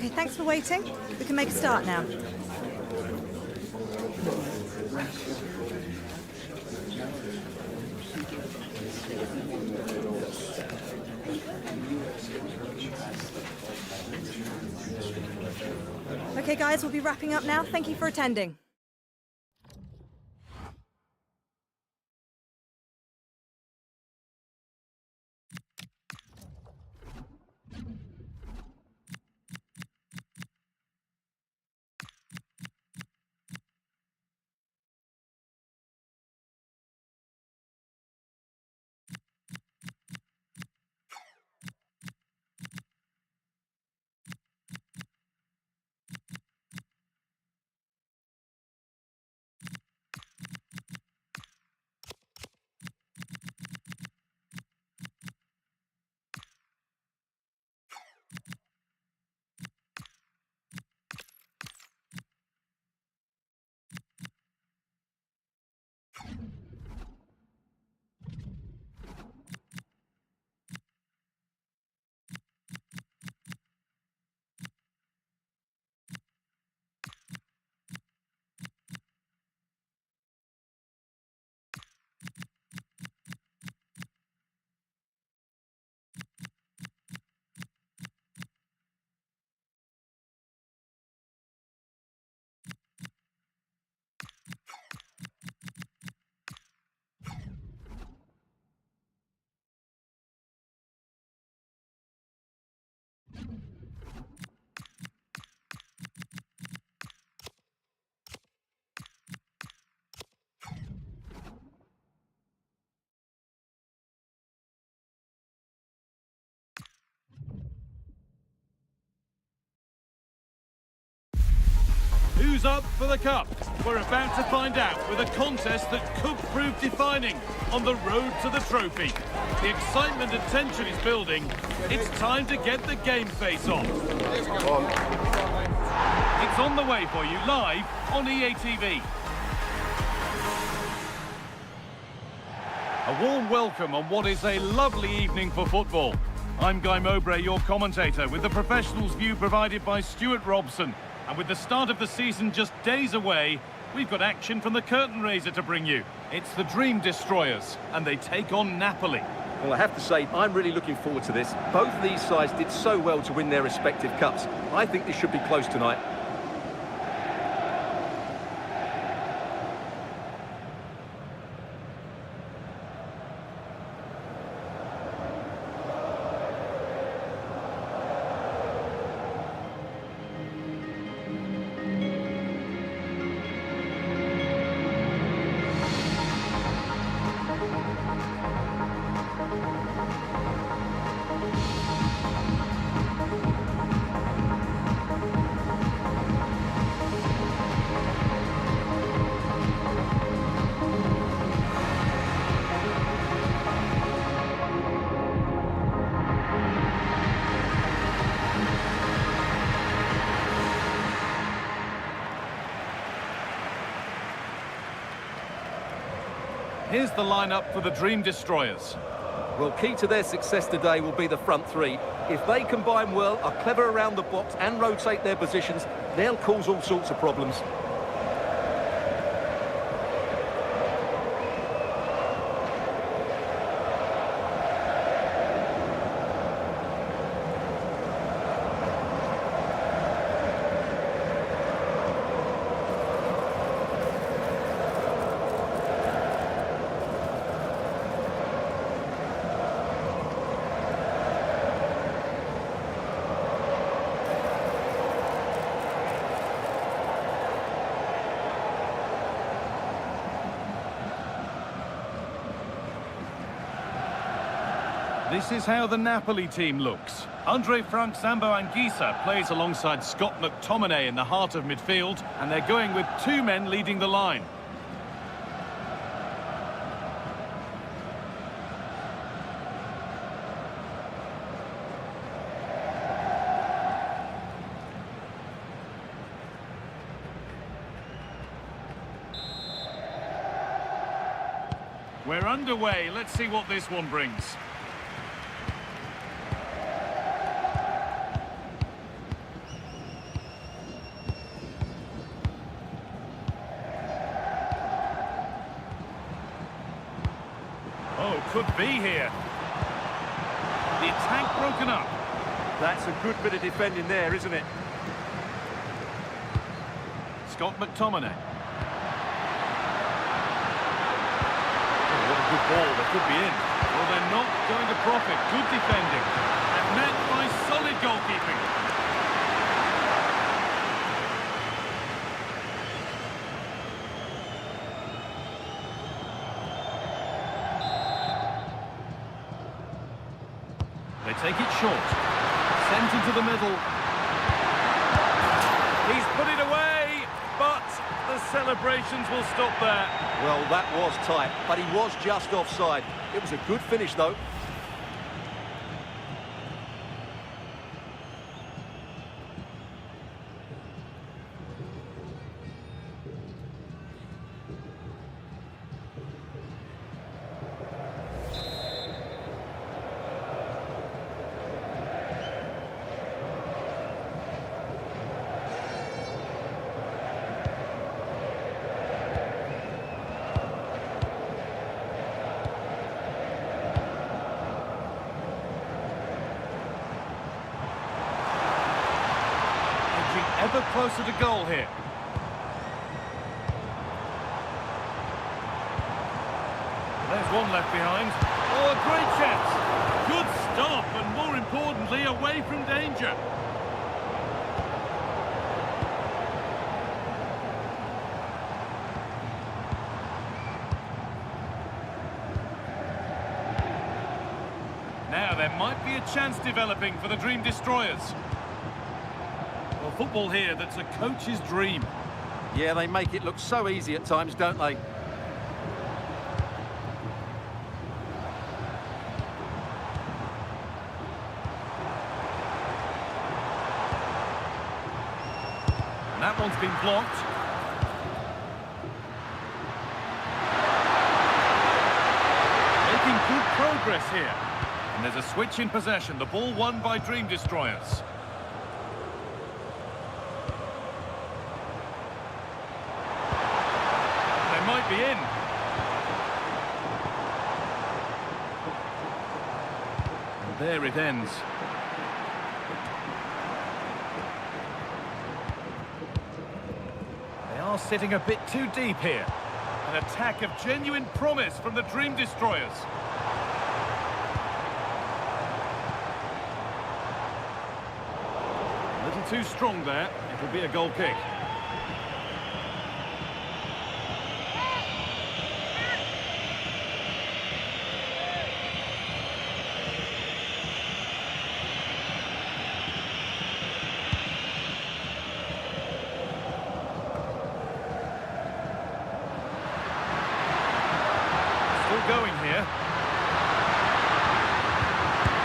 Okay, thanks for waiting. We can make a start now. Okay, guys, we'll be wrapping up now. Thank you for attending. Who's up for the cup? We're about to find out with a contest that could prove defining on the road to the trophy. The excitement and tension is building. It's time to get the game face on. It's on the way for you live on EA TV. A warm welcome on what is a lovely evening for football. I'm Guy Mowbray, your commentator, with the professionals' view provided by Stuart Robson. And with the start of the season just days away, we've got action from the curtain raiser to bring you. It's the Dream Destroyers, and they take on Napoli. Well, I have to say, I'm really looking forward to this. Both of these sides did so well to win their respective cups. I think this should be close tonight. Here's the lineup for the Dream Destroyers. Well, key to their success today will be the front three. If they combine well, are clever around the box and rotate their positions, they'll cause all sorts of problems. This is how the Napoli team looks. Andre Frank Zambo-Anguissa plays alongside Scott McTominay in the heart of midfield, and they're going with two men leading the line. We're underway. Let's see what this one brings. could be here. The attack broken up. That's a good bit of defending there, isn't it? Scott McTominay. Oh, what a good ball. They could be in. Well, they're not going to profit. Good defending. And met by solid goalkeeping. They take it short. Sent into the middle. He's put it away, but the celebrations will stop there. Well, that was tight, but he was just offside. It was a good finish, though. Ever closer to goal here. There's one left behind. Oh, a great chance. Good stop, and more importantly, away from danger. Now there might be a chance developing for the Dream Destroyers. Well, football here, that's a coach's dream. Yeah, they make it look so easy at times, don't they? And that one's been blocked. Making good progress here. And there's a switch in possession. The ball won by Dream Destroyers. Might be in. And there it ends. They are sitting a bit too deep here. An attack of genuine promise from the Dream Destroyers. A little too strong there. It will be a goal kick. Going here.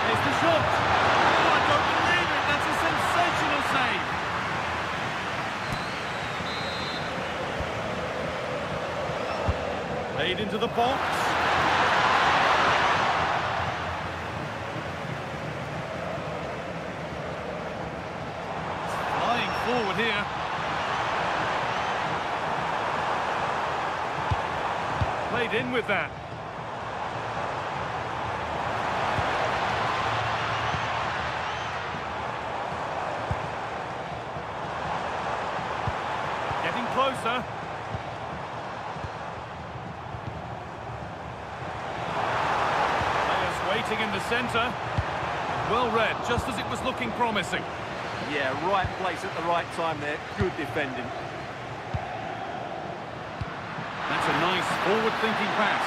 Here's the shot. Oh, I don't believe it. That's a sensational save. Played into the box. Flying forward here. Played in with that. Closer. Players waiting in the centre. Well read, just as it was looking promising. Yeah, right place at the right time there. Good defending. That's a nice forward-thinking pass.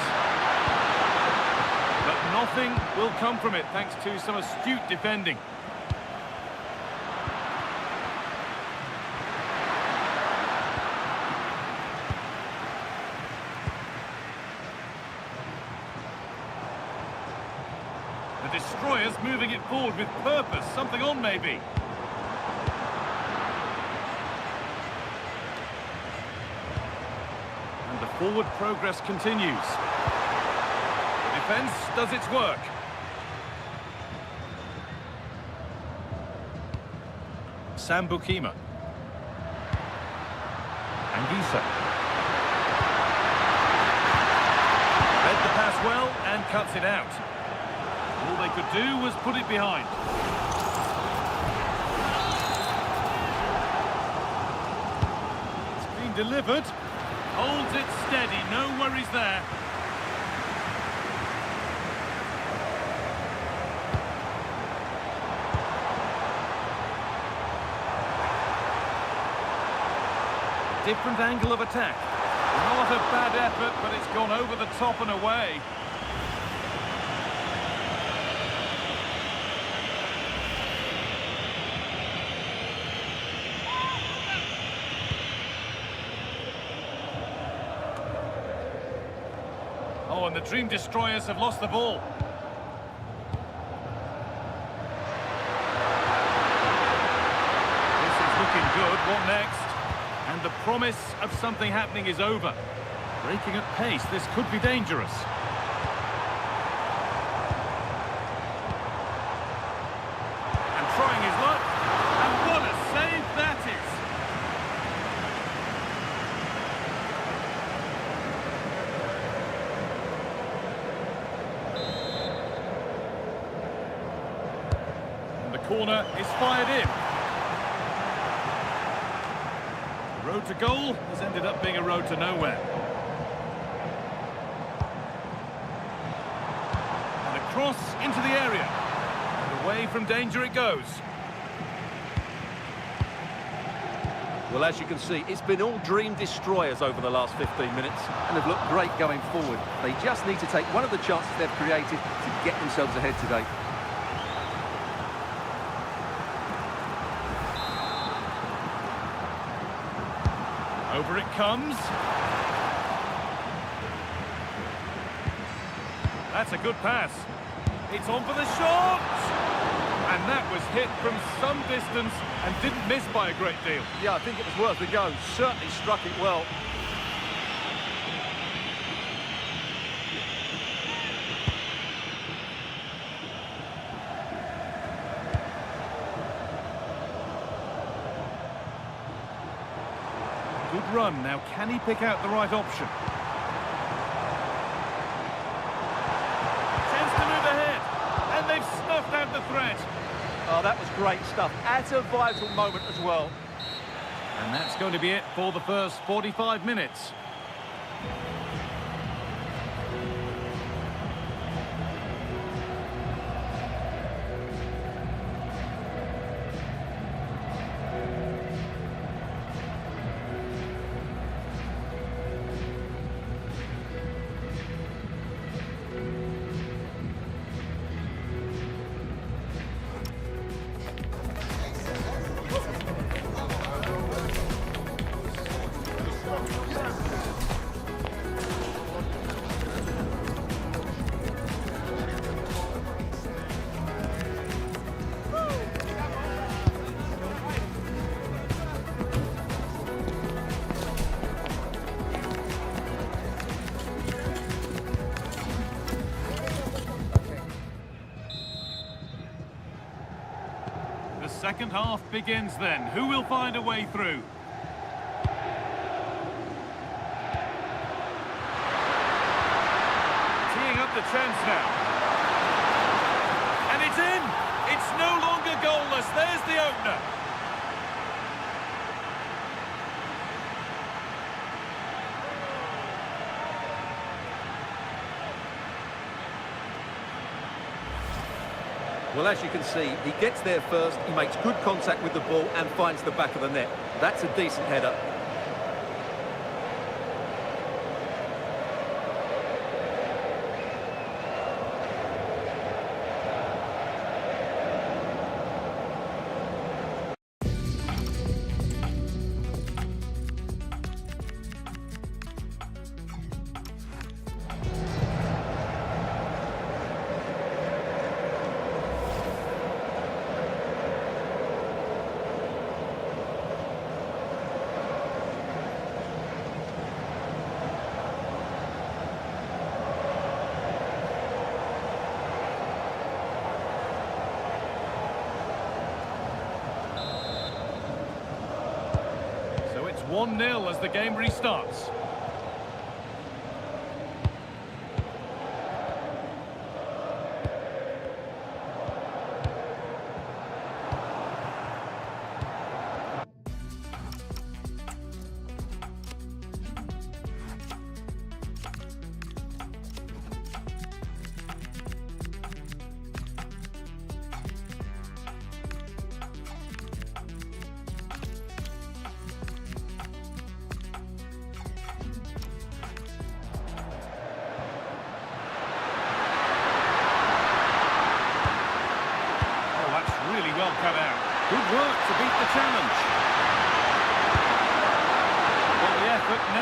But nothing will come from it thanks to some astute defending. The Destroyers moving it forward with purpose, something on maybe. And the forward progress continues. The defence does its work. Sambukima. Anguissa. Read the pass well, And cuts it out. All they could do was put it behind. It's been delivered. Holds it steady, no worries there. Different angle of attack. Not a bad effort, but it's gone over the top and away. Oh, and the Dream Destroyers have lost the ball. This is looking good. What next? And the promise of something happening is over. Breaking at pace, this could be dangerous. And trying his luck. And what a save that is! And the corner is fired in. Road to goal has ended up being a road to nowhere. And a cross into the area. And away from danger it goes. Well, as you can see, it's been all Dream Destroyers over the last 15 minutes and have looked great going forward. They just need to take one of the chances they've created to get themselves ahead today. Over it comes. That's a good pass. It's on for the shot! And that was hit from some distance and didn't miss by a great deal. Yeah, I think it was worth a go. Certainly struck it well. Good run. Now, can he pick out the right option? Chance to move ahead. And they've snuffed out the threat. Oh, that was great stuff. At a vital moment as well. And that's going to be it for the first 45 minutes. The second half begins then. Who will find a way through? Teeing up the chance now. And it's in! It's no longer goalless. There's the opener. Well, as you can see, he gets there first, he makes good contact with the ball and finds the back of the net. That's a decent header. So it's 1-0 as the game restarts.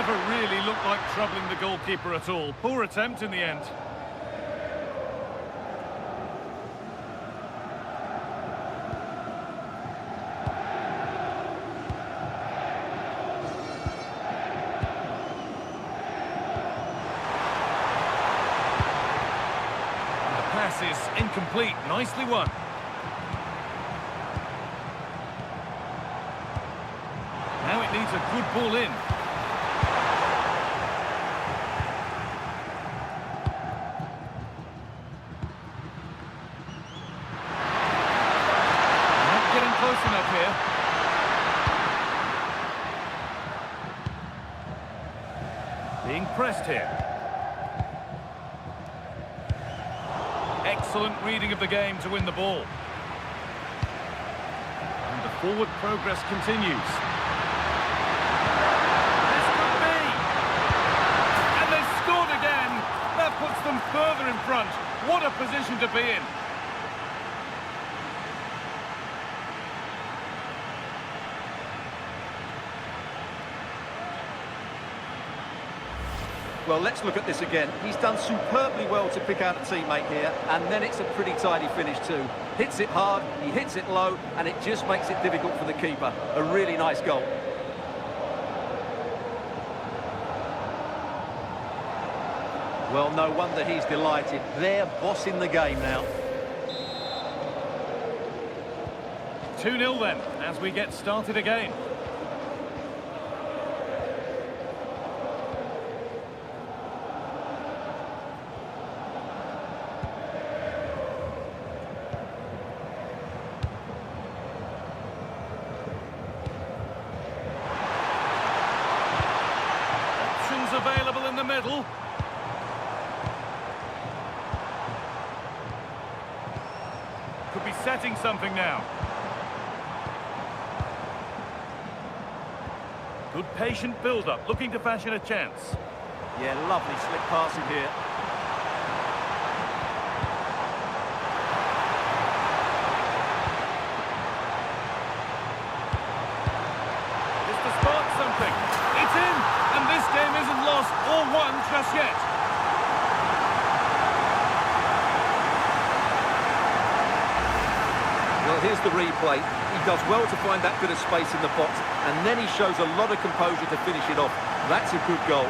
never really looked like troubling the goalkeeper at all. Poor attempt in the end. Pass is incomplete. Nicely won. Now it needs a good ball in. Not getting close enough here. Being pressed here. Excellent reading of the game to win the ball. And the forward progress continues. This could be! And they've scored again! That puts them further in front. What a position to be in. Well, let's look at this again. He's done superbly well to pick out a teammate here, and then it's a pretty tidy finish too. Hits it hard, he hits it low, and it just makes it difficult for the keeper. A really nice goal. Well, no wonder he's delighted. They're bossing the game now. 2-0 then, as we get started again. Available in the middle. Could be setting something now. Good patient build-up, looking to fashion a chance. Yeah, lovely slick passing here. Just to spark something. It's in! And this game isn't lost or won just yet. Well, here's the replay. He does well to find that bit of space in the box, and then he shows a lot of composure to finish it off. That's a good goal.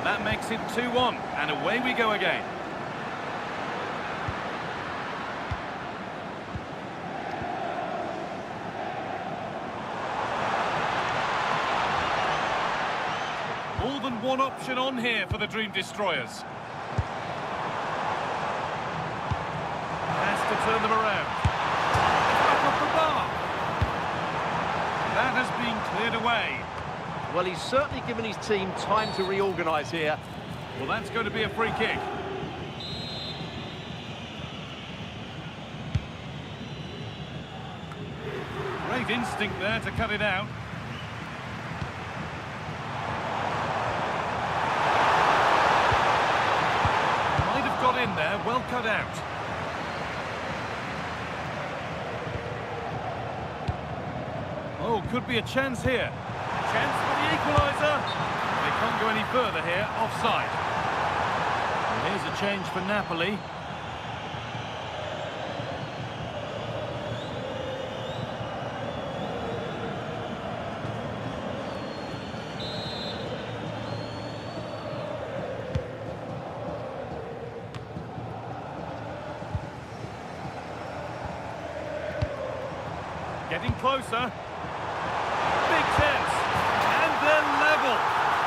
That makes it 2-1, and away we go again. More than one option on here for the Dream Destroyers. Has to turn them around. Back off the bar. That has been cleared away. Well, he's certainly given his team time to reorganise here. Well, that's going to be a free kick. Great instinct there to cut it out. Might have got in there, well cut out. Oh, could be a chance here. Chance for the equaliser. They can't go any further here, offside. And here's a change for Napoli. Getting closer. Big chance. And they're level.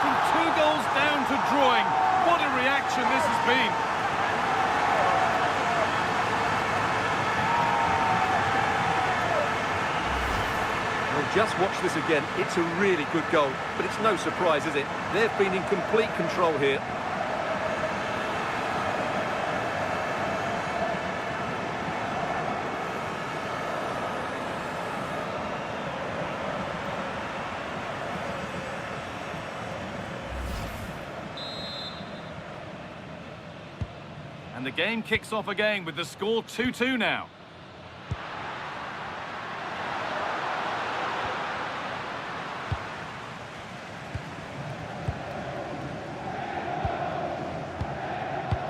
From 2 goals down to drawing. What a reaction this has been. Well, just watch this again. It's a really good goal, but it's no surprise, is it? They've been in complete control here. And the game kicks off again with the score 2-2 now.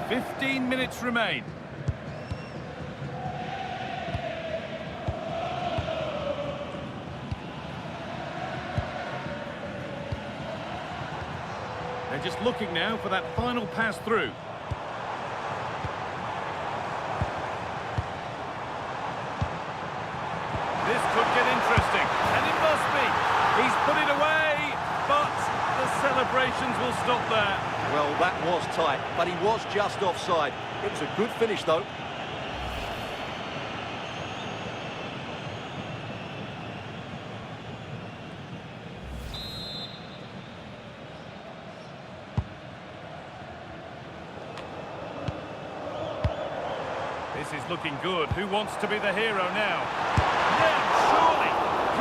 "15 minutes remain. They're just looking now for that final pass through. This could get interesting, and it must be. He's put it away, but the celebrations will stop there. Well, that was tight, but he was just offside. It was a good finish, though. This is looking good. Who wants to be the hero now? Yeah, surely.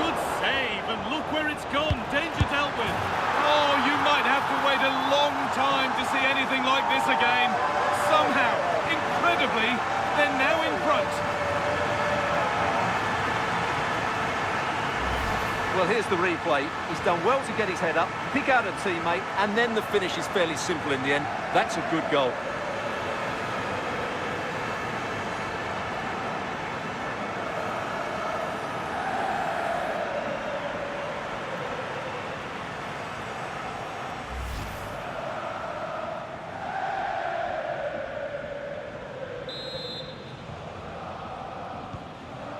Good save, and look where it's gone. Danger dealt with. Oh, you might have to wait a long time to see anything like this again. Somehow, incredibly, they're now in front. Well, here's the replay. He's done well to get his head up, pick out a teammate, and then the finish is fairly simple in the end. That's a good goal.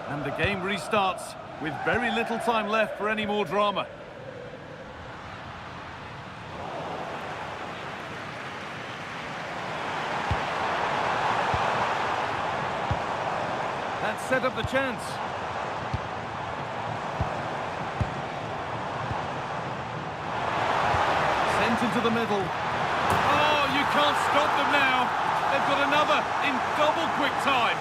And the game restarts with very little time left for any more drama. That set up the chance. Sent into the middle. Oh, you can't stop them now. They've got another in double quick time.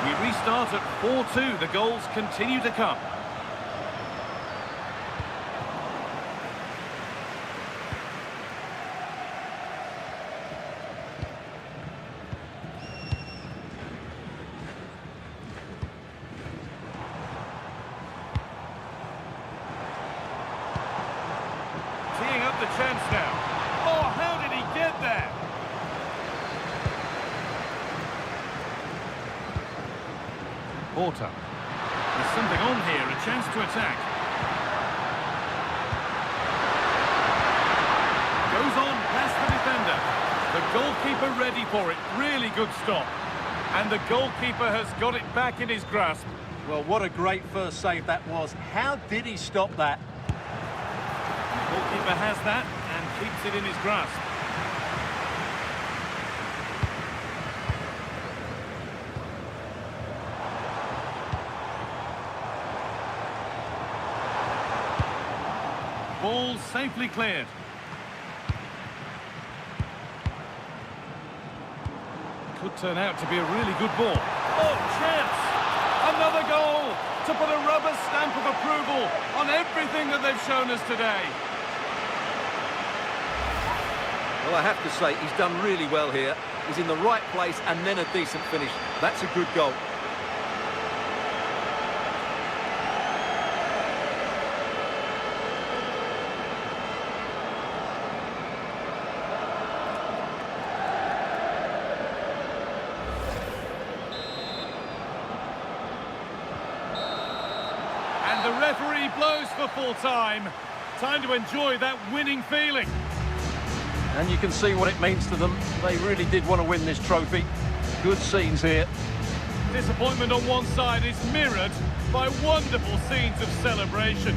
We restart at 4-2. The goals continue to come. Teeing up the chance now. Oh, how did he get there? Porter. There's something on here, a chance to attack. Goes on past the defender. The goalkeeper ready for it. Really good stop. And the goalkeeper has got it back in his grasp. Well, what a great first save that was. How did he stop that? The goalkeeper has that and keeps it in his grasp. Ball safely cleared. Could turn out to be a really good ball. Oh, chance! Another goal to put a rubber stamp of approval on everything that they've shown us today. Well, I have to say, he's done really well here. He's in the right place and then a decent finish. That's a good goal. And the referee blows for full time. Time to enjoy that winning feeling. And you can see what it means to them. They really did want to win this trophy. Good scenes here. Disappointment on one side is mirrored by wonderful scenes of celebration.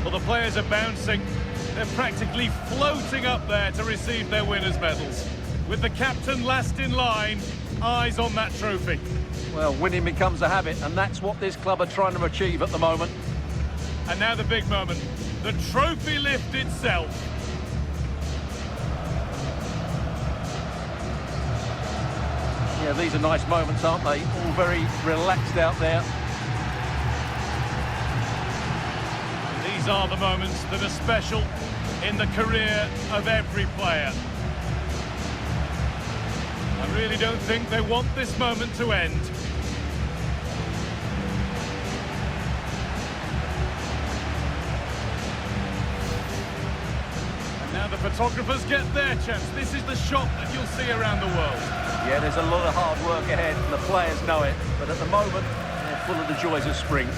Well, the players are bouncing. They're practically floating up there to receive their winners' medals. With the captain last in line, eyes on that trophy. Well, winning becomes a habit, and that's what this club are trying to achieve at the moment. And now the big moment, the trophy lift itself. Yeah, these are nice moments, aren't they? All very relaxed out there. These are the moments that are special in the career of every player. I really don't think they want this moment to end. And now the photographers get their chance. This is the shot that you'll see around the world. Yeah, there's a lot of hard work ahead, and the players know it. But at the moment, they're full of the joys of spring.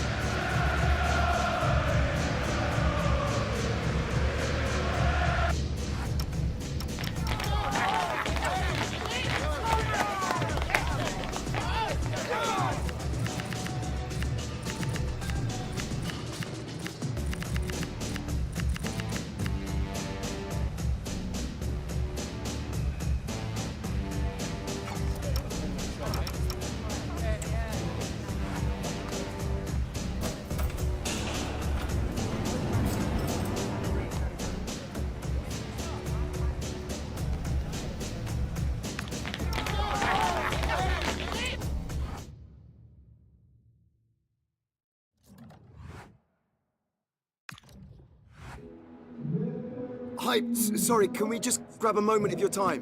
Hi, sorry, can we just grab a moment of your time?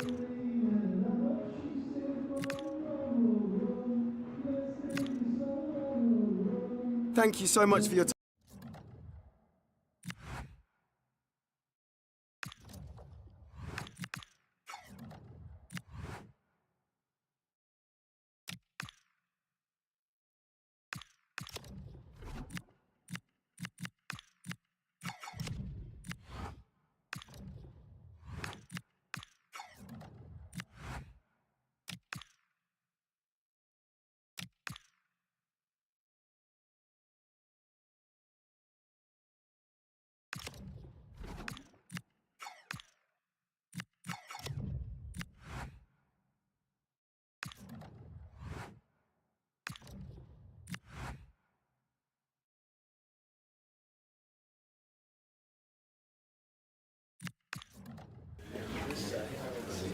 Thank you so much for your time.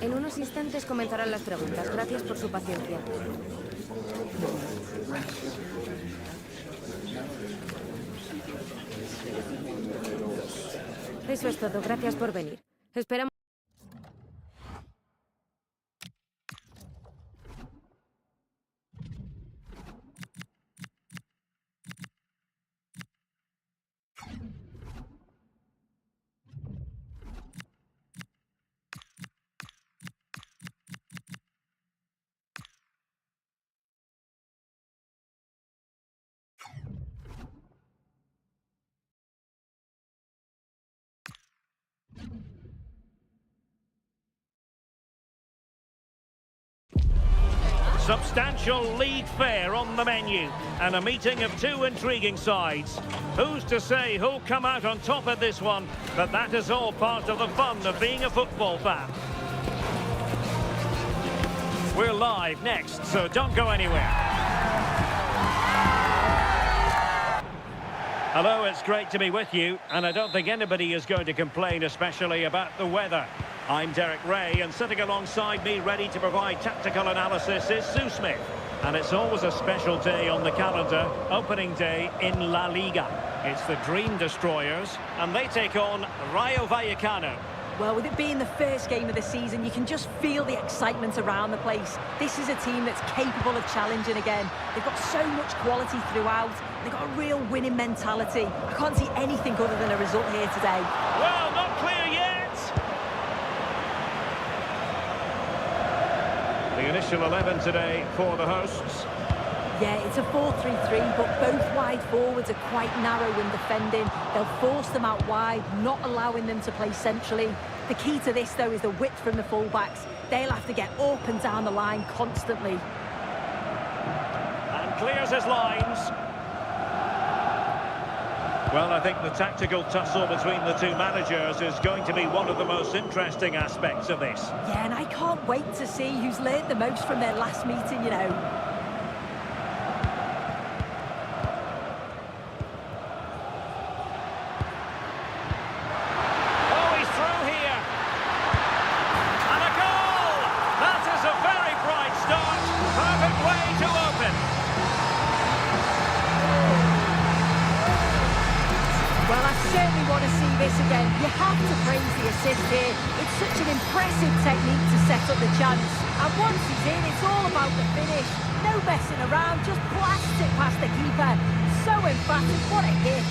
En unos instantes comenzarán las preguntas. Gracias por su paciencia. Eso es todo. Gracias por venir. Esperamos. Substantial league fare on the menu and a meeting of two intriguing sides. Who's to say who'll come out on top of this one? But that is all part of the fun of being a football fan. We're live next, so don't go anywhere. Hello, it's great to be with you, and I don't think anybody is going to complain, especially about the weather. I'm Derek Ray, and sitting alongside me, ready to provide tactical analysis, is Sue Smith. And it's always a special day on the calendar, opening day in La Liga. It's the Dream Destroyers, and they take on Rayo Vallecano. Well, with it being the first game of the season, you can just feel the excitement around the place. This is a team that's capable of challenging again. They've got so much quality throughout. They've got a real winning mentality. I can't see anything other than a result here today. Well, not clear yet. The initial 11 today for the hosts. Yeah, it's a 4-3-3, but both wide forwards are quite narrow in defending. They'll force them out wide, not allowing them to play centrally. The key to this, though, is the width from the fullbacks. They'll have to get up and down the line constantly. And clears his lines. Well, I think the tactical tussle between the two managers is going to be one of the most interesting aspects of this. Yeah, and I can't wait to see who's learnt the most from their last meeting, you know. want to see this again. You have to praise the assist here. It's such an impressive technique to set up the chance. And once he's in, it's all about the finish. No messing around, just blasts it past the keeper. So emphatic, what a hit.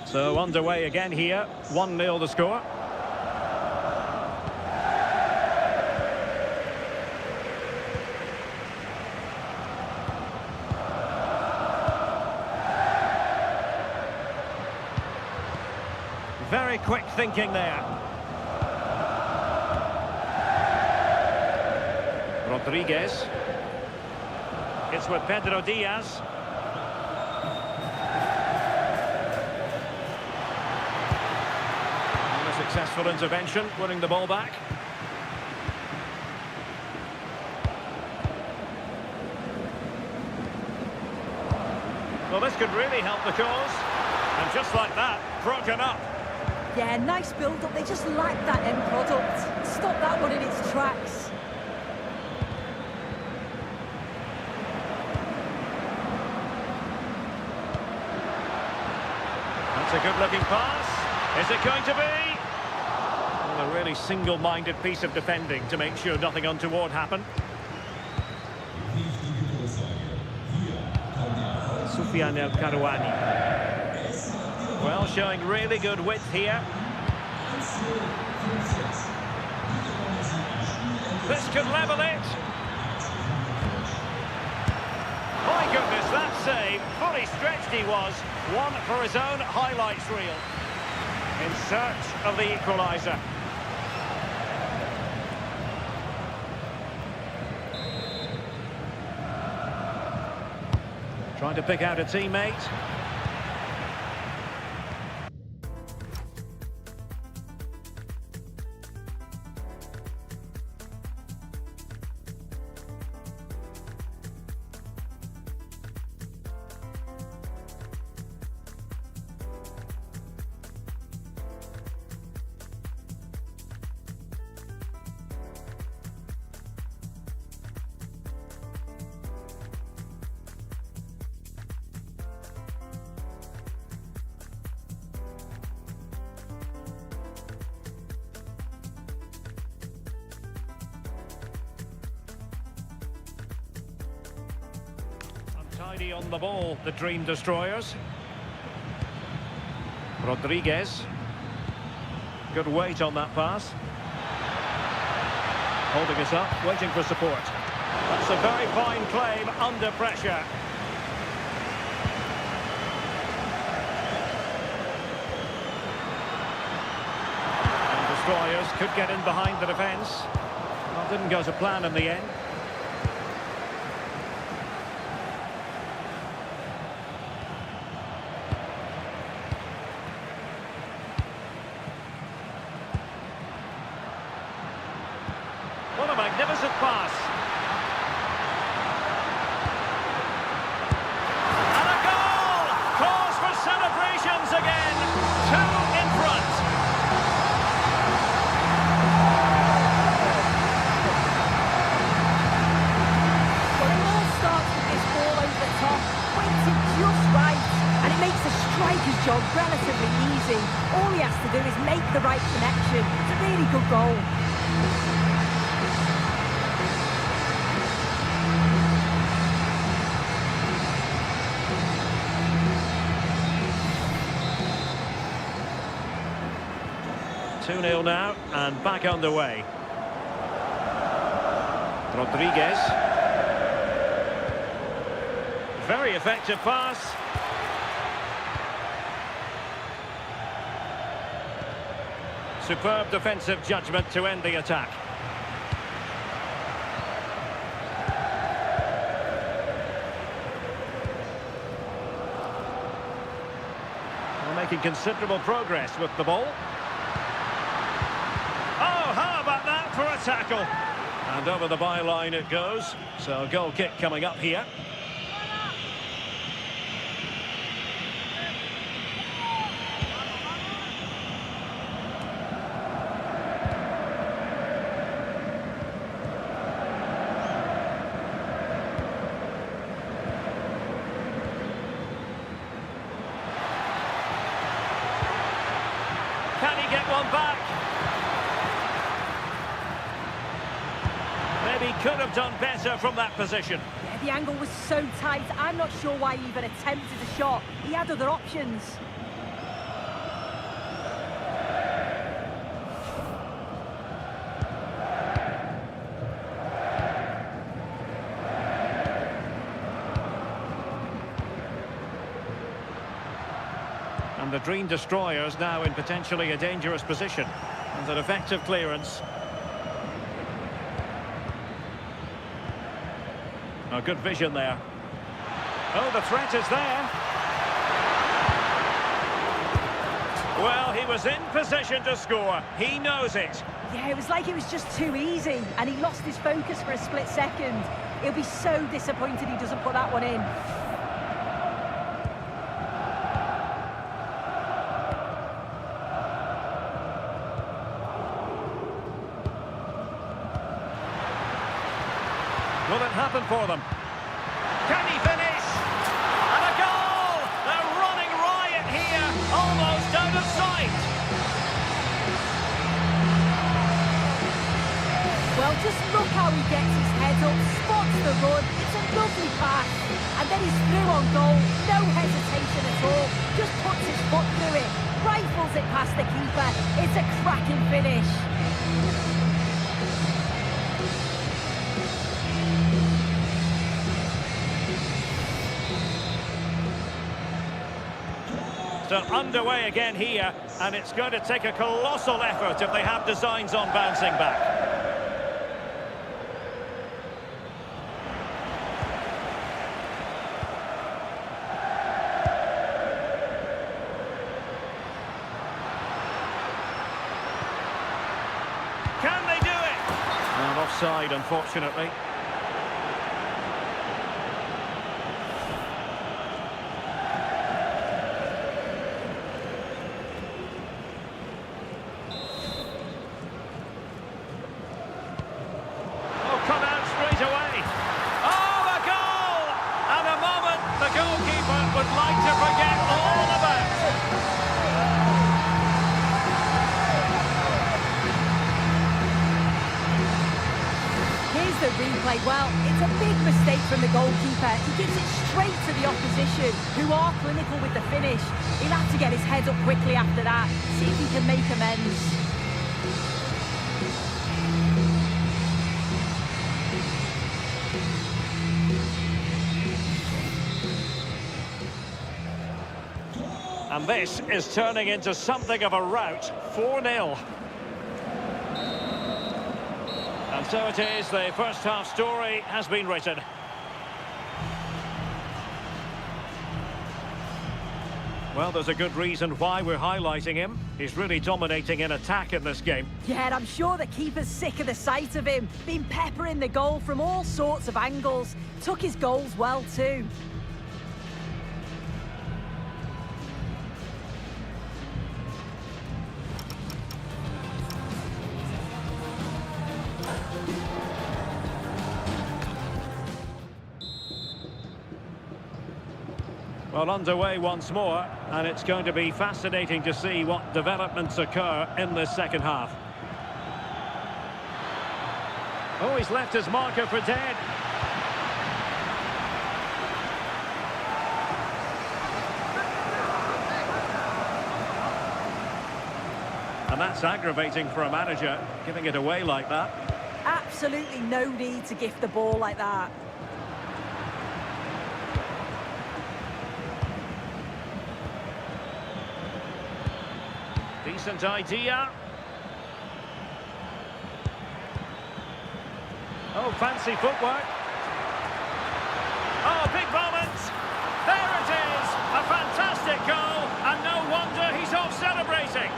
So underway again here, 1-0 the score. Very quick thinking there. Rodriguez. It's with Pedro Diaz. Successful intervention, winning the ball back. Well, this could really help the cause. And just like that, broken up. Yeah, nice build-up. They just lack that end product. Stop that one in its tracks. That's a good-looking pass. Is it going to be? A really single-minded piece of defending to make sure nothing untoward happened. Soufiane El Karouani. Well, showing really good width here. This could level it. My goodness, that save. Fully stretched he was. One for his own highlights reel. In search of the equaliser. Trying to pick out a teammate. Tidy on the ball, the Dream Destroyers. Rodriguez. Good weight on that pass. Holding us up, waiting for support. That's a very fine claim under pressure. And Destroyers could get in behind the defence. Well, didn't go to plan in the end. What a magnificent pass. And a goal! Cause for celebrations again. 2 in front. Well, it all starts with this ball over the top, weighted just right, and it makes the striker's job relatively easy. All he has to do is make the right connection. It's a really good goal. Two 2-0 now, and back underway. Rodriguez. Very effective pass. Superb defensive judgment to end the attack. We're making considerable progress with the ball. Oh, how about that for a tackle? And over the byline it goes. So goal kick coming up here. have done better from that position. Yeah, the angle was so tight. I'm not sure why he even attempted a shot. He had other options. And the Dream Destroyers now in potentially a dangerous position. And an effective clearance. Oh, good vision there. Oh, the threat is there. Well, he was in position to score. He knows it. Yeah, it was like it was just too easy, and he lost his focus for a split second. He'll be so disappointed he doesn't put that one in. Will it happen for them? Can he finish? And a goal! They're running riot here, almost out of sight. Well, just look how he gets his head up, spots the run. It's a lovely pass. And then he's through on goal. No hesitation at all. Just puts his foot through it. Rifles it past the keeper. It's a cracking finish. So underway again here, and it's going to take a colossal effort if they have designs on bouncing back. Can they do it? And offside, unfortunately. The replay, well, it's a big mistake from the goalkeeper. He gives it straight to the opposition, who are clinical with the finish. He'll have to get his head up quickly after that, see if he can make amends. And this is turning into something of a rout, 4-0. And so it is, the first half story has been written. Well, there's a good reason why we're highlighting him. He's really dominating in attack in this game. Yeah, and I'm sure the keeper's sick of the sight of him. Been peppering the goal from all sorts of angles. Took his goals well too. Well, underway once more, and it's going to be fascinating to see what developments occur in this second half. Oh, he's left his marker for dead. And that's aggravating for a manager, giving it away like that. Absolutely no need to gift the ball like that. Decent idea. Oh, fancy footwork. Oh, big moment. There it is. A fantastic goal. And no wonder he's off celebrating.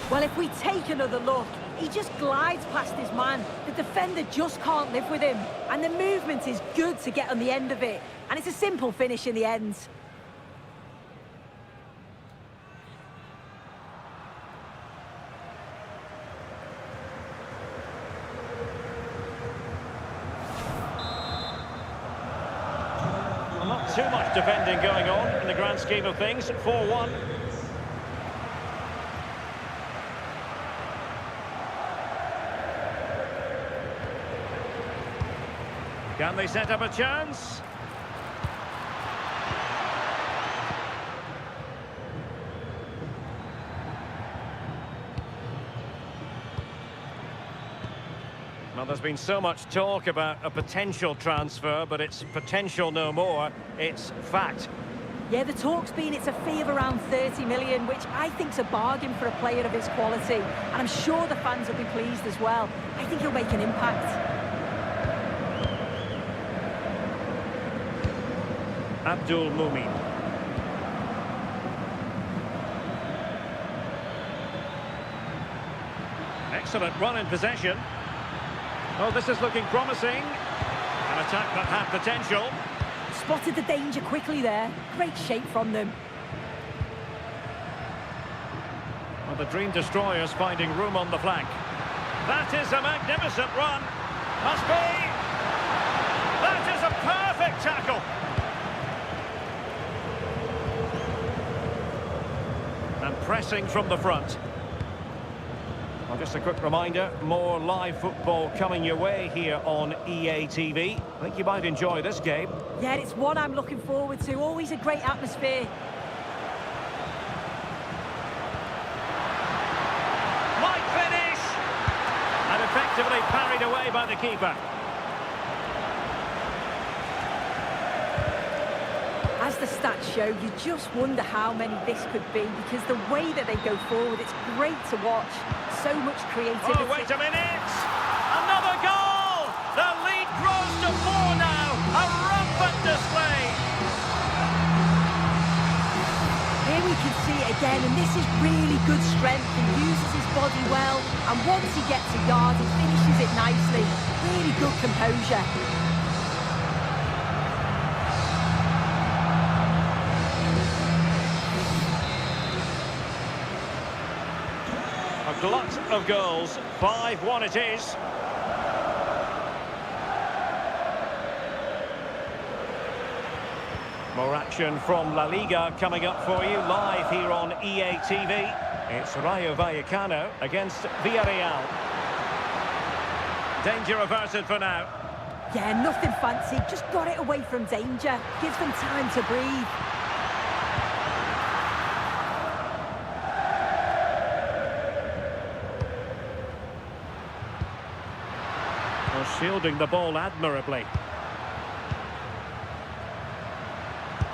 Well, if we take another look, he just glides past his man. The defender just can't live with him. And the movement is good to get on the end of it. And it's a simple finish in the end. Well, not too much defending going on in the grand scheme of things. 4-1. Can they set up a chance? Well, there's been so much talk about a potential transfer, but it's potential no more. It's fact. Yeah, the talk's been it's a fee of around 30 million, which I think's a bargain for a player of his quality. And I'm sure the fans will be pleased as well. I think he'll make an impact. Abdul Mumin. Excellent run in possession. Oh, this is looking promising. An attack that had potential. Spotted the danger quickly there. Great shape from them. Well, the Dream Destroyers finding room on the flank. That is a magnificent run. Must be. That is a perfect tackle. And pressing from the front. Well, just a quick reminder, more live football coming your way here on EA TV. I think you might enjoy this game. Yeah, it's one I'm looking forward to. Always a great atmosphere. Might finish! And effectively parried away by the keeper. As the stats show, you just wonder how many this could be, because the way that they go forward, it's great to watch. So much creativity. Oh, wait a minute! Another goal! The lead grows to 4 now. A rampant display. Here we can see it again, and this is really good strength. He uses his body well, and once he gets a yard, he finishes it nicely. Really good composure. A glut of goals. 5-1 it is. More action from La Liga coming up for you live here on EA TV. It's Rayo Vallecano against Villarreal. Danger averted for now. Yeah, nothing fancy. Just got it away from danger. Gives them time to breathe. Shielding the ball admirably.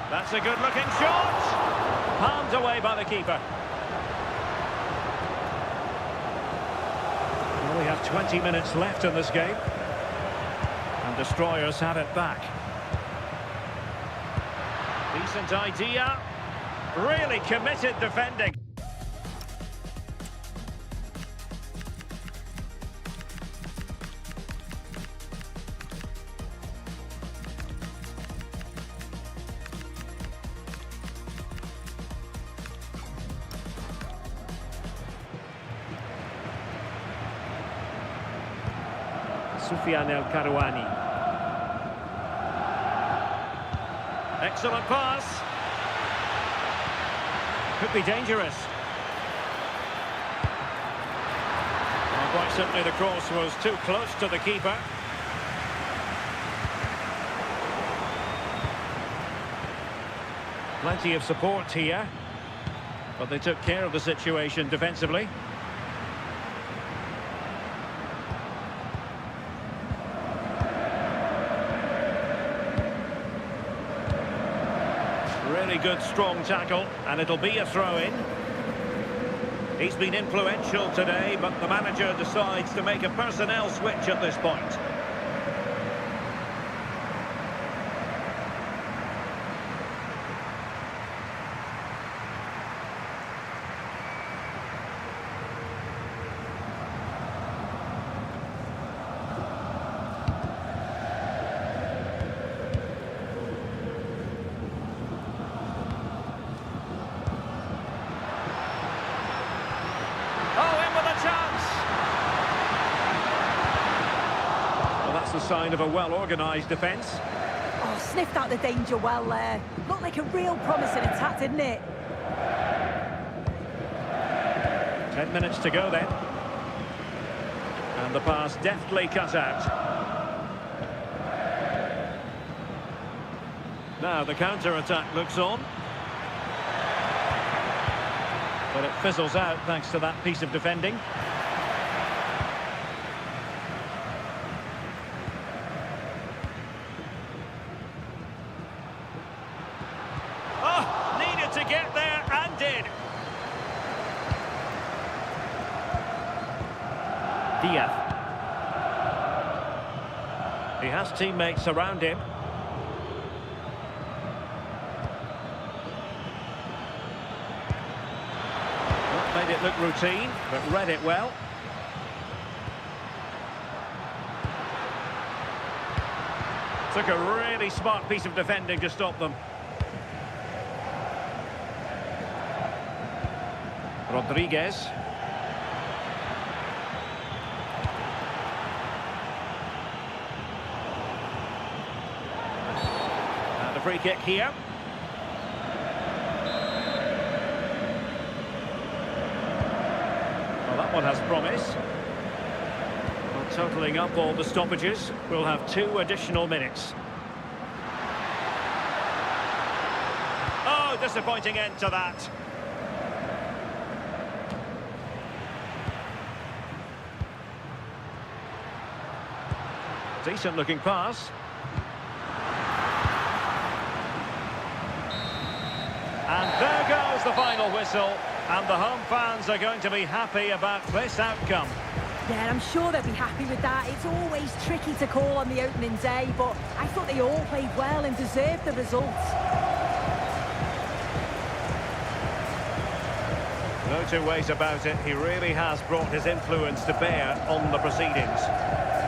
That's a good-looking shot. Palmed away by the keeper. Well, we have 20 minutes left in this game. And Destroyers have it back. Decent idea. Really committed defending. Soufiane El Karouani. Excellent pass. Could be dangerous. Well, quite simply, the cross was too close to the keeper. Plenty of support here, but they took care of the situation defensively. Really good, strong tackle, and it'll be a throw-in. He's been influential today, but the manager decides to make a personnel switch at this point. Oh, Well, that's a sign of a well-organised defence. Oh, sniffed out the danger well there. Looked like a real promising attack, didn't it? 10 minutes to go then. And the pass deftly cut out. Now the counter-attack looks on. But it fizzles out thanks to that piece of defending. Oh, needed to get there and did. Diaz. He has teammates around him. Made it look routine, but read it well. Took a really smart piece of defending to stop them. Rodriguez. And a free kick here. One has promise. Well, totalling up all the stoppages, we'll have 2 additional minutes. Oh, disappointing end to that. Decent looking pass. And there goes the final whistle. And the home fans are going to be happy about this outcome. Yeah, I'm sure they'll be happy with that. It's always tricky to call on the opening day, but I thought they all played well and deserved the results. No two ways about it. He really has brought his influence to bear on the proceedings.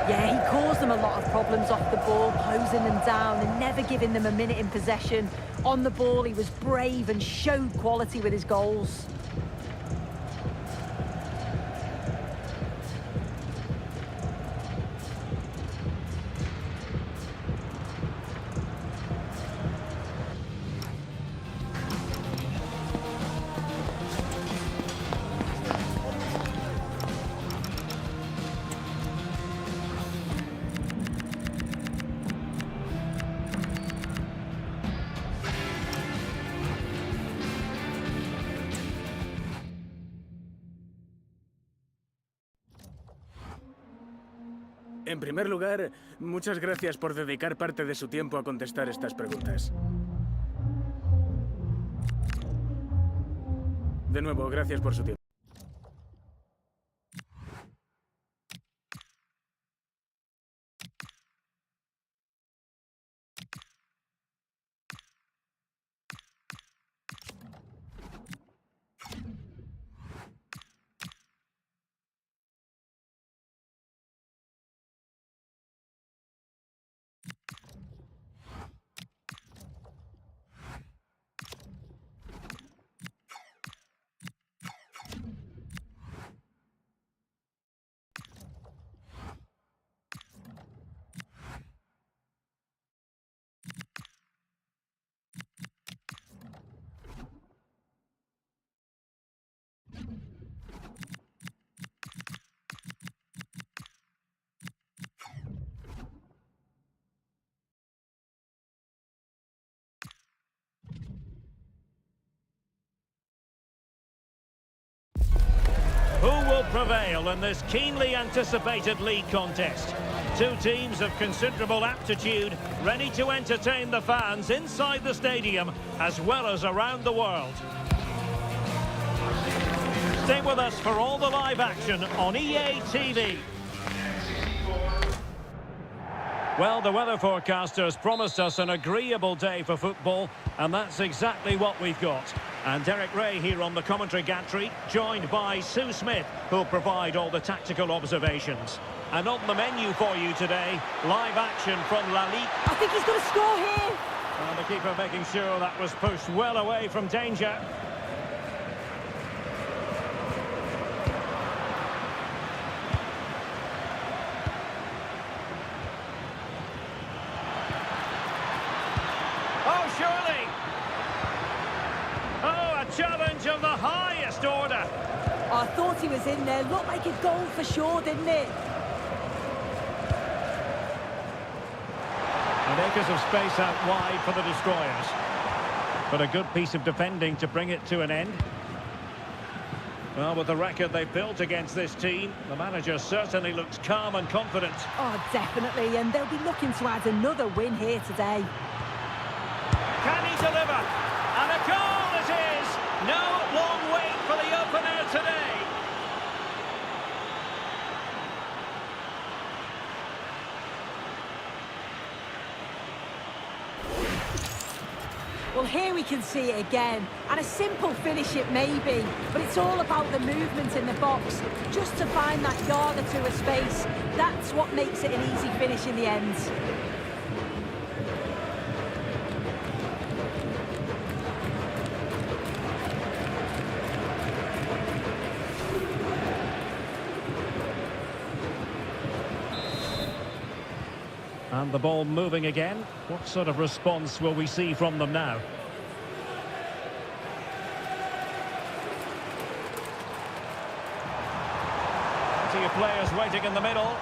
Yeah, he caused them a lot of problems off the ball, closing them down and never giving them a minute in possession. On the ball, he was brave and showed quality with his goals. En primer lugar, muchas gracias por dedicar parte de su tiempo a contestar estas preguntas. De nuevo, gracias por su tiempo. Who will prevail in this keenly anticipated league contest? 2 teams of considerable aptitude, ready to entertain the fans inside the stadium as well as around the world. Stay with us for all the live action on EA TV. Well, the weather forecasters promised us an agreeable day for football, and that's exactly what we've got. And Derek Ray here on the commentary gantry, joined by Sue Smith, who'll provide all the tactical observations. And on the menu for you today, live action from La Ligue. I think he's going to score here. And the keeper making sure that was pushed well away from danger. challenge of the highest order. I thought he was in there. Looked like a goal for sure, didn't it? And acres of space out wide for the destroyers. But a good piece of defending to bring it to an end. Well, with the record they've built against this team, the manager certainly looks calm and confident. Oh, definitely, and they'll be looking to add another win here today. Can he deliver? And a goal it is! No long wait for the opener today. Well, here we can see it again, and a simple finish it may be, but it's all about the movement in the box, just to find that yard or two of space. That's what makes it an easy finish in the end. And the ball moving again. What sort of response will we see from them now? Plenty of players waiting in the middle.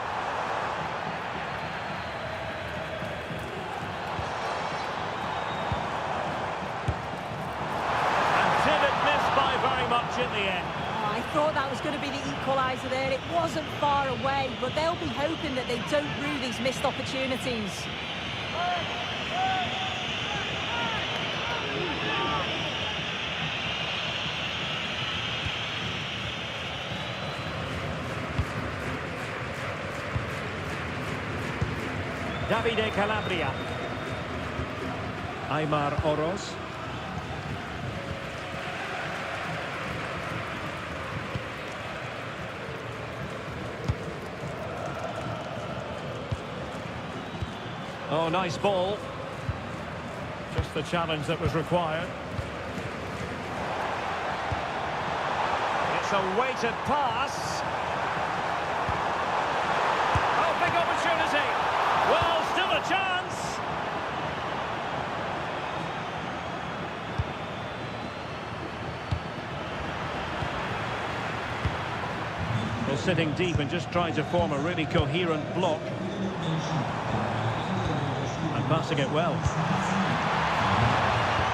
And did it miss by very much in the end? I thought that was going to be the equaliser there. It wasn't far away, but they'll be hoping that they don't rue these missed opportunities. Davide Calabria. Aymar Oroz. Oh, nice ball. Just the challenge that was required. It's a weighted pass. Oh, big opportunity. Well, still a chance. Well, sitting deep and just trying to form a really coherent block. Passing it well.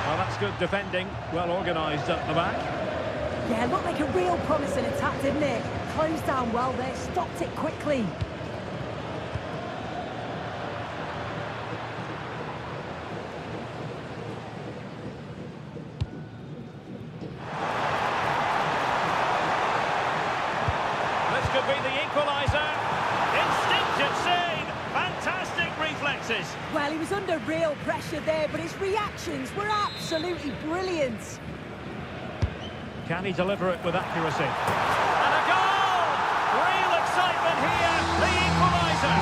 Well, that's good defending. Well organised at the back. Yeah, looked like a real promising attack, didn't it? Closed down well there, stopped it quickly. This could be the equaliser. Instinctive save. Fantastic reflexes. Well, he was under real pressure there, but his reactions were absolutely brilliant. Can he deliver it with accuracy? And a goal! Real excitement here. The equaliser.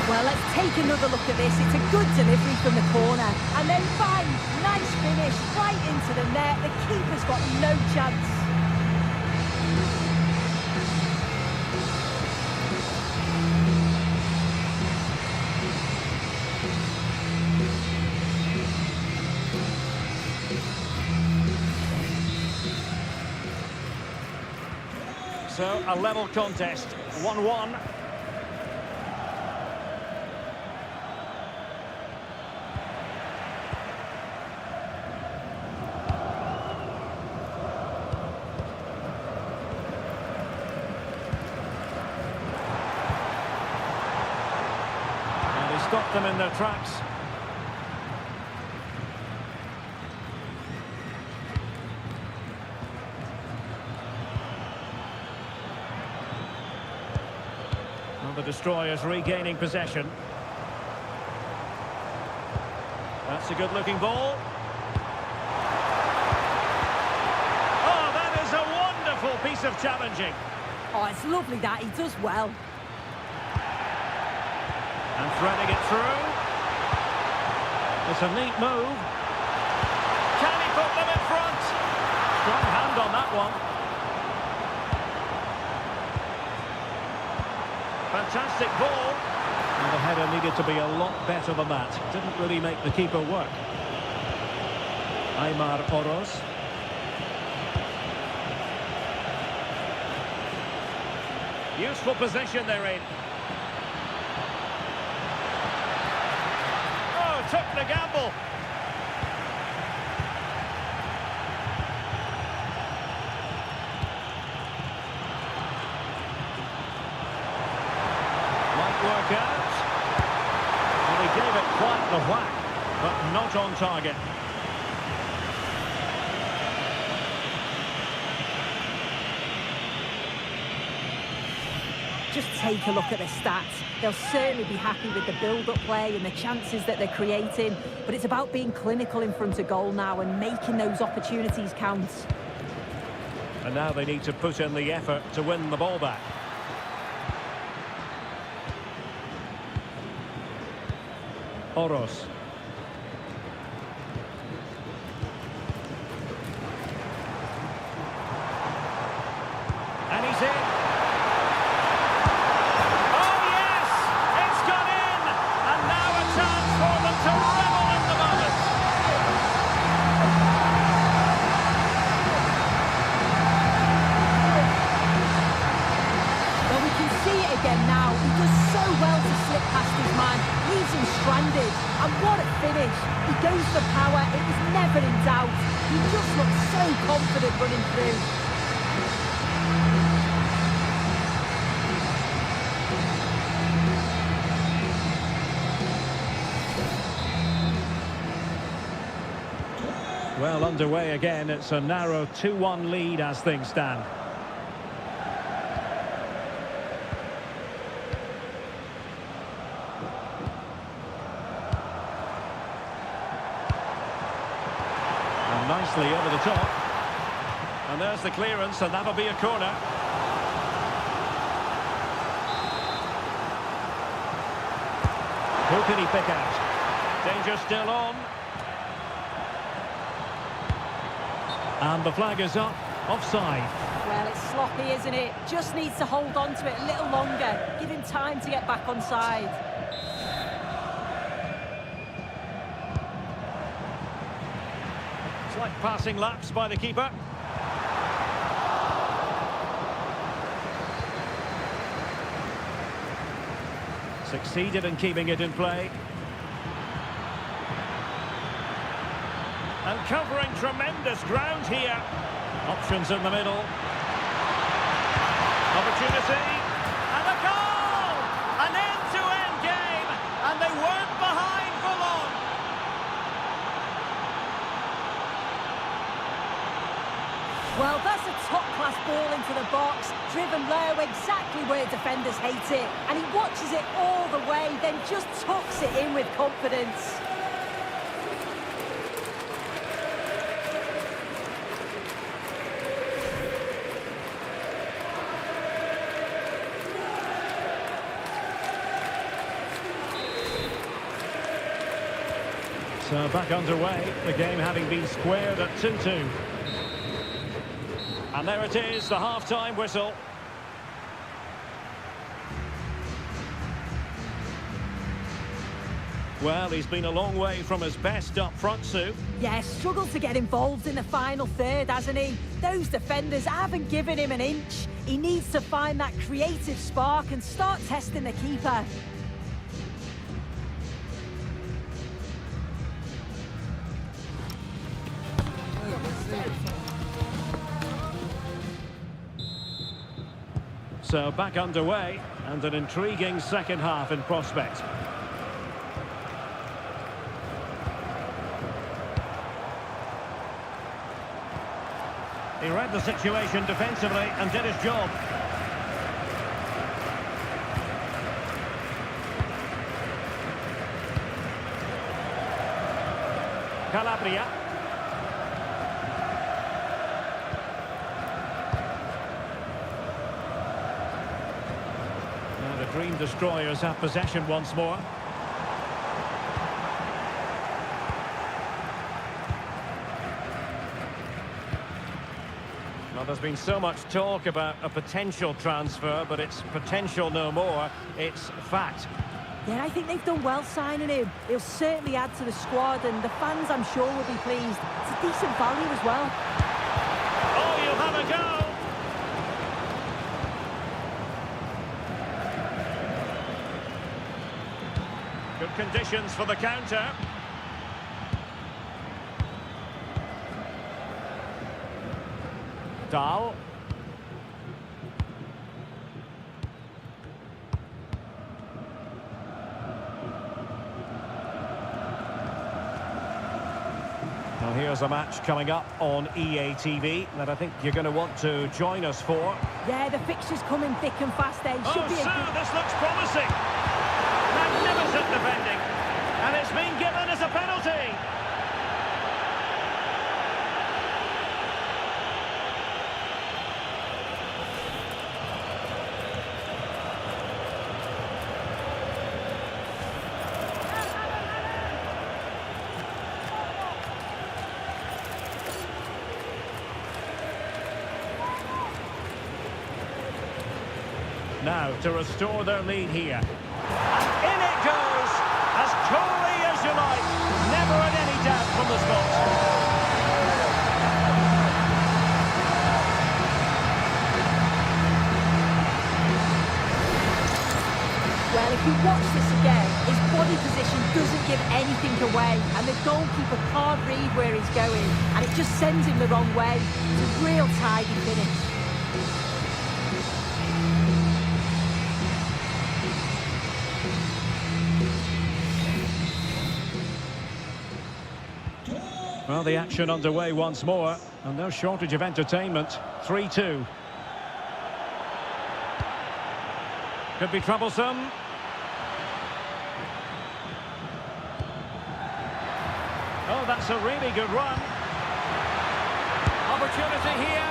Well, let's take another look at this. It's a good delivery from the corner. And then bang! Nice finish, right into the net. The keeper's got no chance. So, a level contest. 1-1. Stopped them in their tracks. Well, the destroyers regaining possession. That's a good-looking ball. Oh, that is a wonderful piece of challenging. Oh, it's lovely that. He does well. And threading it through. It's a neat move. Can he put them in front? Strong hand on that one. fantastic ball. And the header needed to be a lot better than that. Didn't really make the keeper work. Aymar Oroz. Useful position they're in. Oh, took the gamble. Might work out. Well, he gave it quite the whack, but not on target. Just take a look at the stats. They'll certainly be happy with the build-up play and the chances that they're creating, but it's about being clinical in front of goal now and making those opportunities count. And now they need to put in the effort to win the ball back. Oroz. And he's in. Oh yes! It's gone in! And now a chance for them to revel in the moment. Well, we can see it again now. He does so well to slip past his man, leaves him stranded. And what a finish. He goes for power. It was never in doubt. He just looks so confident running through. Well, underway again. It's a narrow 2-1 lead as things stand. And nicely over the top. And there's the clearance, and that'll be a corner. Who can he pick out? Danger still on. And the flag is up. Offside. Well, it's sloppy, isn't it? Just needs to hold on to it a little longer. Give him time to get back on side. It's like passing laps by the keeper. Succeeded in keeping it in play. And covering tremendous ground here. Options in the middle. Opportunity. And a goal! An end-to-end game. And they weren't behind for long. Well, that's a top-class ball into the box. Driven low, exactly where defenders hate it. And he watches it all the way, then just tucks it in with confidence. So back underway, the game having been squared at 2-2. And there it is, the half-time whistle. Well, he's been a long way from his best up front, Sue. Yeah, struggled to get involved in the final third, hasn't he? Those defenders haven't given him an inch. He needs to find that creative spark and start testing the keeper. So back underway, and an intriguing second half in prospect. He read the situation defensively and did his job. Calabria. Now the Dream Destroyers have possession once more. Well, there's been so much talk about a potential transfer, but it's potential no more. It's fact. Yeah, I think they've done well signing him. He'll certainly add to the squad, and the fans, I'm sure, will be pleased. It's a decent value as well. Oh, you'll have a go! Good conditions for the counter. Dahl. Well, here's a match coming up on EA TV that I think you're going to want to join us for. Yeah, the fixtures coming thick and fast there. Oh, sir, this looks promising. Magnificent defending. And it's been given as a penalty. Now to restore their lead here. And in it goes, as coolly as you like. Never had any doubt from the spot. Well, if you watch this again, his body position doesn't give anything away, and the goalkeeper can't read where he's going, and it just sends him the wrong way. It's a real tidy finish. Well, the action underway once more, and no shortage of entertainment. 3-2. Could be troublesome. Oh, that's a really good run. Opportunity here.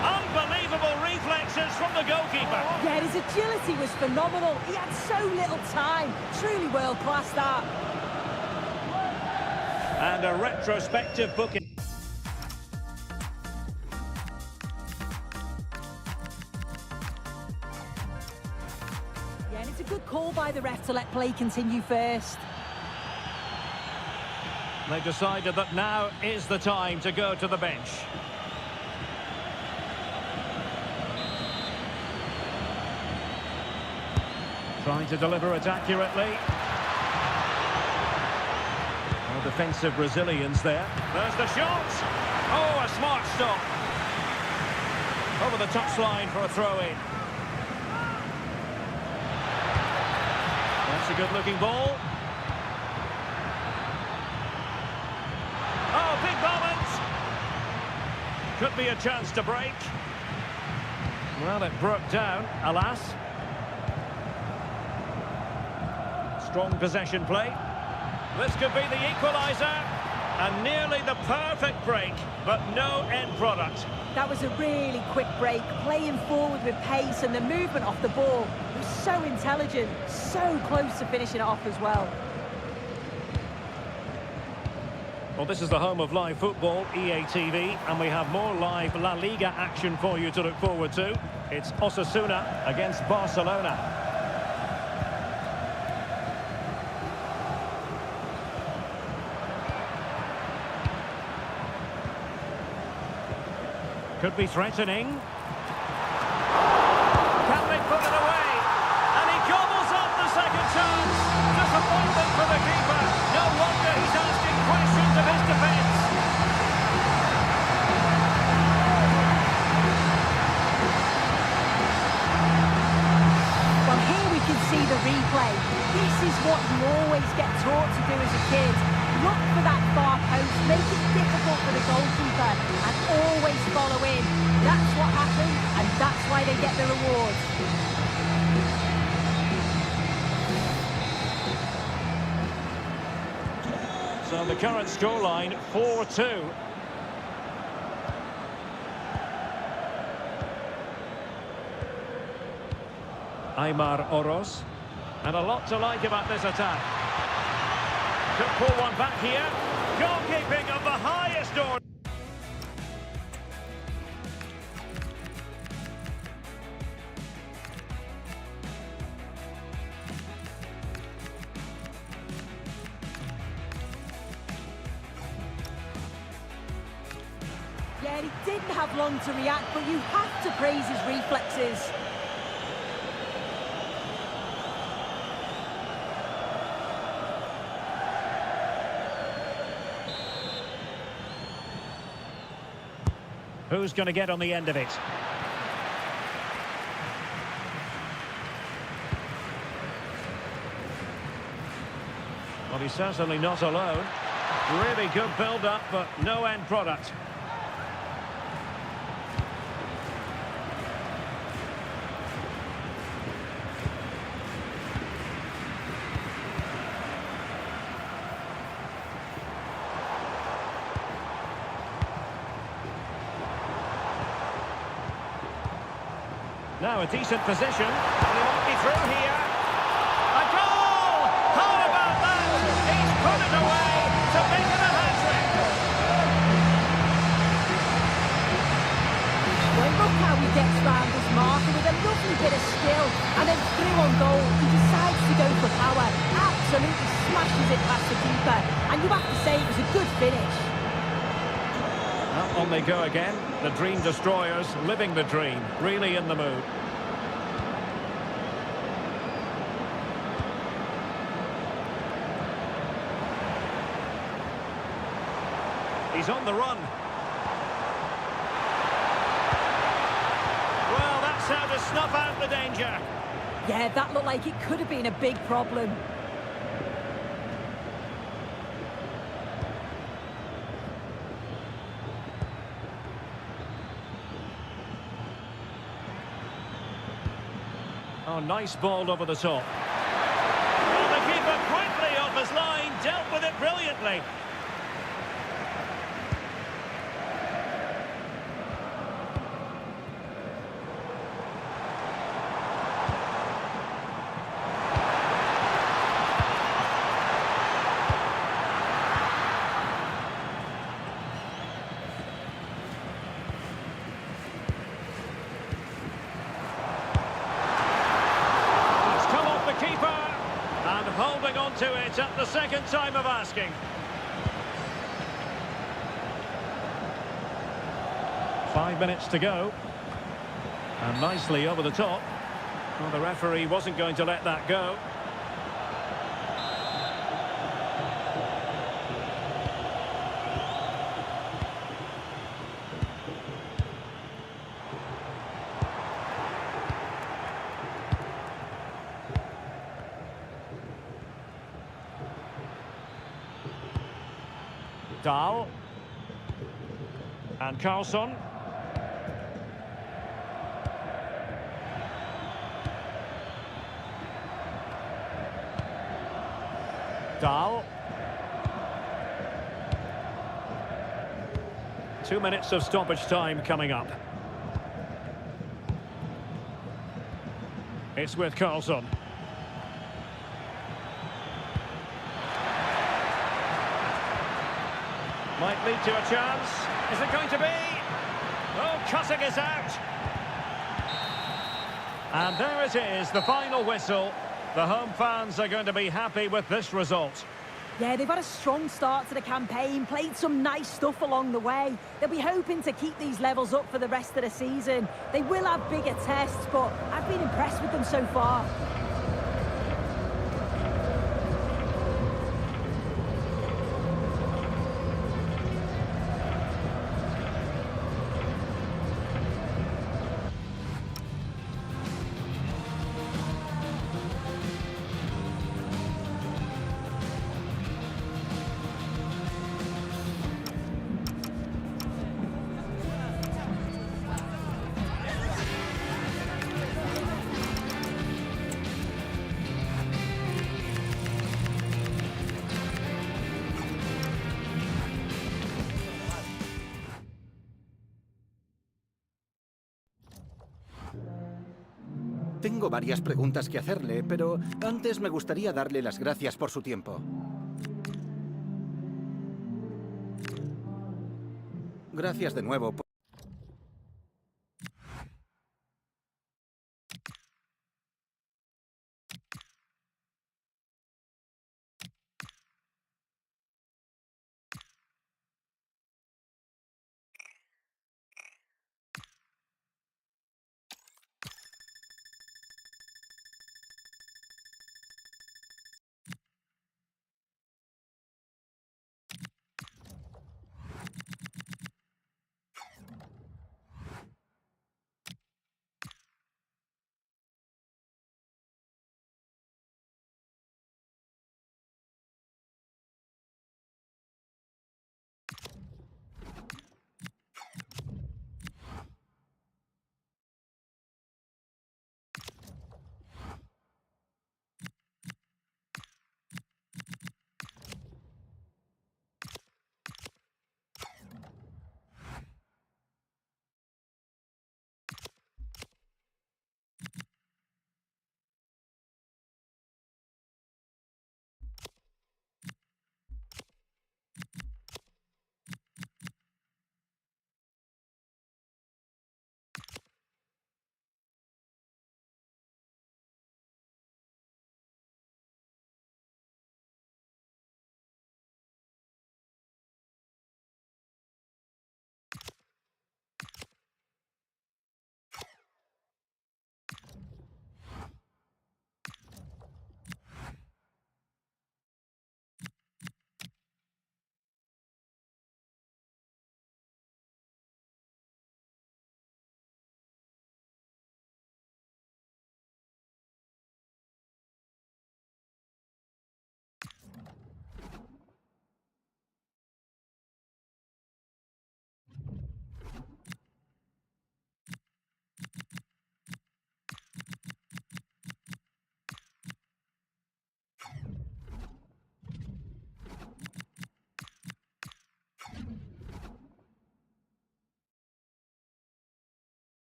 Unbelievable reflexes from the goalkeeper. Yeah, his agility was phenomenal. He had so little time. Truly world-class that. And a retrospective booking. Yeah, and it's a good call by the ref to let play continue first. They've decided that now is the time to go to the bench. Trying to deliver it accurately. Defensive resilience there. There's the shot. Oh, a smart stop. Over the touchline for a throw-in. That's a good-looking ball. Oh, big moment. Could be a chance to break. Well, it broke down, alas. Strong possession play. This could be the equaliser, and nearly the perfect break, but no end product. That was a really quick break, playing forward with pace, and the movement off the ball was so intelligent, so close to finishing it off as well. Well, this is the home of live football, EA TV, and we have more live La Liga action for you to look forward to. It's Osasuna against Barcelona. Could be threatening. Can they put it away? And he gobbles up the second chance. Disappointment for the keeper. No wonder he's asking questions of his defence. Well, here we can see the replay. This is what you always get taught to do as a kid. Look for that far post, make it difficult for the goalkeeper, and always follow in. That's what happened, and that's why they get the rewards. So the current scoreline, 4-2. Aymar Oroz. And a lot to like about this attack. Could pull one back here. Goalkeeping of the highest order. Yeah, he didn't have long to react, but you have to praise his reflexes. Who's going to get on the end of it? Well, he's certainly not alone. Really good build-up, but no end product. Now a decent position. And he might be through here. A goal! How about that? He's put it away to make it a hat-trick. Well, look how he gets round his marker with a lovely bit of skill. And then through on goal, he decides to go for power. Absolutely smashes it past the keeper. And you have to say it was a good finish. Well, on they go again. The dream destroyers living the dream. Really in the mood. He's on the run. Well, that's how to snuff out the danger. Yeah, that looked like it could have been a big problem. Oh, nice ball over the top. Well, the keeper quickly off his line, dealt with it brilliantly. Holding on to it at the second time of asking. Five minutes to go. And nicely over the top. Well, the referee wasn't going to let that go. Dahl. And Carlson. Dahl. 2 minutes of stoppage time coming up. It's with Carlson. Might lead to a chance. Is it going to be? Oh, cutting it out. And there it is, the final whistle. The home fans are going to be happy with this result. Yeah, they've had a strong start to the campaign, played some nice stuff along the way. They'll be hoping to keep these levels up for the rest of the season. They will have bigger tests, but I've been impressed with them so far. Tengo varias preguntas que hacerle, pero antes me gustaría darle las gracias por su tiempo. Gracias de nuevo por...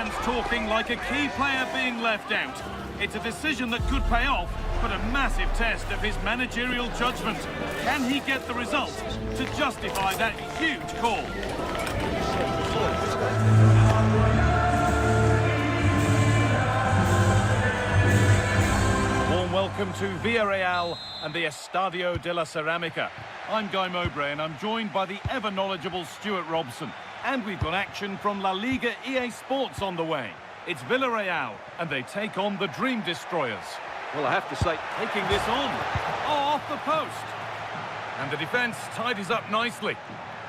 fans talking like a key player being left out. It's a decision that could pay off, but a massive test of his managerial judgment. Can he get the result to justify that huge call? Warm welcome to Villarreal and the Estadio de la Ceramica. I'm Guy Mowbray and I'm joined by the ever-knowledgeable Stuart Robson. And we've got action from La Liga EA Sports on the way. It's Villarreal, and they take on the Dream Destroyers. Well, I have to say, Taking this on. Oh, off the post. And the defence tidies up nicely.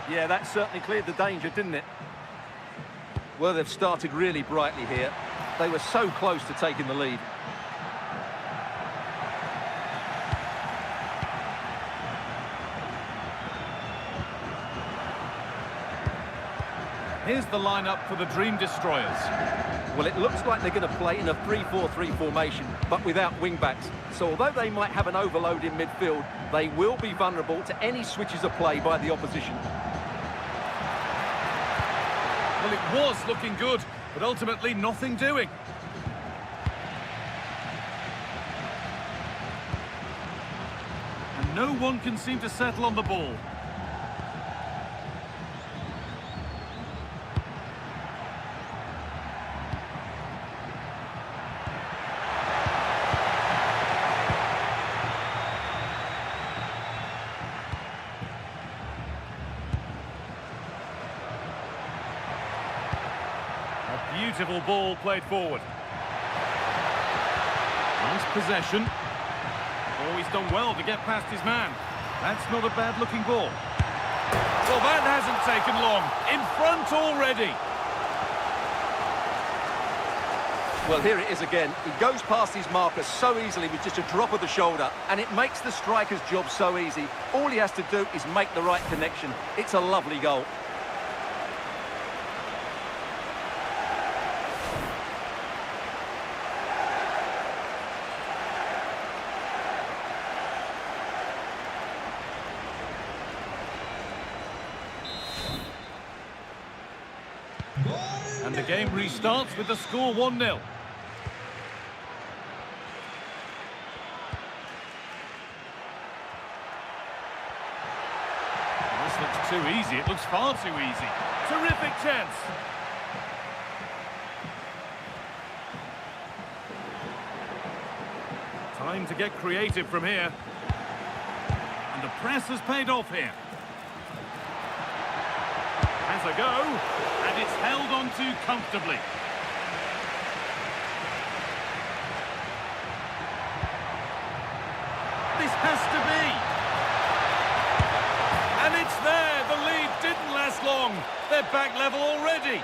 yeah, that certainly cleared the danger, didn't it? Well, they've started really brightly here. They were so close to taking the lead. Here's the lineup for the Dream Destroyers. Well, it looks like they're going to play in a 3-4-3 formation, but without wing-backs. So although they might have an overload in midfield, they will be vulnerable to any switches of play by the opposition. Well, it was looking good, but ultimately nothing doing. And no one can seem to settle on the ball. Beautiful ball played forward. Nice possession. Oh, he's done well to get past his man. That's not a bad-looking ball. Well, that hasn't taken long. In front already. Well, here it is again. He goes past his marker so easily with just a drop of the shoulder, and it makes the striker's job so easy. All he has to do is make the right connection. It's a lovely goal. And the game restarts with the score 1-0. This looks too easy. It looks far too easy. Terrific chance. Time to get creative from here. And the press has paid off here. Has a go, and it's held on to comfortably. This has to be. And it's there. The lead didn't last long. They're back level already.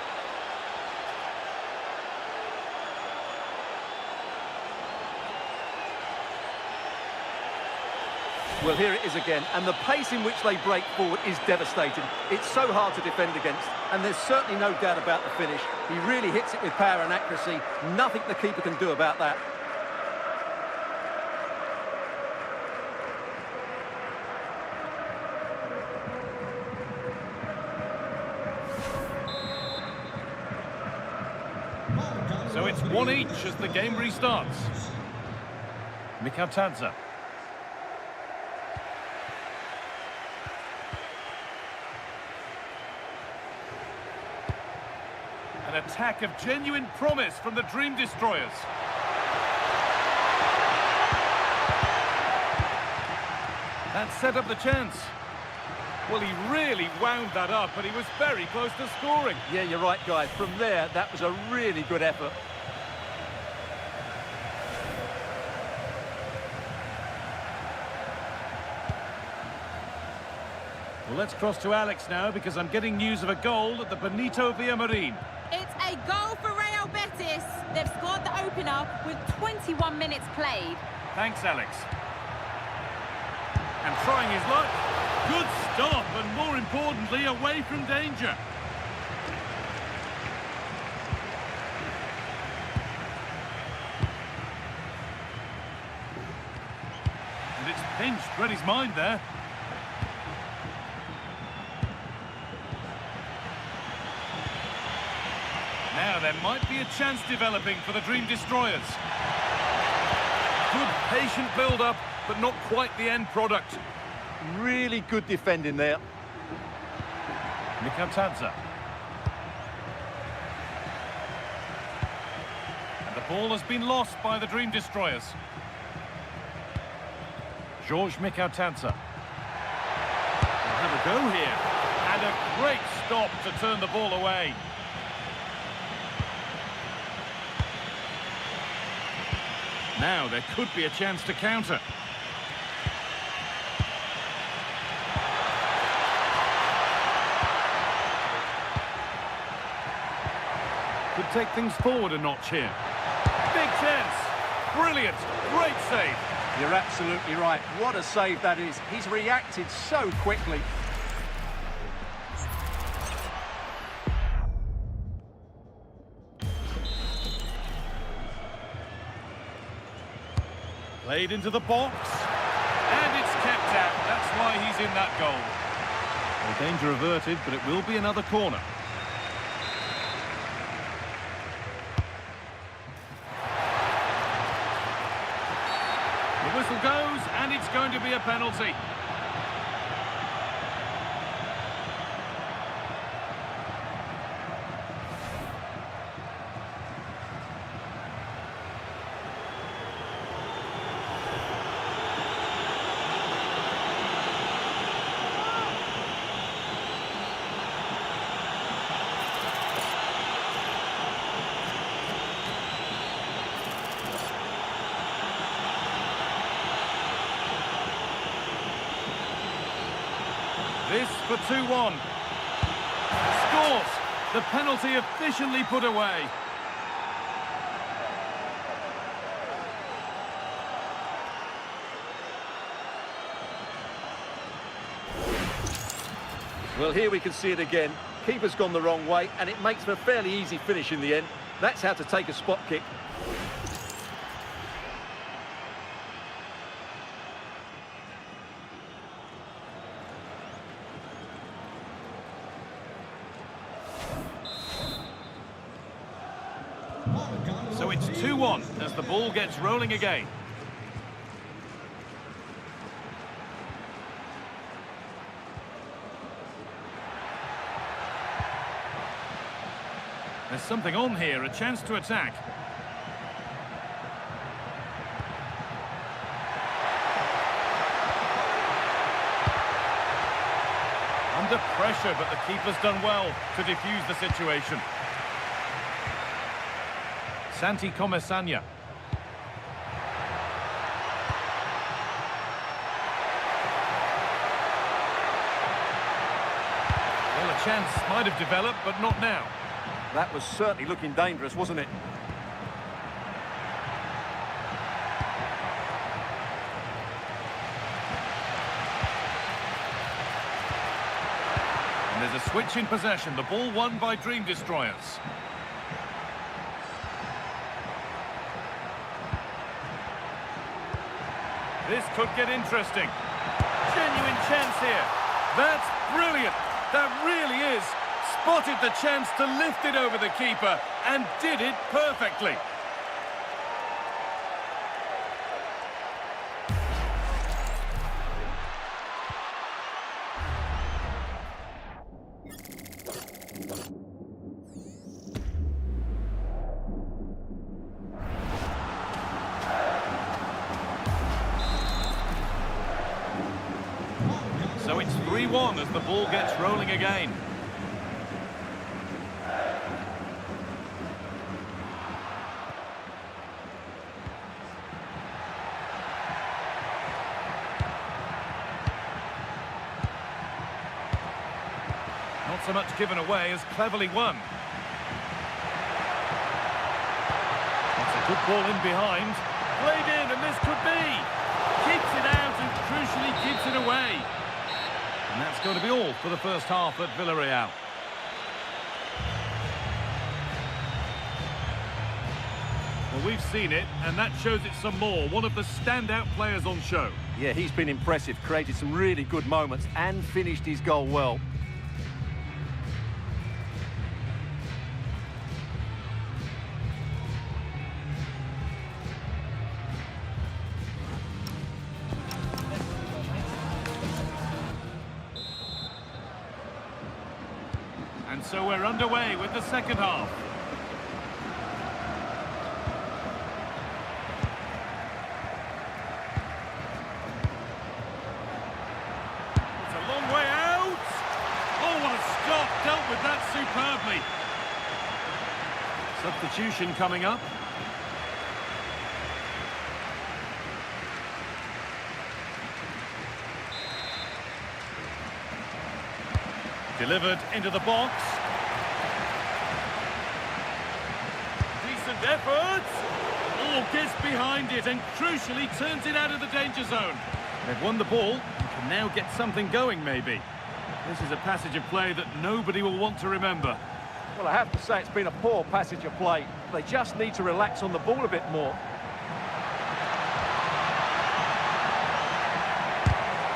Well, here it is again, and the pace in which they break forward is devastating. It's so hard to defend against, and there's certainly no doubt about the finish. He really hits it with power and accuracy. Nothing the keeper can do about that. So it's 1 each as the game restarts. Mikatadze. An attack of genuine promise from the Dream Destroyers. That set up the chance. Well, he really wound that up, and he was very close to scoring. Yeah, you're right, guys. From there, that was a really good effort. Well, let's cross to Alex now, because I'm getting news of a goal at the Benito Villamarín. It's a goal for Real Betis. They've scored the opener with 21 minutes played. Thanks, Alex. And trying his luck. Good stop, and more importantly, away from danger. And it's pinched, read his mind there. Now Now, there might be a chance developing for the Dream Destroyers. Good, patient build-up, but not quite the end product. Really good defending there. Mikatadze. And the ball has been lost by the Dream Destroyers. George Mikatadze. Have a go here. And a great stop to turn the ball away. Now there could be a chance to counter. Could take things forward a notch here. Big chance. Brilliant. Great save. You're absolutely right. What a save that is. He's reacted so quickly. Played into the box. And it's kept out. That's why he's in that goal. Well, danger averted, but it will be another corner. The whistle goes, and it's going to be a penalty. This for 2-1. Scores! The penalty efficiently put away. Well, here we can see it again. Keeper's gone the wrong way, and it makes for a fairly easy finish in the end. That's how to take a spot kick. So it's 2-1 as the ball gets rolling again. There's something on here, a chance to attack. Under pressure, but the keeper's done well to defuse the situation. Santi Comesanya. Well, a chance might have developed, but not now. That was certainly looking dangerous, wasn't it? And there's a switch in possession. The ball won by Dream Destroyers. This could get interesting. Genuine chance here. That's brilliant. That really is. Spotted the chance to lift it over the keeper and did it perfectly. So it's 3-1 as the ball gets rolling again. Not so much given away as cleverly won. That's a good ball in behind. Played in, and this could be. Keeps it out and crucially keeps it away. And that's going to be all for the first half at Villarreal. Well, we've seen it, and that shows it some more. One of the standout players on show. Yeah, he's been impressive, created some really good moments and finished his goal well. so we're underway with the second half. It's a long way out. Oh, what a stop. Dealt with that superbly. Substitution coming up. Delivered into the box. Decent effort. Oh, gets behind it and crucially turns it out of the danger zone. They've won the ball and can now get something going, maybe. This is a passage of play that nobody will want to remember. Well, I have to say it's been a poor passage of play. They just need to relax on the ball a bit more.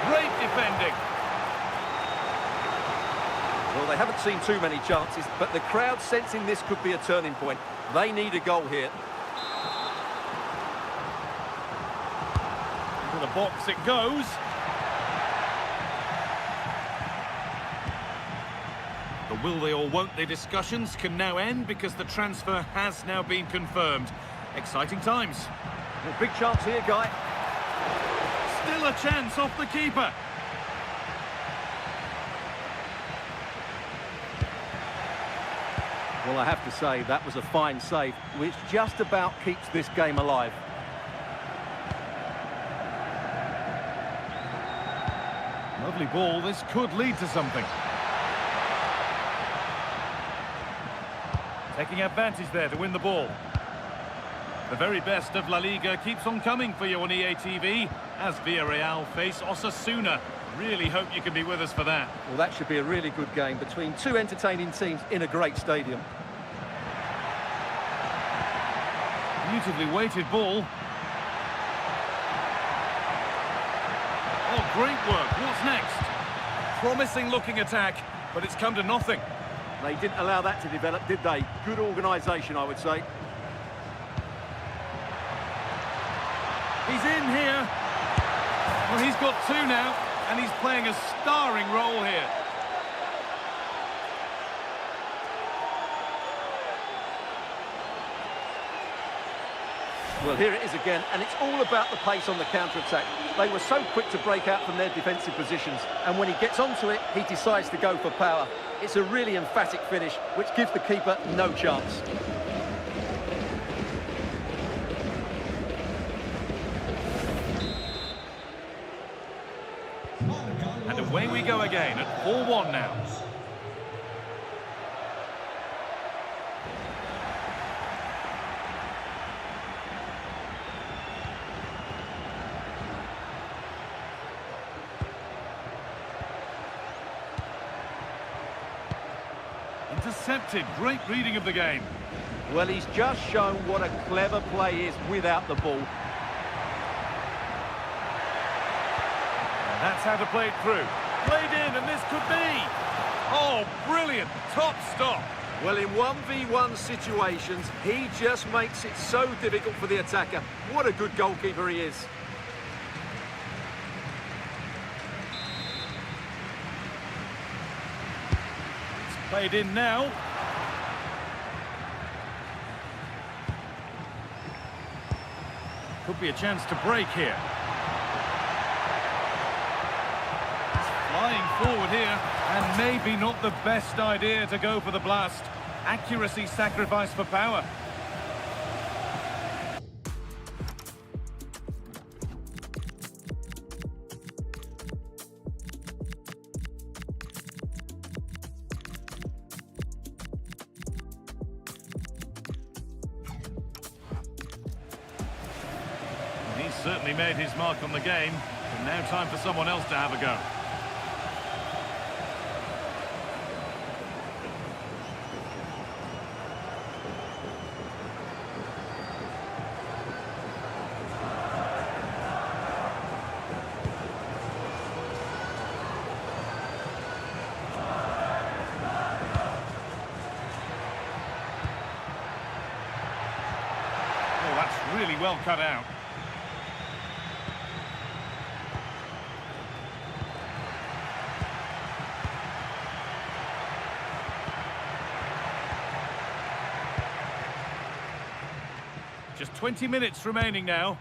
Great defending. Well, they haven't seen too many chances, but the crowd sensing this could be a turning point. They need a goal here. Into the box it goes. The will they or won't they discussions can now end because the transfer has now been confirmed. Exciting times. Well, big chance here, Guy. Still a chance off the keeper. Well, I have to say, that was a fine save, which just about keeps this game alive. Lovely ball, this could lead to something. Taking advantage there to win the ball. The very best of La Liga keeps on coming for you on EA TV as Villarreal face Osasuna. Really hope you can be with us for that. Well, that should be a really good game between two entertaining teams in a great stadium. Beautifully weighted ball. Oh, great work. What's next? Promising looking attack, but it's come to nothing. They didn't allow that to develop, did they? Good organisation, I would say. He's in here. Well, he's got two now, and he's playing a starring role here. Well, here it is again, and it's all about the pace on the counter-attack. They were so quick to break out from their defensive positions, and when he gets onto it, he decides to go for power. It's a really emphatic finish, which gives the keeper no chance. And away we go again at 4-1 now. Intercepted. Great reading of the game. Well, he's just shown what a clever play is without the ball. And that's how to play it through. Played in, and this could be. Oh, brilliant. Top stop. Well, in 1v1 situations, he just makes it so difficult for the attacker. What a good goalkeeper he is. Played in now. Could be a chance to break here. He's flying forward here, and maybe not the best idea to go for the blast. Accuracy sacrificed for power. He's certainly made his mark on the game, and now time for someone else to have a go. Oh, that's really well cut out. Just 20 minutes remaining now.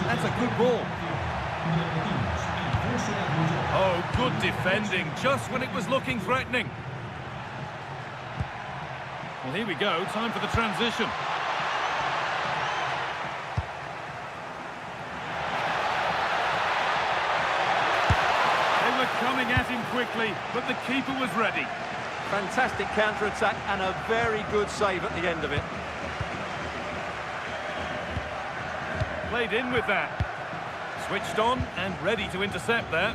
That's a good ball. Oh, good defending, just when it was looking threatening. Well, here we go, time for the transition. They were coming at him quickly, but the keeper was ready. Fantastic counter-attack and a very good save at the end of it. Played in with that. Switched on and ready to intercept there.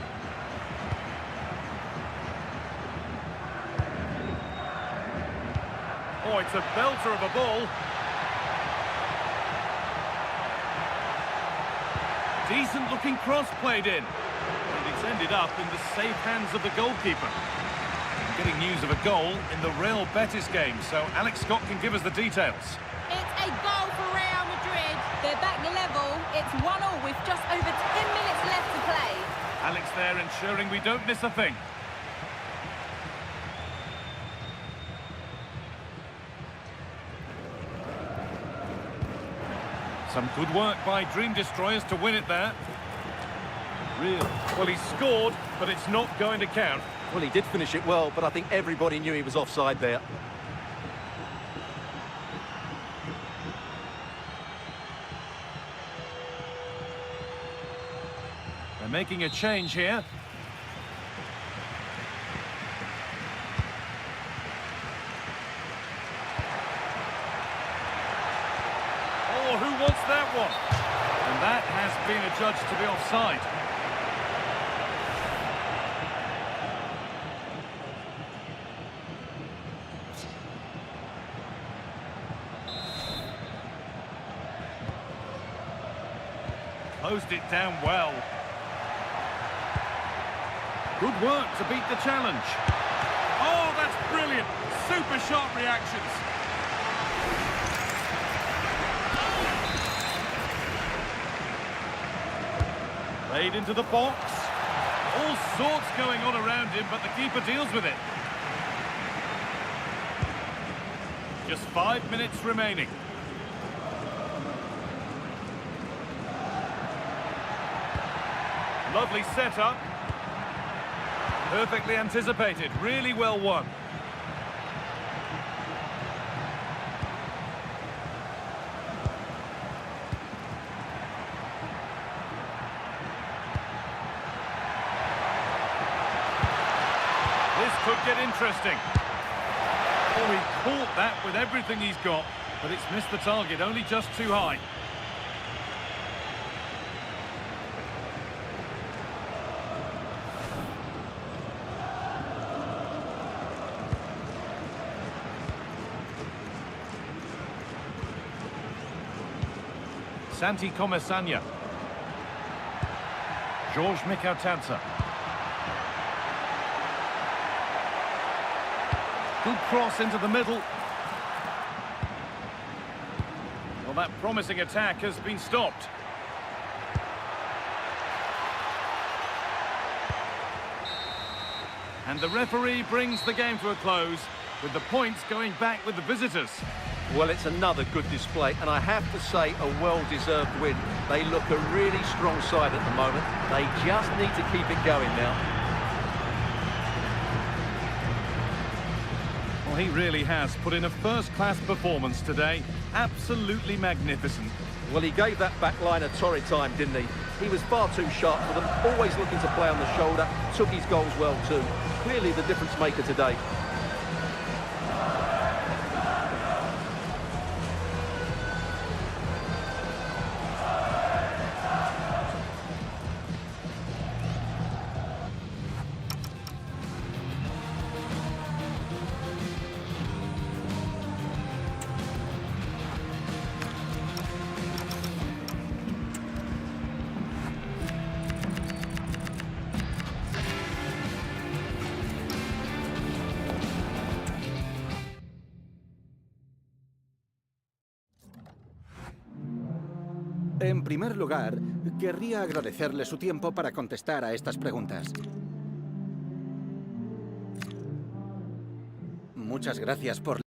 Oh, it's a belter of a ball. Decent looking cross played in. And it's ended up in the safe hands of the goalkeeper. Getting news of a goal in the Real Betis game, so Alex Scott can give us the details. It's a goal for Real Madrid. They're back level. It's 1-1 with just over 10 minutes left to play. Alex there ensuring we don't miss a thing. Some good work by Dream Destroyers to win it there. Well, he scored, but it's not going to count. Well, he did finish it well, but I think everybody knew he was offside there. They're making a change here. Oh, who wants that one? And that has been adjudged to be offside. Closed it down well. Good work to beat the challenge. Oh, that's brilliant. Super sharp reactions. Played into the box. All sorts going on around him, but the keeper deals with it. Just 5 minutes remaining. Lovely setup. Perfectly anticipated. Really well won. This could get interesting. Oh, he caught that with everything he's got, but it's missed the target, only just too high. Santi Comesanya. George Mikautadze. Good cross into the middle. Well, that promising attack has been stopped. And the referee brings the game to a close, with the points going back with the visitors. Well, it's another good display, and I have to say a well-deserved win. They look a really strong side at the moment. They just need to keep it going now. Well, he really has put in a first-class performance today. Absolutely magnificent. Well, he gave that back line a torrid time, didn't he? He was far too sharp for them, always looking to play on the shoulder, took his goals well too. Clearly the difference maker today. En primer lugar, querría agradecerle su tiempo para contestar a estas preguntas. Muchas gracias por...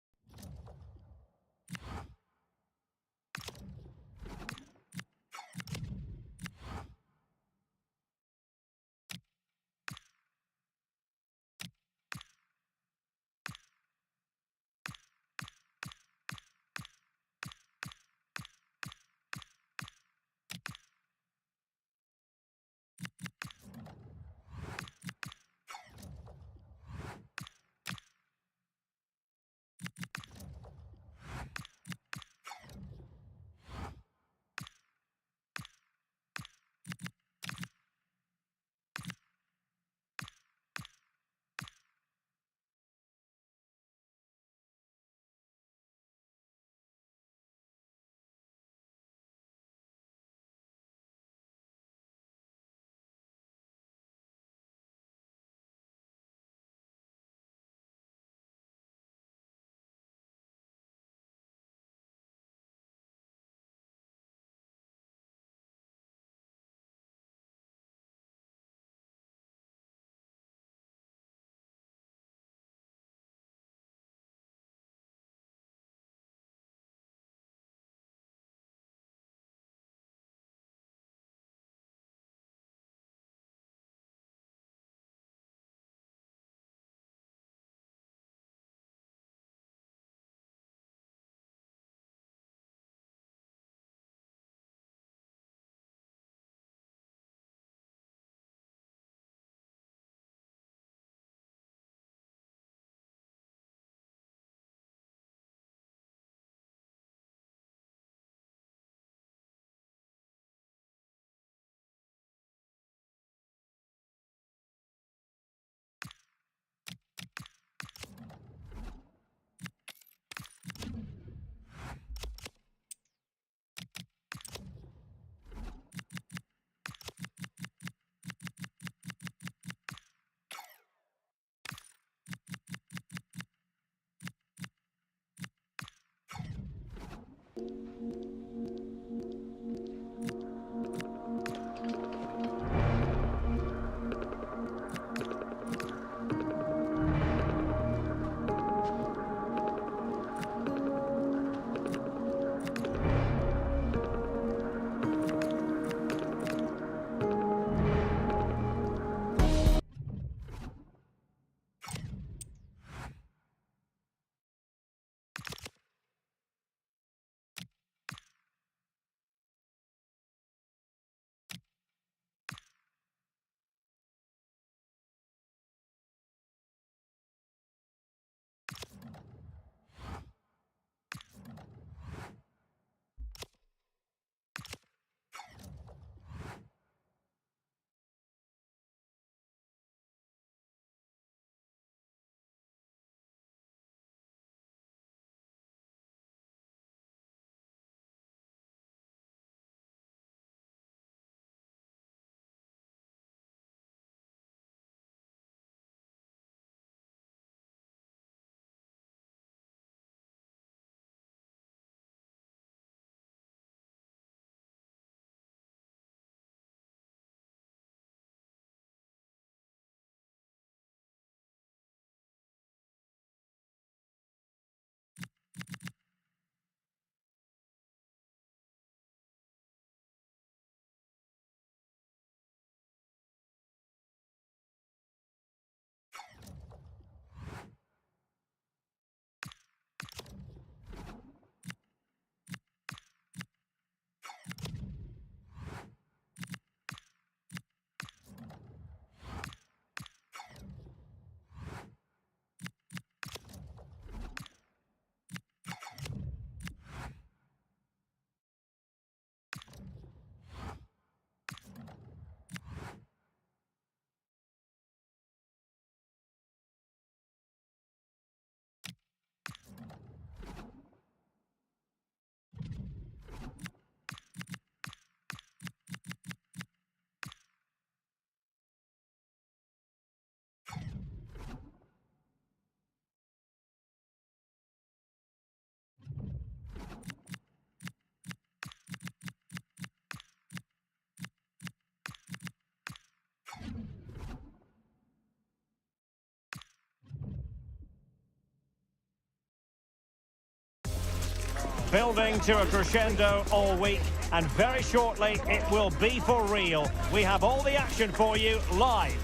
building to a crescendo all week, and very shortly it will be for real. We have all the action for you live.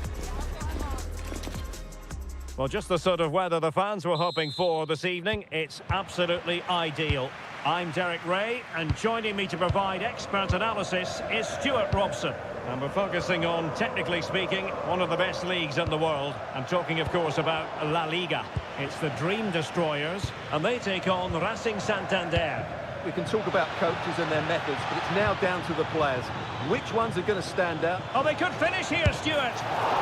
Well, just the sort of weather the fans were hoping for this evening. It's absolutely ideal. I'm Derek Ray, and joining me to provide expert analysis is Stuart Robson. And we're focusing on, technically speaking, one of the best leagues in the world. I'm talking, of course, about La Liga. It's the Dream Destroyers, and they take on Racing Santander. We can talk about coaches and their methods, but it's now down to the players. Which ones are going to stand out? Oh, they could finish here, Stuart.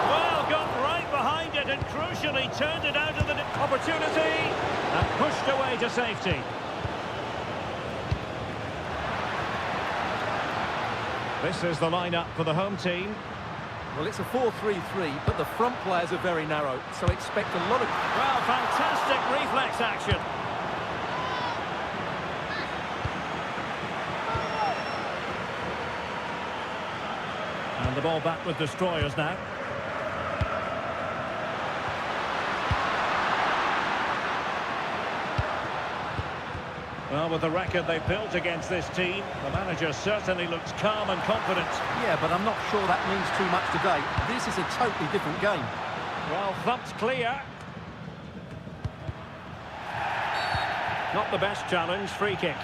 Well, got right behind it and crucially turned it out of the opportunity and pushed away to safety. This is the lineup for the home team. Well, it's a 4-3-3, but the front players are very narrow, so expect a lot of... Well, fantastic reflex action. And the ball back with Destroyers now. Well, with the record they've built against this team, the manager certainly looks calm and confident. Yeah, but I'm not sure that means too much today. This is a totally different game. Well, thumped clear. Not the best challenge, free kick.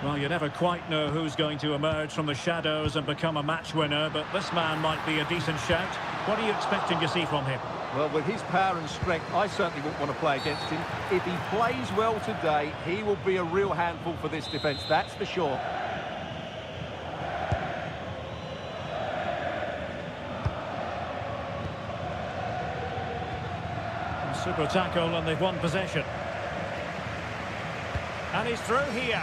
Well, you never quite know who's going to emerge from the shadows and become a match winner, but this man might be a decent shout. What are you expecting to see from him? Well, with his power and strength, I certainly wouldn't want to play against him. If he plays well today, he will be a real handful for this defence, that's for sure. Super tackle, and they've won possession. And he's through here.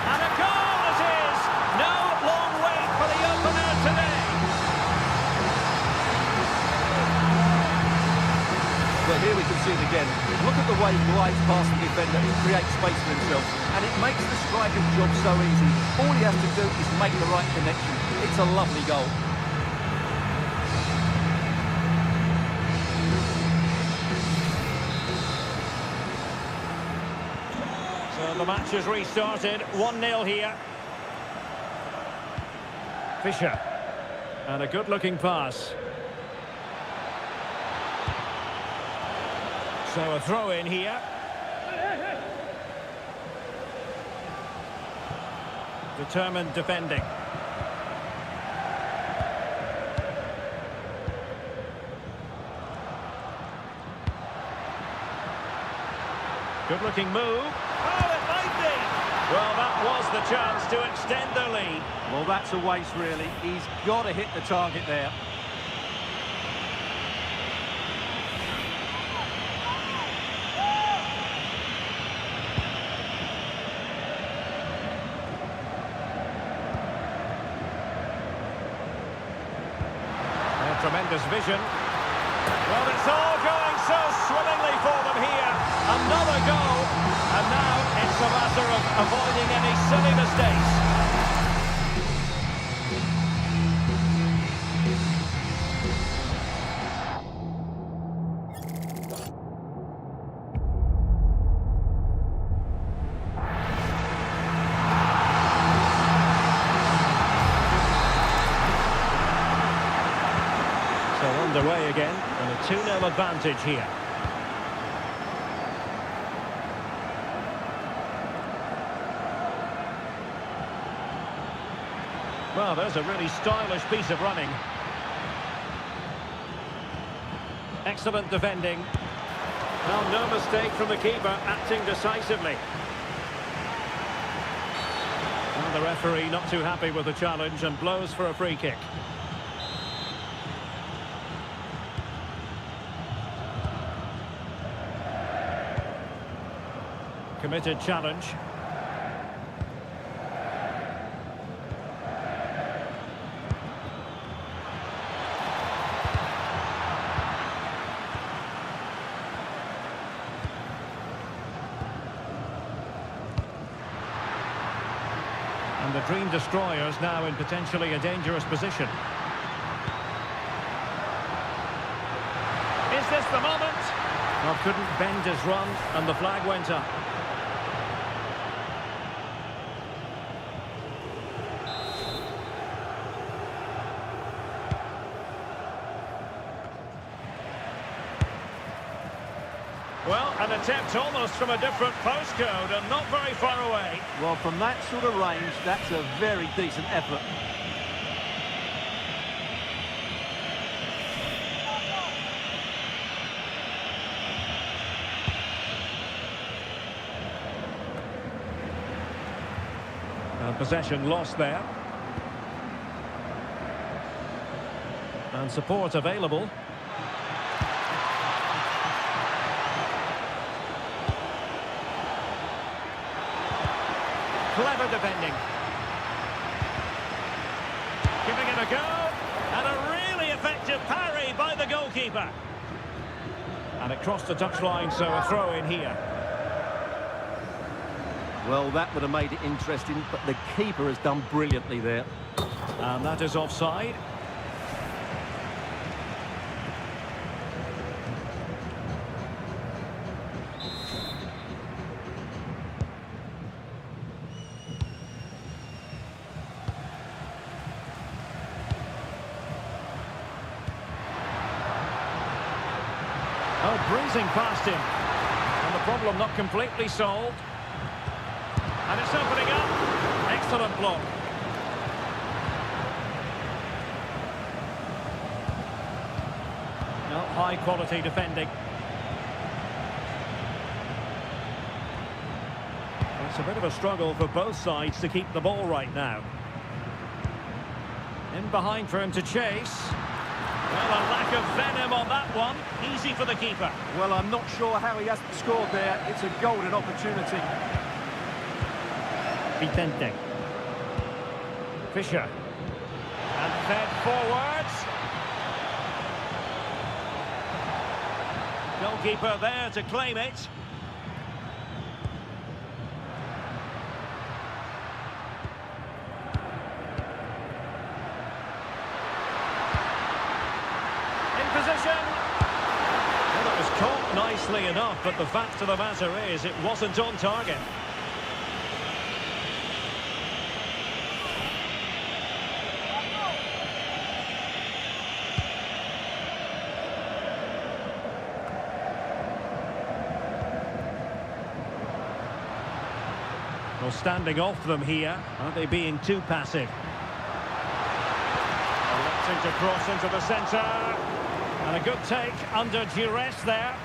And a goal it is! No long wait for the opener today. Well, here we can see it again. Look at the way he glides past the defender, he creates space for himself, and it makes the striker's job so easy. All he has to do is make the right connection. It's a lovely goal. So the match has restarted, 1-0 here. Fisher. And a good-looking pass. So a throw in here. Determined defending. Good-looking move. Oh, it might be. Well, that was the chance to extend the lead. Well, that's a waste, really. He's got to hit the target there. Tremendous vision. Well, it's all going so swimmingly for them here. Another goal. And now it's a matter of avoiding any silly mistakes. So underway again, and a 2-0 advantage here. Well, there's a really stylish piece of running. Excellent defending. Well, no mistake from the keeper, acting decisively. Well, the referee not too happy with the challenge and blows for a free kick. Committed challenge. the Dream Destroyers now in potentially a dangerous position. Is this the moment? Well, couldn't bend his run, and the flag went up. Well, an attempt almost from a different postcode and not very far away. Well, from that sort of range, that's a very decent effort. Possession lost there. And support available. Clever defending. Giving it a go. And a really effective parry by the goalkeeper. And it crossed the touchline, so a throw in here. Well, that would have made it interesting, but the keeper has done brilliantly there. And that is offside. Oh, breezing past him. And the problem not completely solved. And it's opening up. Excellent block. No, high quality defending. It's a bit of a struggle for both sides to keep the ball right now. In behind for him to chase. Well, a lack of venom on that one. Easy for the keeper. Well, I'm not sure how he hasn't scored there. It's a golden opportunity. Vicente. Fisher. And fed forwards. Goalkeeper there to claim it. In position. Well, it was caught nicely enough, but the fact of the matter is it wasn't on target. Well, standing off them here. Aren't they being too passive? Electing to cross into the centre. And a good take under duress there.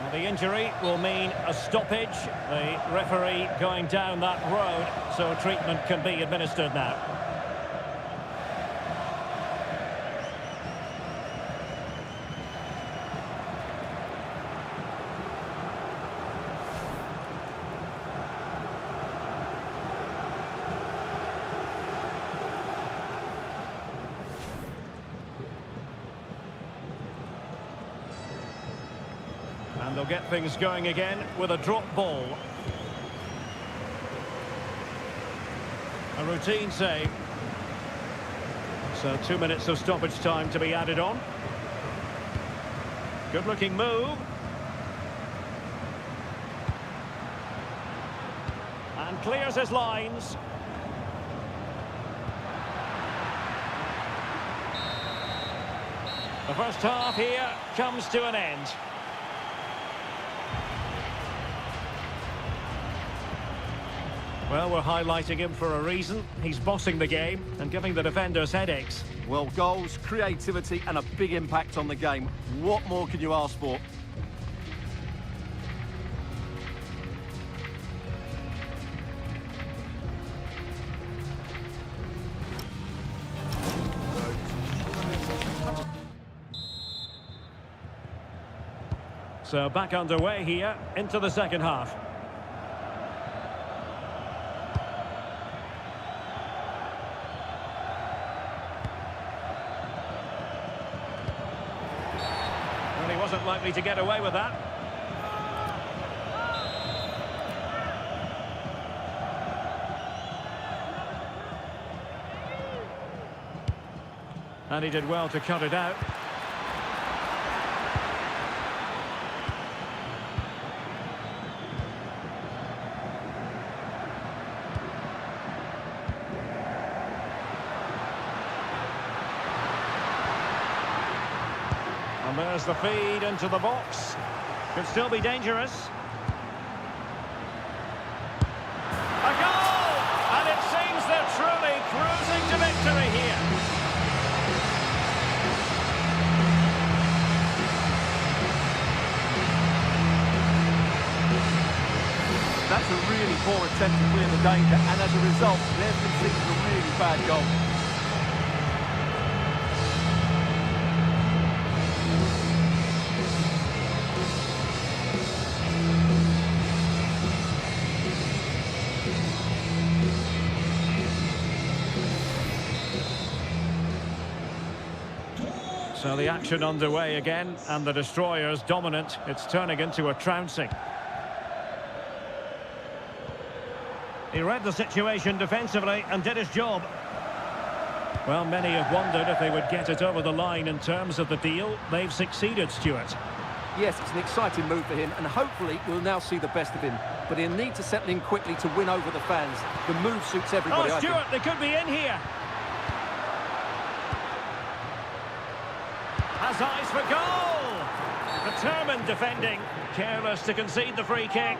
Well, the injury will mean a stoppage. The referee going down that road, so treatment can be administered now. And they'll get things going again with a drop ball. A routine save. So 2 minutes of stoppage time to be added on. Good looking move. And clears his lines. The first half here comes to an end. Well, we're highlighting him for a reason. He's bossing the game and giving the defenders headaches. Well, goals, creativity and a big impact on the game. What more can you ask for? So back underway here into the second half. Well, he wasn't likely to get away with that. And he did well to cut it out. And there's the feed into the box. Could still be dangerous. A goal! And it seems they're truly cruising to victory here. That's a really poor attempt to clear the danger, and as a result, they've conceded a really bad goal. So the action underway again, and the Destroyers dominant. It's turning into a trouncing. He read the situation defensively and did his job. Well, many have wondered if they would get it over the line in terms of the deal. They've succeeded, Stuart. Yes, it's an exciting move for him, and hopefully we'll now see the best of him. But he'll need to settle in quickly to win over the fans. The move suits everybody, Oh, I think. Stuart, they could be in here. Has eyes for goal. Determined defending. Careless to concede the free kick.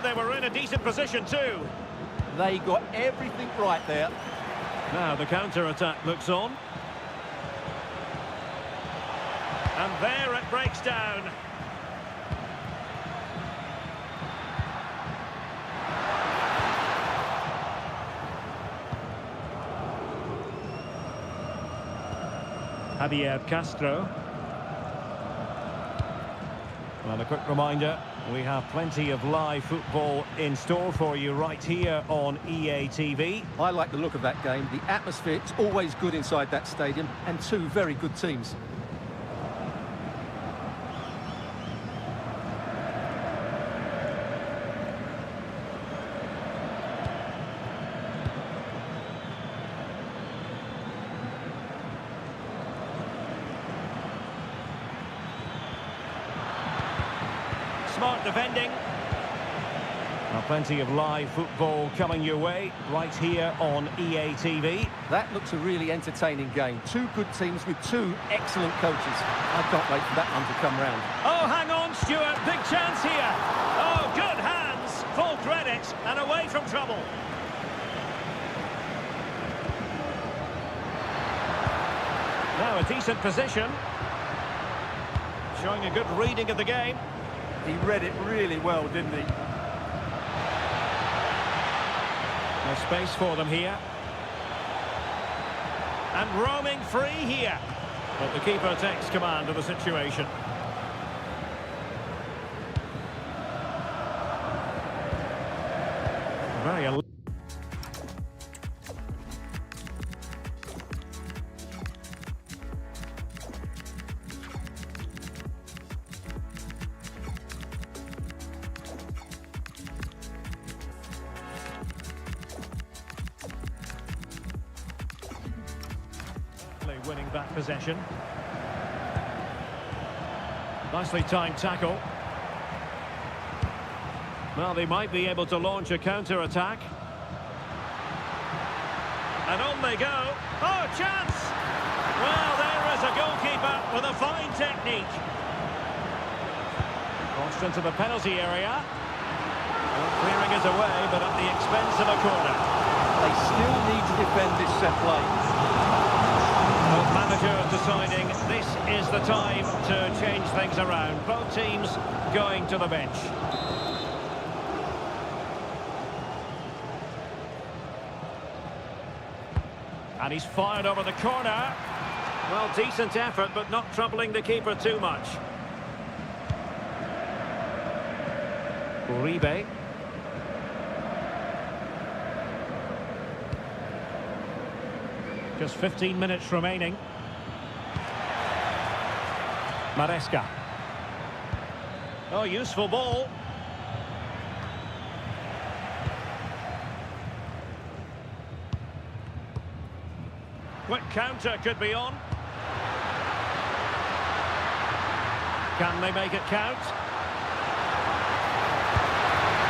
They were in a decent position too. They got everything right there. Now the counter-attack looks on. And there it breaks down. Javier Castro. Well, a quick reminder, we have plenty of live football in store for you right here on EA TV. I like the look of that game. The atmosphere is always good inside that stadium, and two very good teams. Smart defending. Now, plenty of live football coming your way right here on EA TV. That looks a really entertaining game. Two good teams with two excellent coaches. I can't wait for that one to come round. Oh, hang on, Stuart. Big chance here. Oh, good hands. Full credit and away from trouble. Now, a decent position. Showing a good reading of the game. He read it really well, didn't he? No space for them here. And roaming free here. But the keeper takes command of the situation. Very winning back possession. Nicely timed tackle. Well, they might be able to launch a counter-attack. And on they go. Oh, chance! Well, there is a goalkeeper with a fine technique. Crossed into the penalty area. Well, clearing it away, but at the expense of a corner. They still need to defend this set play. Both managers deciding this is the time to change things around. Both teams going to the bench. And he's fired over the corner. Well, decent effort, but not troubling the keeper too much. Uribe. Just 15 minutes remaining. Maresca. Oh, useful ball. Quick counter could be on. Can they make it count?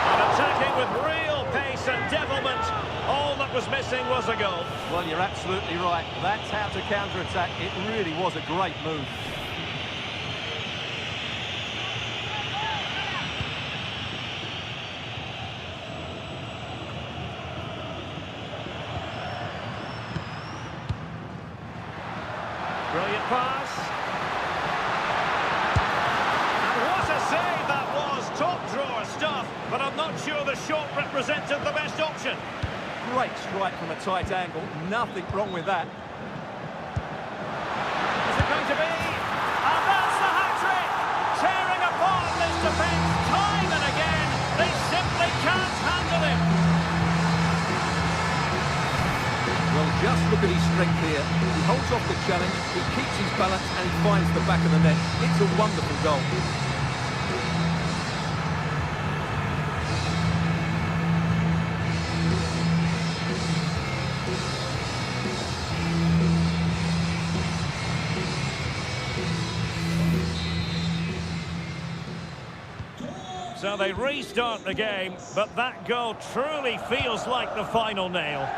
And attacking with real pace and devilment. All that was missing was a goal. Well, you're absolutely right. That's how to counter-attack. It really was a great move. Brilliant pass. And what a save that was. Top drawer stuff. But I'm not sure the shot represented the best option. Great strike from a tight angle. Nothing wrong with that. Is it going to be? And that's the hat-trick! Tearing apart this defence time and again. They simply can't handle him. Well, just look at his strength here. He holds off the challenge, he keeps his balance, and he finds the back of the net. It's a wonderful goal. So they restart the game, but that goal truly feels like the final nail.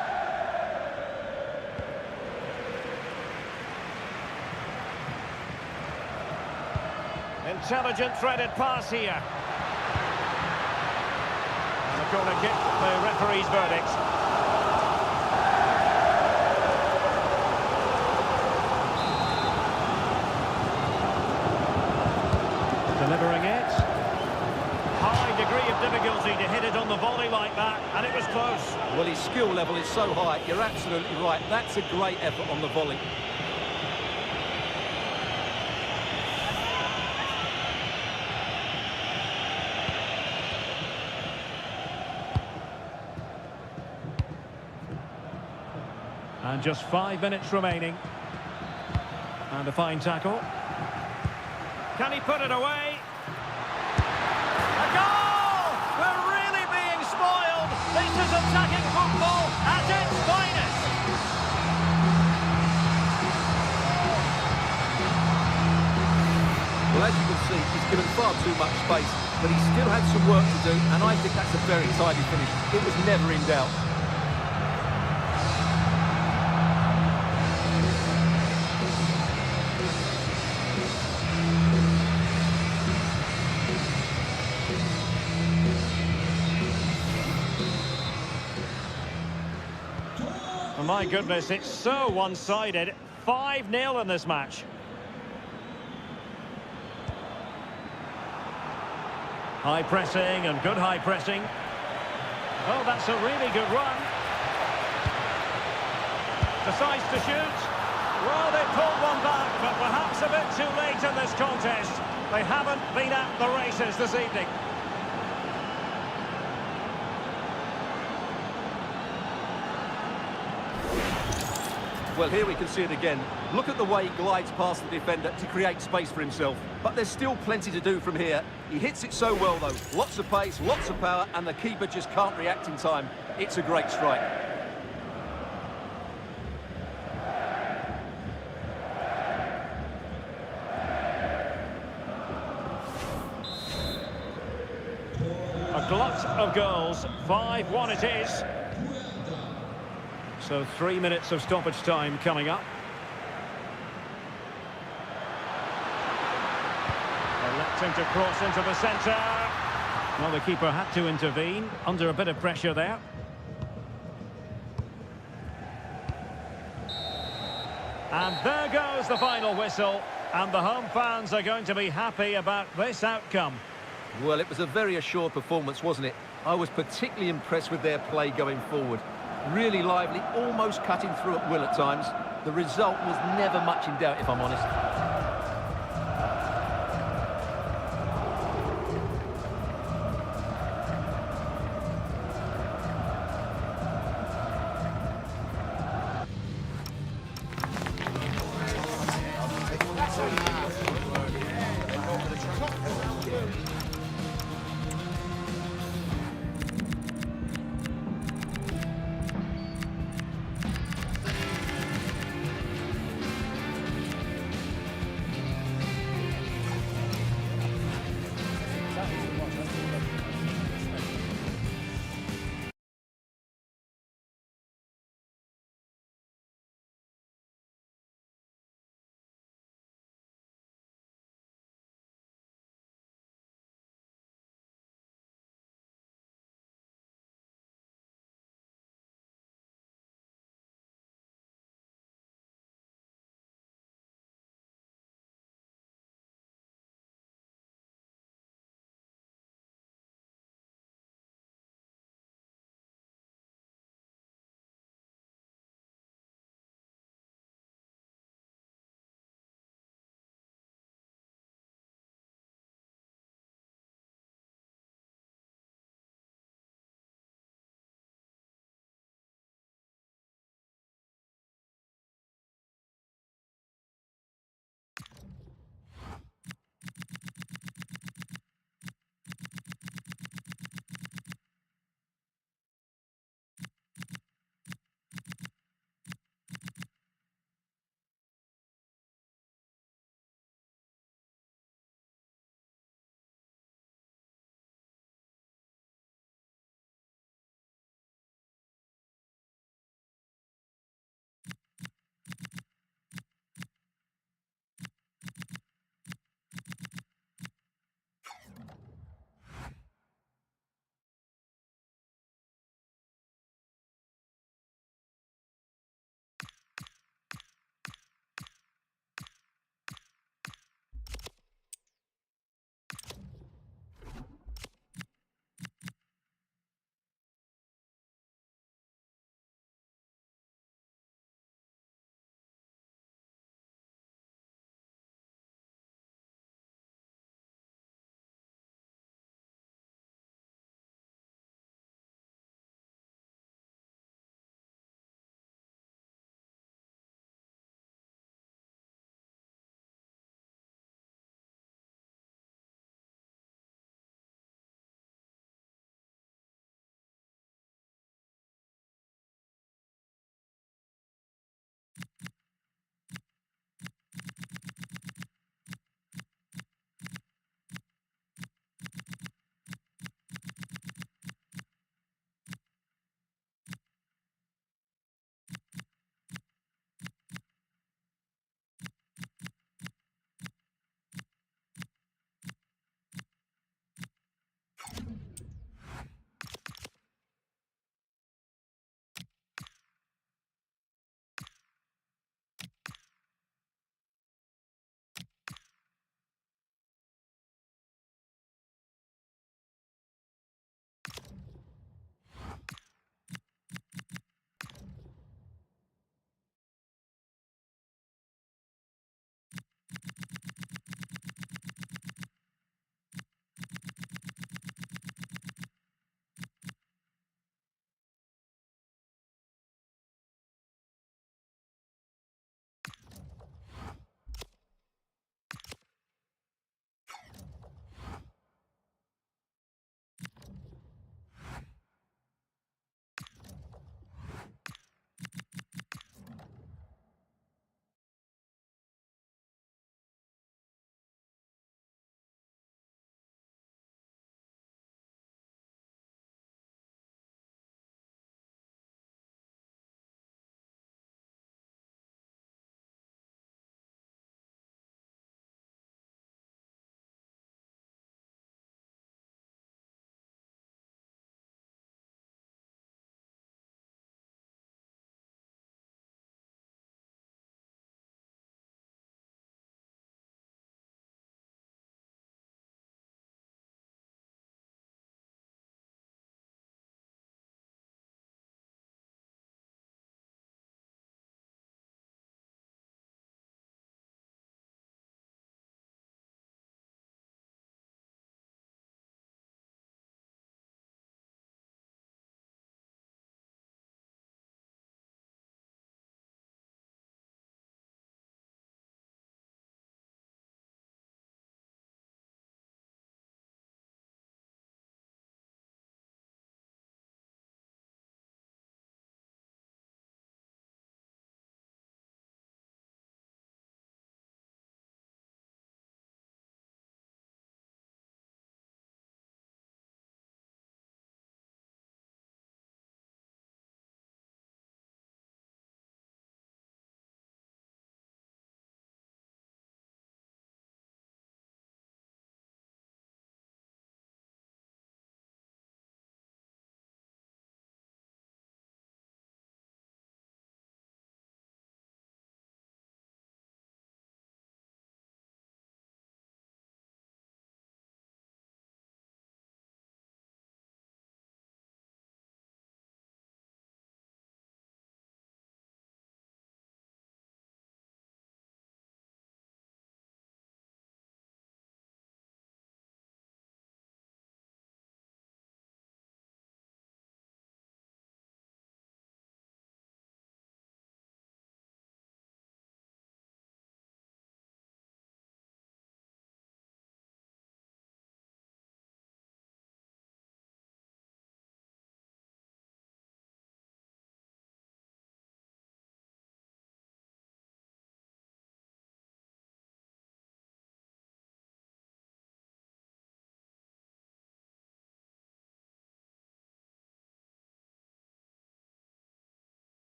Intelligent threaded pass here. And a corner kick, the referee's verdict. Delivering it. High degree of difficulty to hit it on the volley like that, and it was close. Well, his skill level is so high, you're absolutely right. That's a great effort on the volley. And just 5 minutes remaining. And a fine tackle. Can he put it away? A goal! We're really being spoiled. This is attacking football at its finest. Well, as you can see, he's given far too much space, but he still had some work to do, and I think that's a very tidy finish. It was never in doubt. Oh, my goodness, it's so one-sided. 5-0 in this match. High pressing and good high pressing. Oh, that's a really good run. Decides to shoot. Well, they pulled one back, but perhaps a bit too late in this contest. They haven't been at the races this evening. Well, here we can see it again. Look at the way he glides past the defender to create space for himself. But there's still plenty to do from here. He hits it so well, though. Lots of pace, lots of power, and the keeper just can't react in time. It's a great strike. A glut of goals. 5-1 it is. So 3 minutes of stoppage time coming up. Electing to cross into the centre. Well, the keeper had to intervene under a bit of pressure there. And there goes the final whistle. And the home fans are going to be happy about this outcome. Well, it was a very assured performance, wasn't it? I was particularly impressed with their play going forward. Really lively, almost cutting through at will at times. The result was never much in doubt, if I'm honest.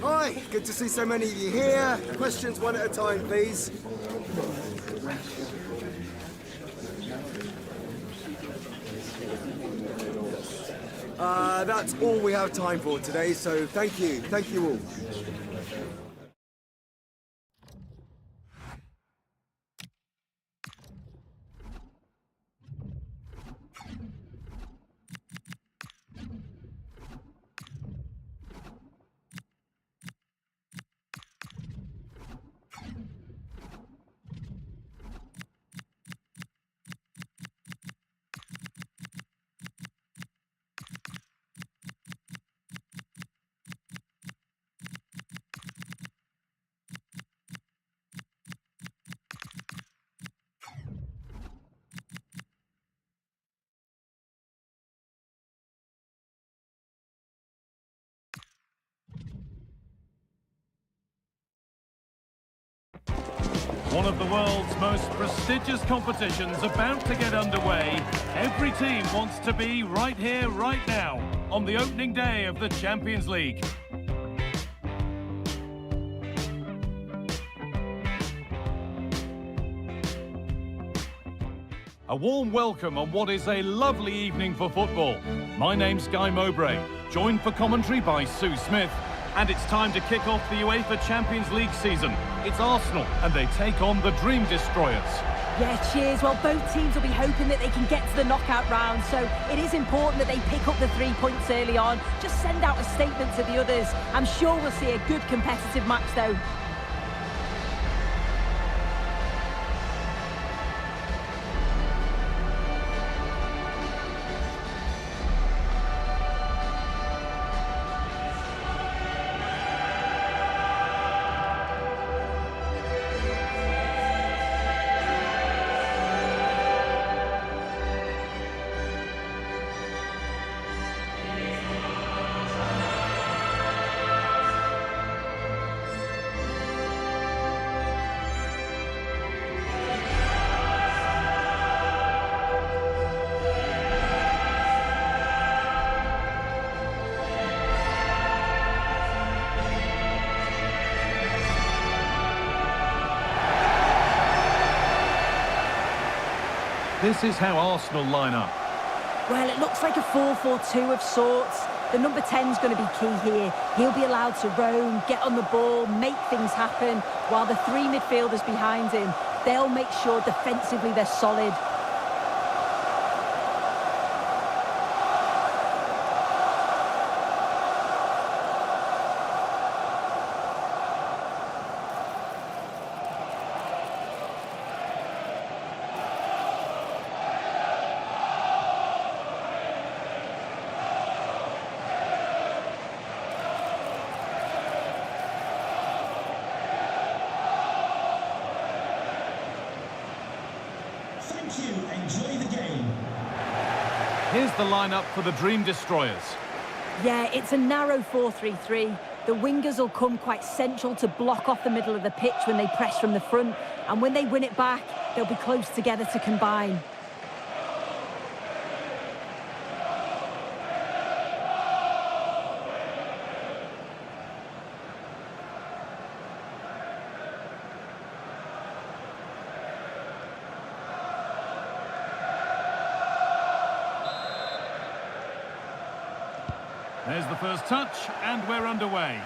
Hi, good to see so many of you here. Questions one at a time, please. That's all we have time for today, so thank you. Thank you all. One of the world's most prestigious competitions about to get underway. Every team wants to be right here, right now, on the opening day of the Champions League. A warm welcome on what is a lovely evening for football. My name's Guy Mowbray, joined for commentary by Sue Smith. And it's time to kick off the UEFA Champions League season. It's Arsenal, and they take on the Dream Destroyers. Yeah, cheers. Well, both teams will be hoping that they can get to the knockout round, so it is important that they pick up the 3 points early on. Just send out a statement to the others. I'm sure we'll see a good competitive match, though. This is how Arsenal line up. Well, it looks like a 4-4-2 of sorts. The number 10's going to be key here. He'll be allowed to roam, get on the ball, make things happen, while the 3 midfielders behind him, they'll make sure defensively they're solid. Enjoy the game. Here's the lineup for the Dream Destroyers. Yeah, it's a narrow 4-3-3. The wingers will come quite central to block off the middle of the pitch when they press from the front. And when they win it back, they'll be close together to combine. There's the first touch, and we're underway.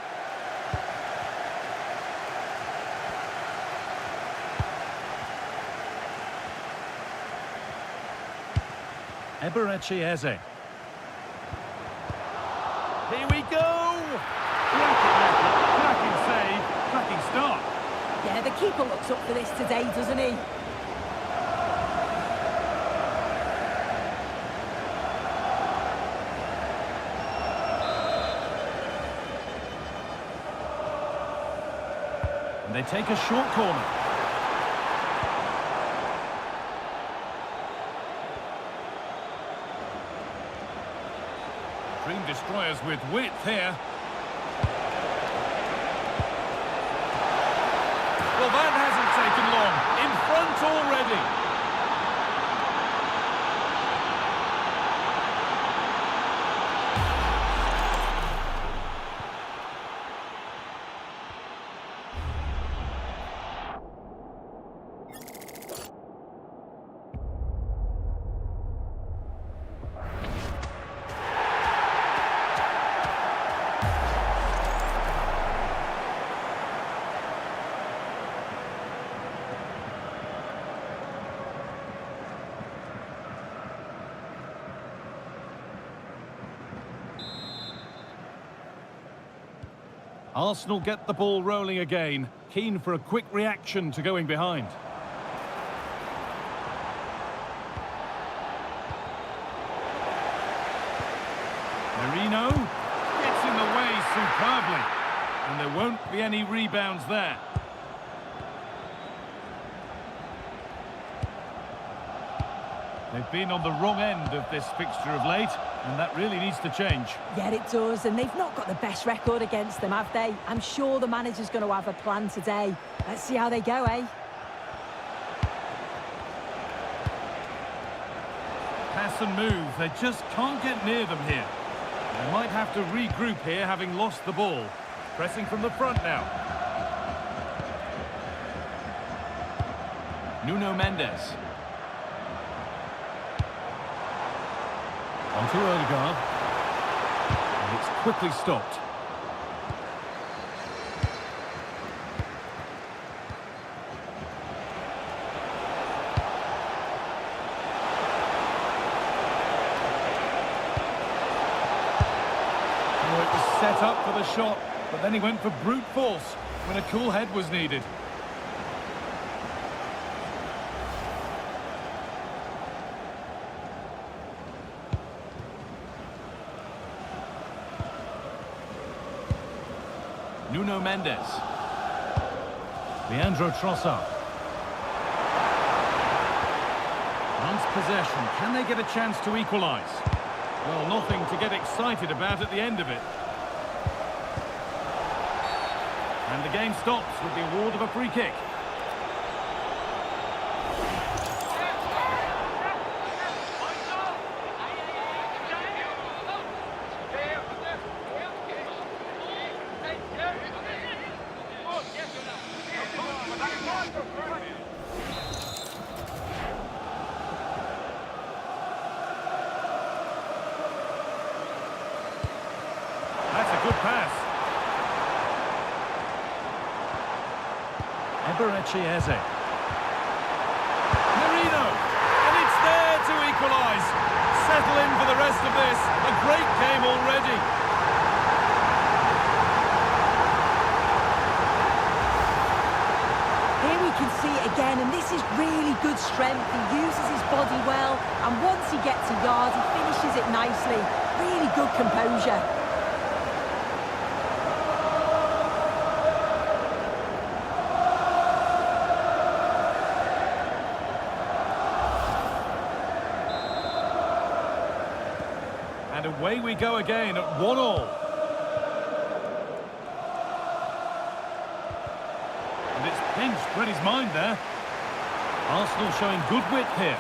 Eberechi Eze. Here we go! Cracking save, cracking start. Yeah, the keeper looks up for this today, doesn't he? And they take a short corner. Dream Destroyers with width here. Well, that hasn't taken long. In front already. Arsenal get the ball rolling again, keen for a quick reaction to going behind. Merino gets in the way superbly, and there won't be any rebounds there. They've been on the wrong end of this fixture of late, and that really needs to change. Yeah, it does, and they've not got the best record against them, have they? I'm sure the manager's going to have a plan today. Let's see how they go, eh? Pass and move, they just can't get near them here. They might have to regroup here, having lost the ball. Pressing from the front now. Nuno Mendes. Onto Odegaard. And it's quickly stopped. Oh, it was set up for the shot, but then he went for brute force when a cool head was needed. Nuno Mendes. Leandro Trossard. France possession. Can they get a chance to equalise? Well, nothing to get excited about at the end of it. And the game stops with the award of a free kick. That's a good pass. Eberechi. Merino, and it's there to equalise. Settle in for the rest of this. A great game already. Here we can see it again, and this is really good strength. He uses his body well, and once he gets a yard, he finishes it nicely. Really good composure. And away we go again at 1-1. And it's pinched Reddy's mind there. Arsenal showing good width here.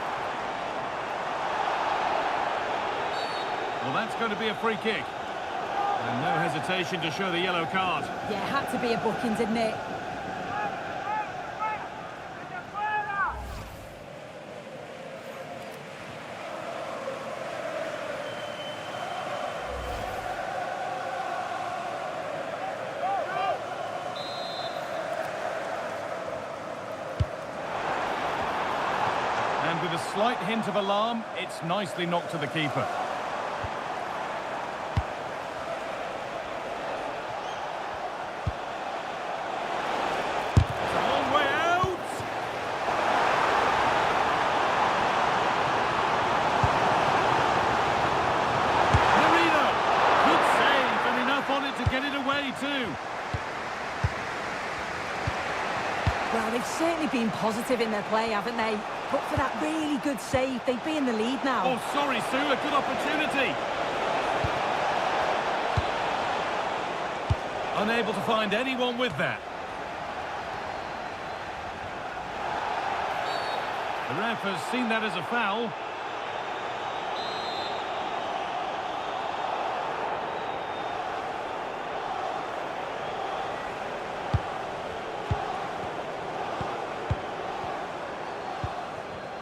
Well, that's going to be a free kick. And no hesitation to show the yellow card. Yeah, had to be a booking, didn't it? And with a slight hint of alarm, it's nicely knocked to the keeper. It's a long way out! Merino! Good save, and enough on it to get it away too. Well, they've certainly been positive in their play, haven't they? But for that really good save, they'd be in the lead now. Oh, sorry, Sue, a good opportunity. Unable to find anyone with that. The ref has seen that as a foul.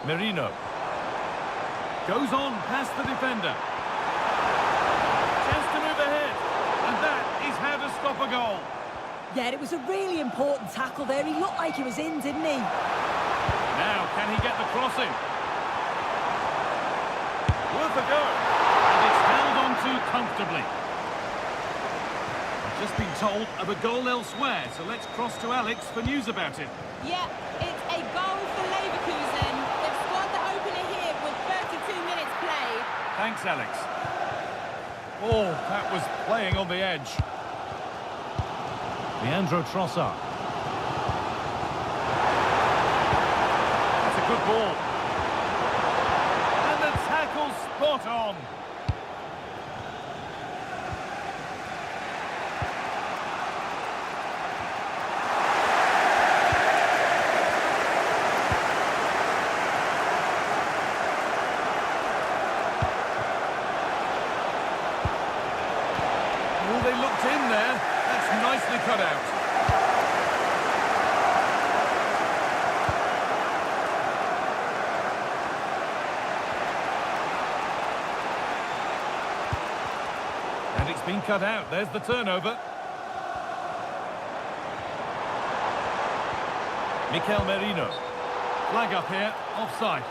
Merino goes on past the defender. Chance to move ahead, and that is how to stop a goal. Yeah, it was a really important tackle there. He looked like he was in, didn't he? Now, can he get the crossing? Worth a go, and it's held on to comfortably. A Just been told of a goal elsewhere, so let's cross to Alex for news about it. Yeah, it's a goal for Leverkusen. They've scored the opener here with 32 minutes played. Thanks, Alex. Oh, that was playing on the edge. Leandro Trossard. That's a good ball. And the tackle spot on. Oh, they looked in there. That's nicely cut out. And it's been cut out. There's the turnover. Mikel Merino. Flag up here. Offside.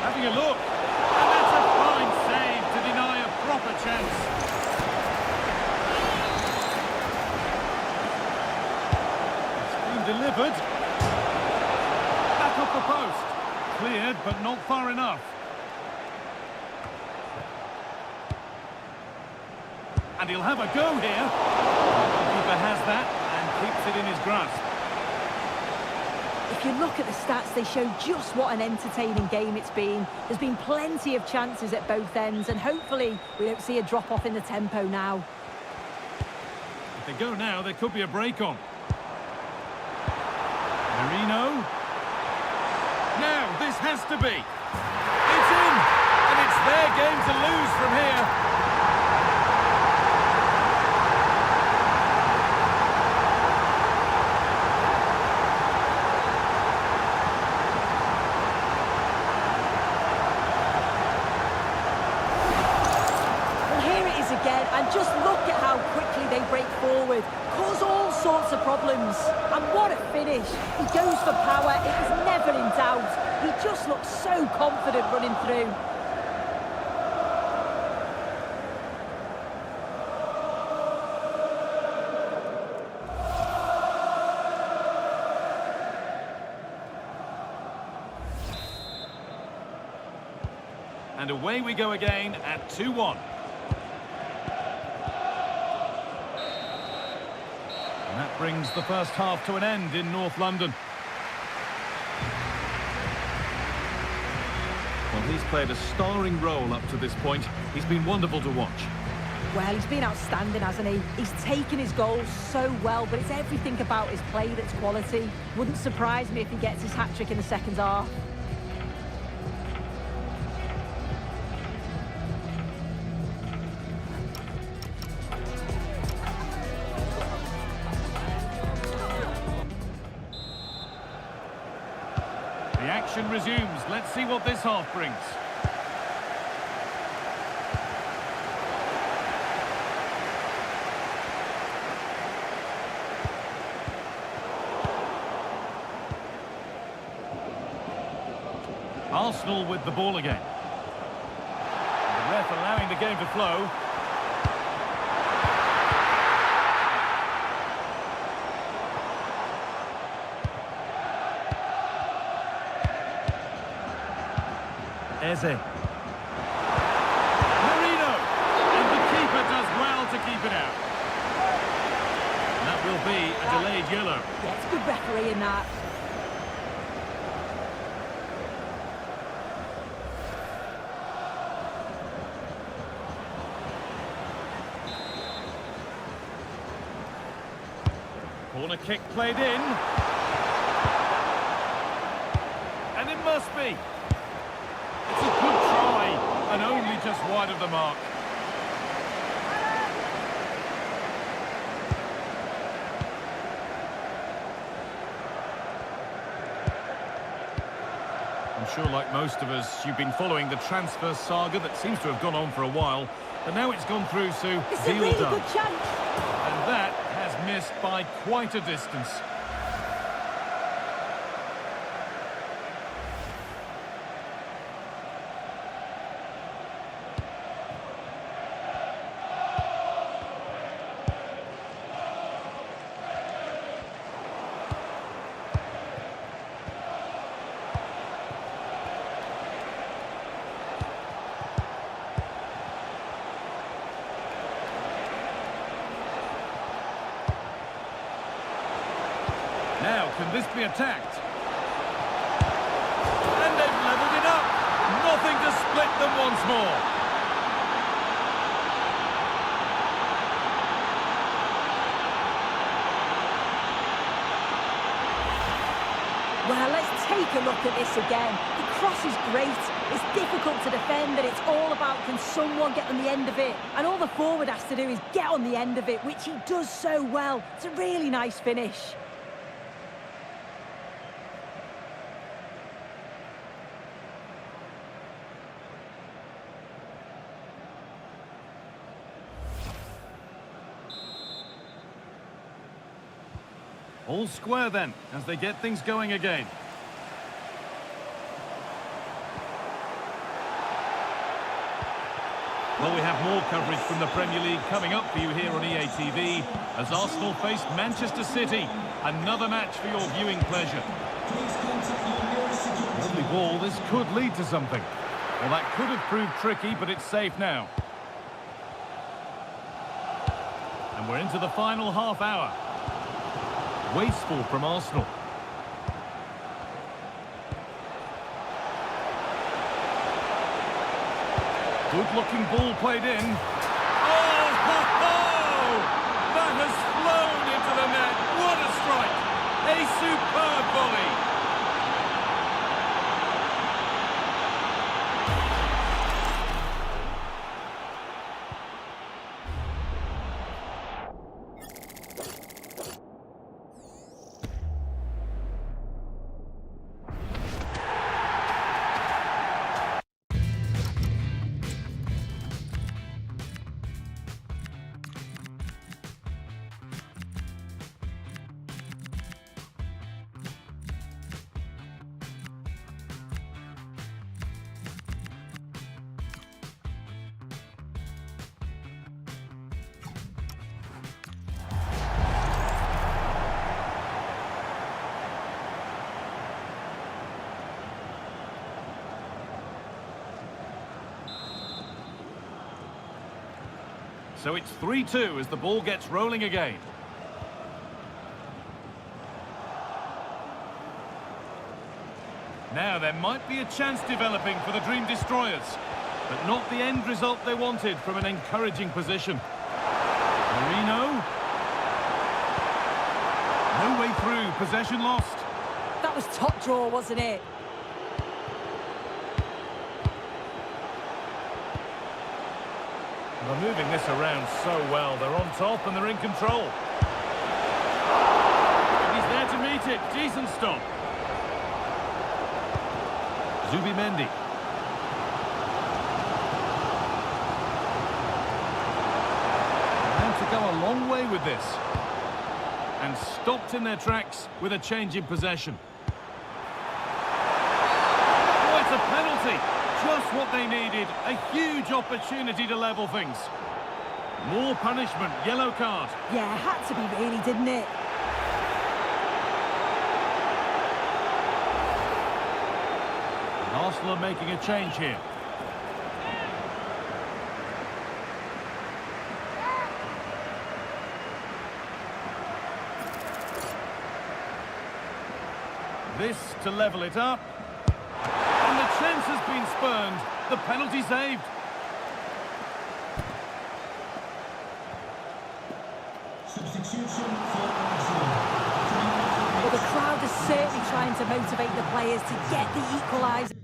Having a look, and that's a fine save to deny a proper chance. It's been delivered. Back off the post. Cleared, but not far enough. And he'll have a go here. The keeper has that and keeps it in his grasp. If you look at the stats, they show just what an entertaining game it's been. There's been plenty of chances at both ends, and hopefully we don't see a drop-off in the tempo now. If they go now, there could be a break on. Merino. Now, this has to be. It's in! And it's their game to lose from here. Again, and just look at how quickly they break forward, cause all sorts of problems, and what a finish. He goes for power, it was never in doubt. He just looks so confident running through. And away we go again at 2-1. And that brings the first half to an end in North London. Well, he's played a starring role up to this point. He's been wonderful to watch. Well, he's been outstanding, hasn't he? He's taken his goals so well, but it's everything about his play that's quality. Wouldn't surprise me if he gets his hat-trick in the second half. The action resumes. Let's see what this half brings. Arsenal with the ball again. The ref allowing the game to flow. Eze. Marino! And the keeper does well to keep it out. And that will be a delayed yellow. Yeah, it's good refereeing that. Corner kick played in. And it must be. It's a good try, and only just wide of the mark. sure, like most of us, you've been following the transfer saga that seems to have gone on for a while, but now it's gone through, so It's deal a really done. good chance. And that has missed by quite a distance. Now, can this be attacked? And they've levelled it up. Nothing to split them once more. Well, let's take a look at this again. The cross is great. It's difficult to defend, and it's all about can someone get on the end of it. And all the forward has to do is get on the end of it, which he does so well. It's a really nice finish. All square then, as they get things going again. Well, we have more coverage from the Premier League coming up for you here on EA TV as Arsenal face Manchester City. Another match for your viewing pleasure. Lovely ball, this could lead to something. Well, that could have proved tricky, but it's safe now. And we're into the final half hour. Wasteful from Arsenal. Good-looking ball played in. Oh, ho, ho! That has flown into the net. What a strike! A superb volley. So it's 3-2 as the ball gets rolling again. Now there might be a chance developing for the Dream Destroyers, but not the end result they wanted from an encouraging position. Marino. No way through, possession lost. That was top draw, wasn't it? They're moving this around so well. They're on top and they're in control. He's there to meet it. Decent stop. Zubimendi. And to go a long way with this. And stopped in their tracks with a change in possession. Oh, it's a penalty. Just what they needed, a huge opportunity to level things. More punishment, yellow card. Yeah, had to be really, didn't it? And Arsenal are making a change here. This to level it up. And the chance has been spurned. The penalty saved. Well, the crowd is certainly trying to motivate the players to get the equaliser.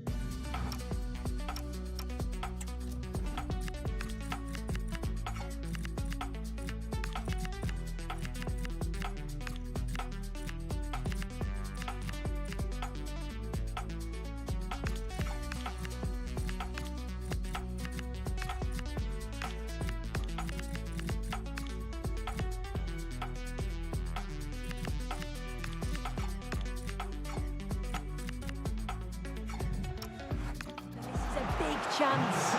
chance.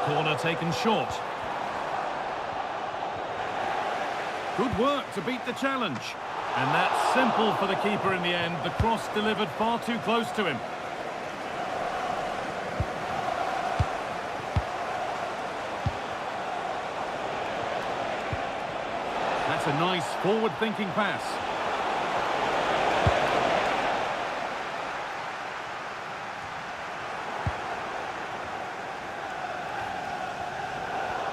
Corner taken short. Good work to beat the challenge. And that's simple for the keeper in the end. The cross delivered far too close to him. That's a nice forward-thinking pass.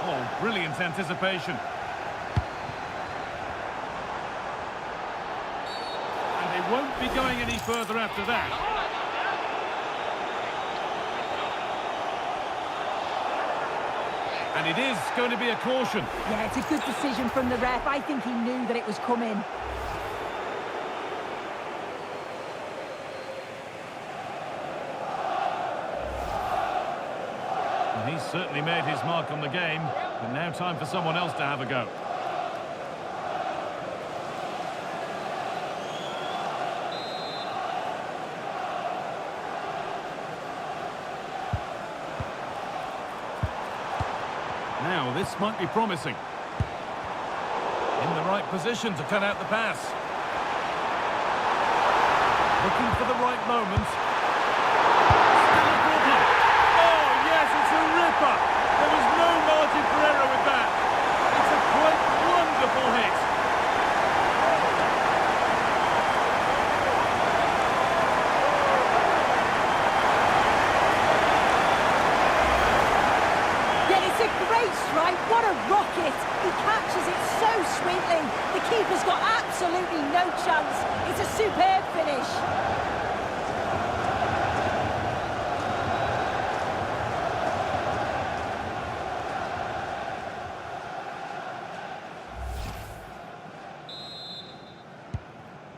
Oh, brilliant anticipation. And they won't be going any further after that. And it is going to be a caution. Yeah, it's a good decision from the ref. I think he knew that it was coming. And he's certainly made his mark on the game, but now time for someone else to have a go. Now, this might be promising. In the right position to cut out the pass. Looking for the right moment. Still a problem. Oh, yes, it's a ripper. There was no margin for error with that. It's a quite wonderful hit. Strike, what a rocket! He catches it so sweetly. The keeper's got absolutely no chance. It's a superb finish.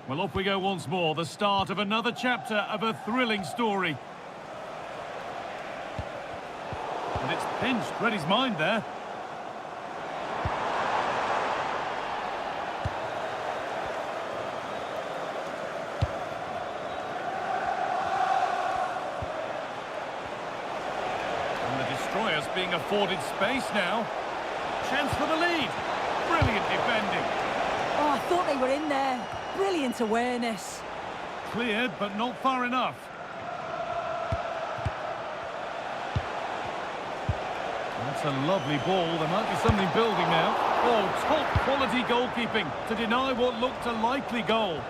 Well, off we go once more. The start of another chapter of a thrilling story. And it's pinched Reddy's mind there. And the destroyer's being afforded space now. Chance for the lead. Brilliant defending. Oh, I thought they were in there. Brilliant awareness. Cleared, but not far enough. That's a lovely ball. There might be something building now. Oh, top quality goalkeeping to deny what looked a likely goal.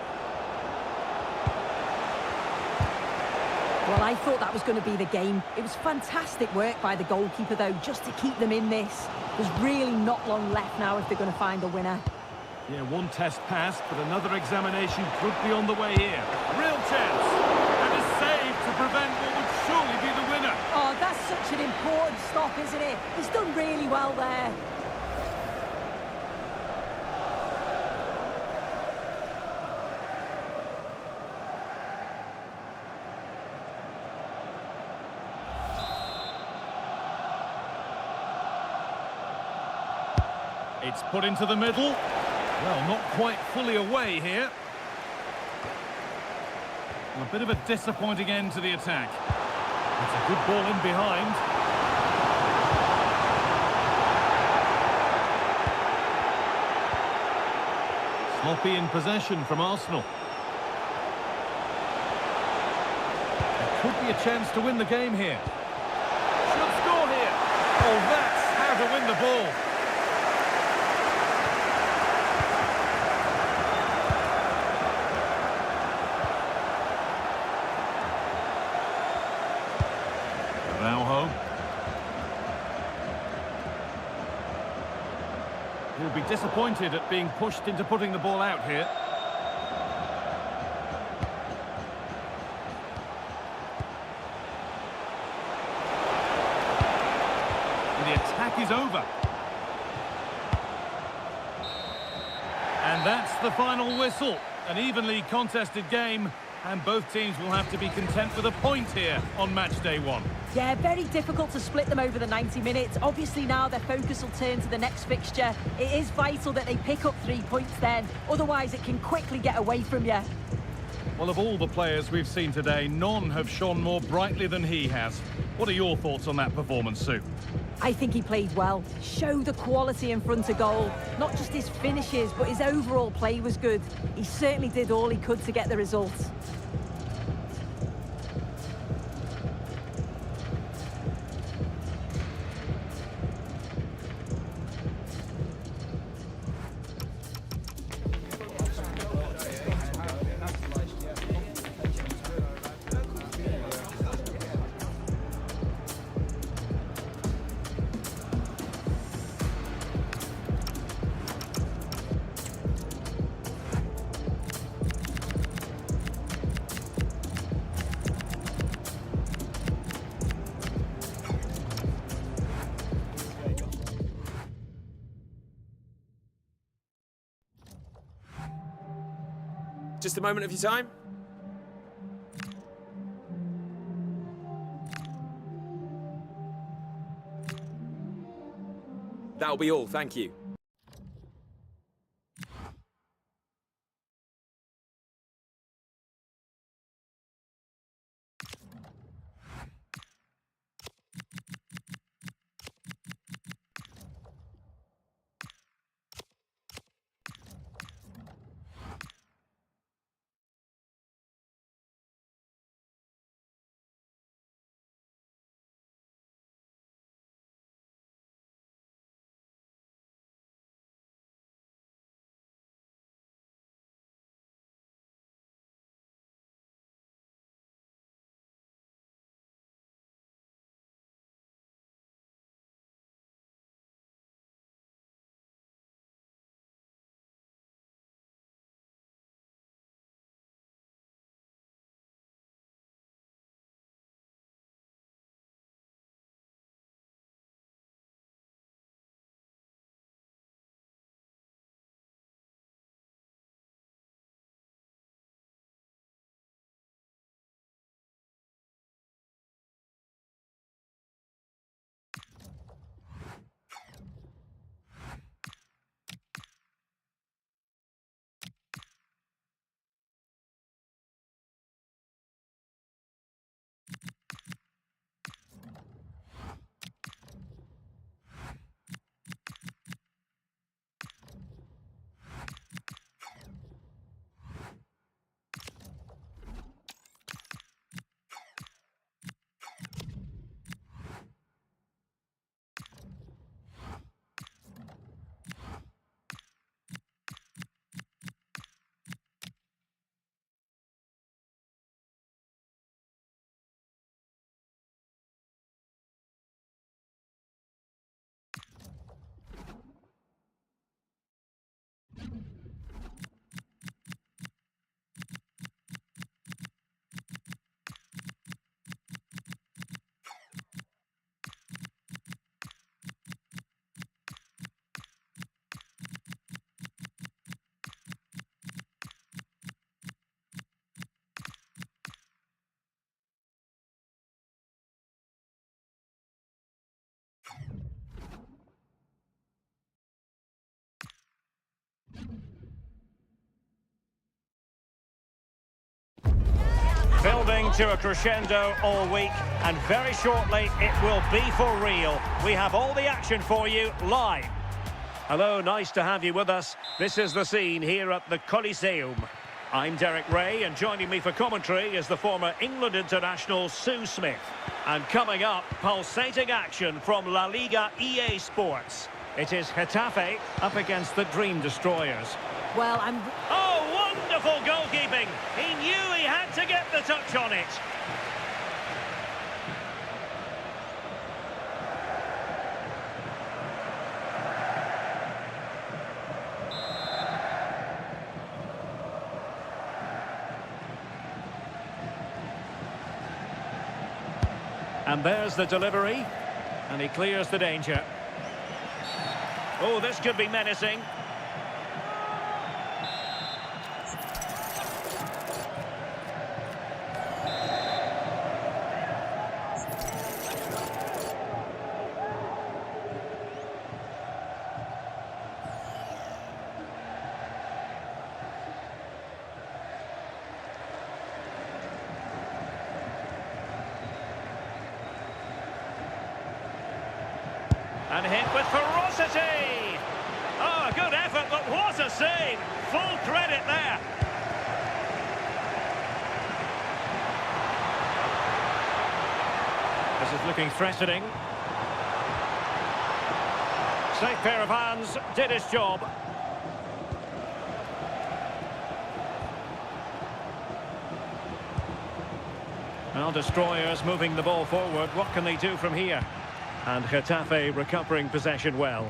Well, I thought that was going to be the game. It was fantastic work by the goalkeeper, though, just to keep them in this. There's really not long left now if they're going to find a winner. Yeah, one test passed, but another examination could be on the way here. Real chance. And a save to prevent what would surely be the winner. Oh, that's such an important stop, isn't it? He's done really well there. It's put into the middle. Well, not quite fully away here. A bit of a disappointing end to the attack. It's a good ball in behind. Sloppy in possession from Arsenal. There could be a chance to win the game here. Should score here. Oh, that's how to win the ball. He'll be disappointed at being pushed into putting the ball out here. And the attack is over. And that's the final whistle. An evenly contested game, And both teams will have to be content with a point here on match day 1. Yeah, very difficult to split them over the 90 minutes. Obviously now their focus will turn to the next fixture. It is vital that they pick up 3 points then, otherwise it can quickly get away from you. Well, of all the players we've seen today, none have shone more brightly than he has. What are your thoughts on that performance, Sue? I think he played well, showed the quality in front of goal. Not just his finishes, but his overall play was good. He certainly did all he could to get the results. Just a moment of your time. That'll be all, thank you. Building to a crescendo all week, and very shortly it will be for real. We have all the action for you live. Hello, nice to have you with us. This is the scene here at the Coliseum. I'm Derek Ray, and joining me for commentary is the former England international Sue Smith. And coming up, pulsating action from La Liga EA Sports. It is Atabek up against the Dream Destroyers. Well, Oh, wonderful goalkeeping! He knew he had to get the touch on it. And there's the delivery, and he clears the danger. Oh, this could be menacing. And hit with ferocity! Oh, good effort, but what a save! Full credit there. This is looking threatening. Safe pair of hands, did his job. Well, destroyers moving the ball forward. What can they do from here? And Getafe recovering possession well.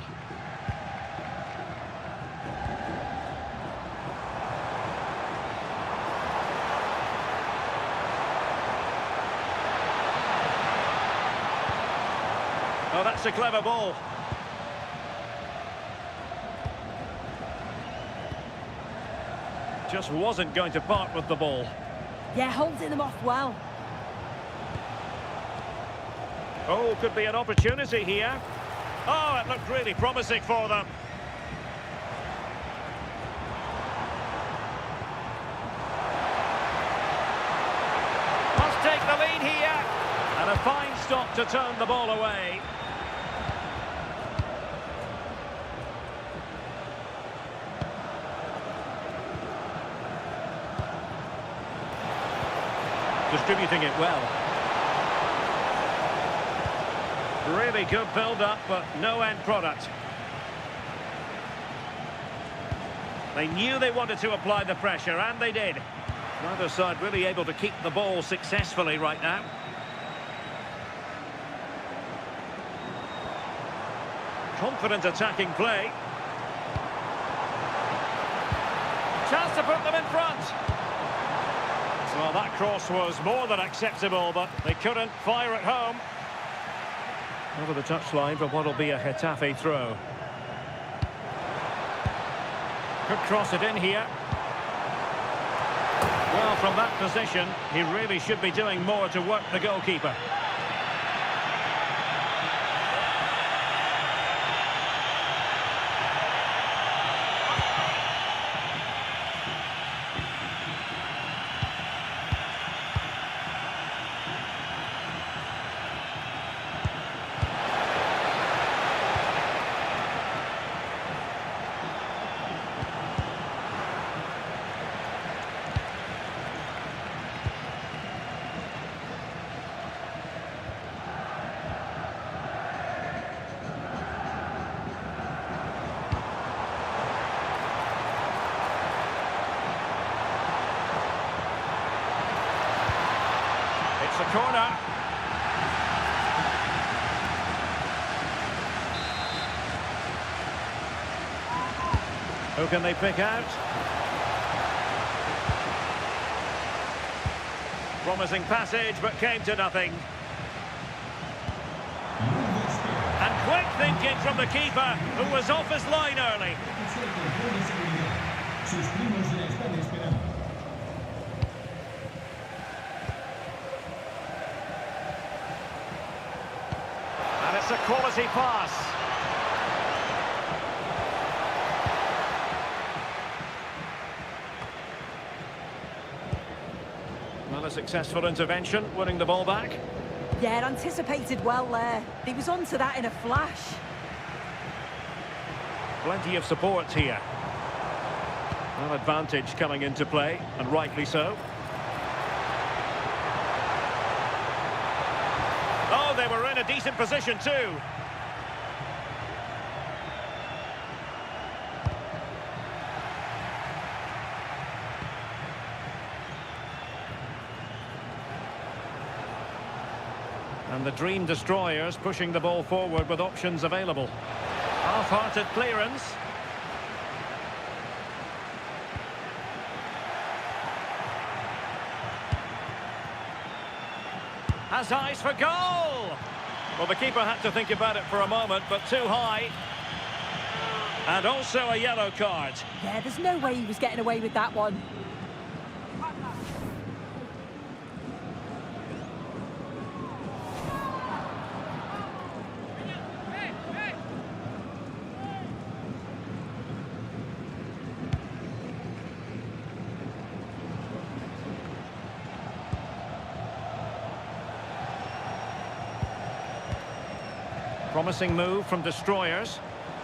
Oh, that's a clever ball. Just wasn't going to part with the ball. Yeah, holding them off well. Oh, could be an opportunity here. Oh, it looked really promising for them. Must take the lead here. And a fine stop to turn the ball away. Distributing it well. Really good build-up, but no end product. They knew they wanted to apply the pressure, and they did. Neither side really able to keep the ball successfully right now. Confident attacking play. Chance to put them in front. Well, that cross was more than acceptable, but they couldn't fire it home. Over the touchline for what will be a Getafe throw. Could cross it in here. Well, from that position, he really should be doing more to work the goalkeeper. It's a corner. Who can they pick out? Promising passage, but came to nothing. And quick thinking from the keeper, who was off his line early. And it's a quality pass. Well, a successful intervention, winning the ball back. Yeah, anticipated well there. He was onto that in a flash. Plenty of support here. Well, advantage coming into play, and rightly so. Oh, they were in a decent position too. And the Dream Destroyers pushing the ball forward with options available. Half-hearted clearance. Has eyes for goal! Well, the keeper had to think about it for a moment, but too high. And also a yellow card. Yeah, there's no way he was getting away with that one. Promising move from destroyers.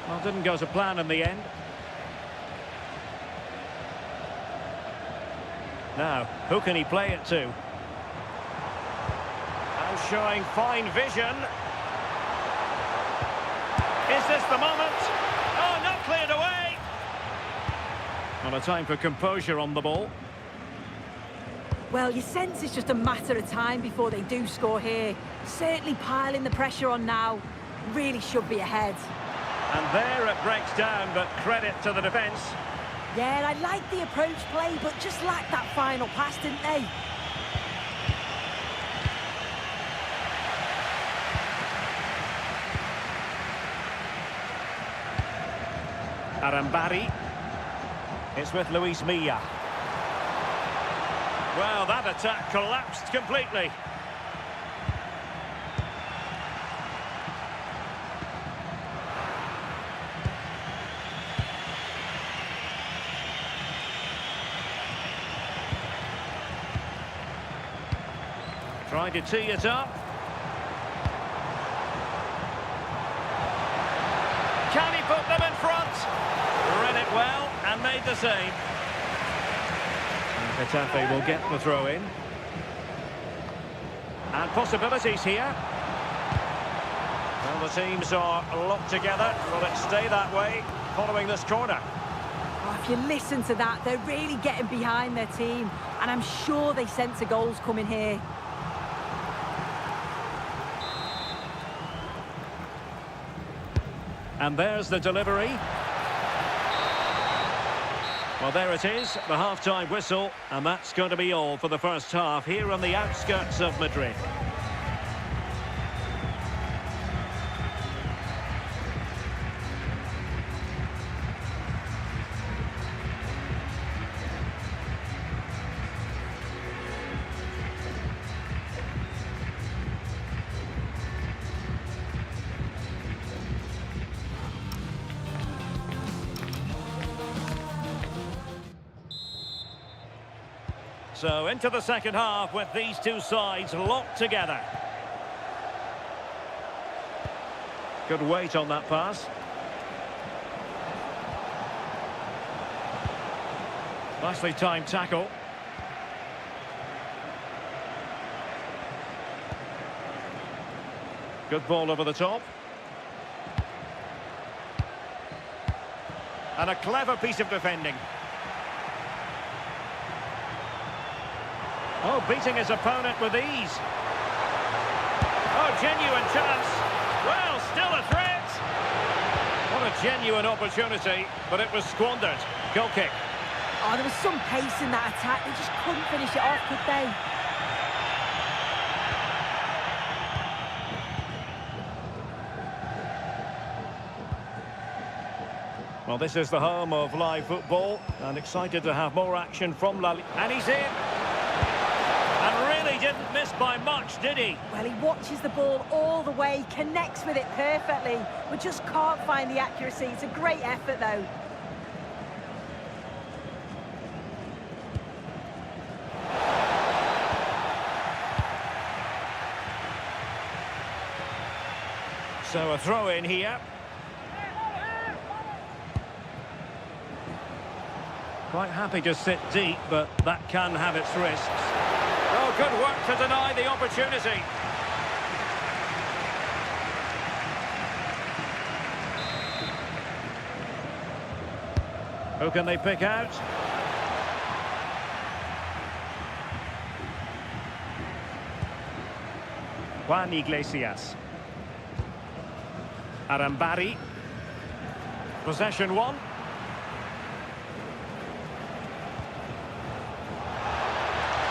Well, didn't go to plan in the end. Now, who can he play it to? And showing fine vision. Is this the moment? Oh, not cleared away. Well, a time for composure on the ball. Well, you sense it's just a matter of time before they do score here. Certainly piling the pressure on now. Really should be ahead. And there it breaks down, but credit to the defence. Yeah, I like the approach play, but just lacked that final pass, didn't they? Arambari. It's with Luis Milla. Well, that attack collapsed completely. Trying to tee it up. Can he put them in front? Read it well and made the save. Atabek will get the throw in. And possibilities here. Well, the teams are locked together. Will it stay that way following this corner? Oh, if you listen to that, they're really getting behind their team. And I'm sure they sense a goal's coming here. And there's the delivery. Well, there it is, the half-time whistle, and that's going to be all for the first half here on the outskirts of Madrid. So into the second half with these two sides locked together. Good weight on that pass. Nicely timed tackle. Good ball over the top. And a clever piece of defending. Oh, beating his opponent with ease. Oh, genuine chance. Well, still a threat. What a genuine opportunity, but it was squandered. Goal kick. Oh, there was some pace in that attack. They just couldn't finish it off, could they? Well, this is the home of live football, and excited to have more action from La Liga. And he's in. And really didn't miss by much, did he? Well, he watches the ball all the way, connects with it perfectly, but just can't find the accuracy. It's a great effort, though. So a throw in here. Quite happy to sit deep, but that can have its risks. Oh, good work to deny the opportunity. Who can they pick out? Juan Iglesias. Arambari. Possession one.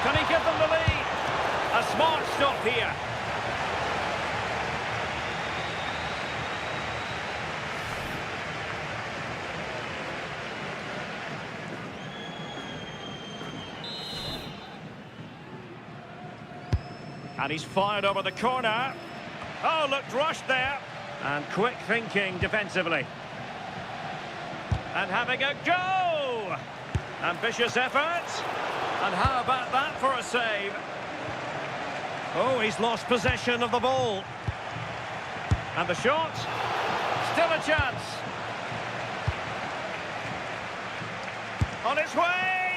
Can he give them the lead? A smart stop here. And he's fired over the corner. Oh, looked rushed there. And quick thinking defensively. And having a go! Ambitious effort. And how about that for a save? Oh, he's lost possession of the ball. And the shot. Still a chance. On its way.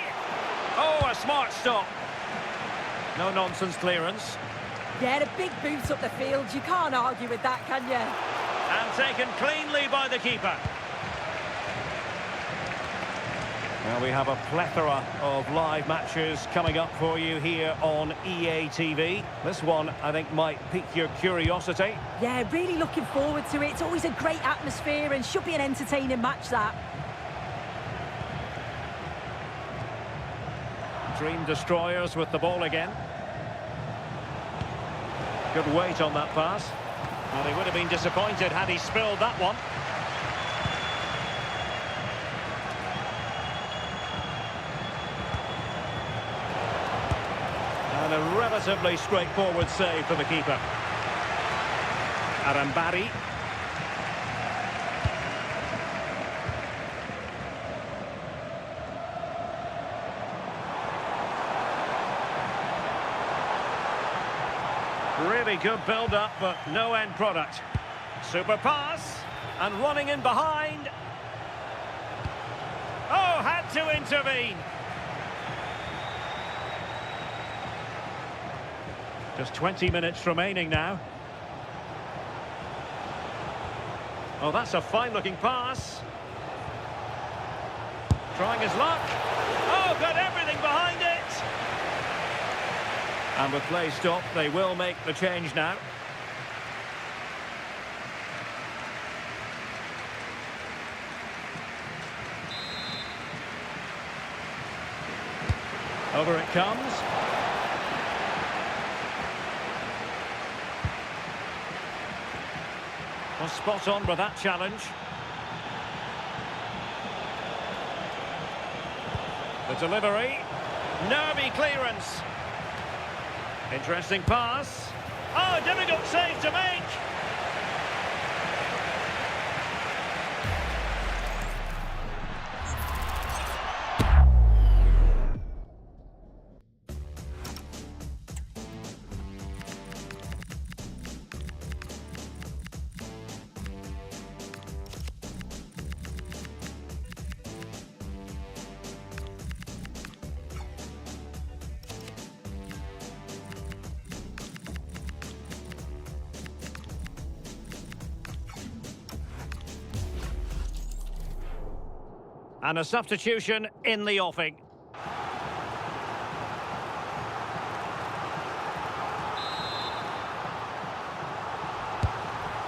Oh, a smart stop. No nonsense clearance. Yeah, a big boot up the field. You can't argue with that, can you? And taken cleanly by the keeper. Well, we have a plethora of live matches coming up for you here on EA TV. This one, I think, might pique your curiosity. Yeah, really looking forward to it. It's always a great atmosphere and should be an entertaining match, that. Dream destroyers with the ball again. Good weight on that pass. Well, he would have been disappointed had he spilled that one. And a relatively straightforward save for the keeper. Arambari. Really good build-up, but no end product. Super pass, and running in behind. Oh, had to intervene. Just 20 minutes remaining now. Oh, that's a fine-looking pass. Trying his luck. Oh, got everything behind it. And with play stopped, they will make the change now. Over it comes. Well, spot on with that challenge. The delivery. Nervy clearance. Interesting pass. Oh, difficult save to make. And a substitution in the offing.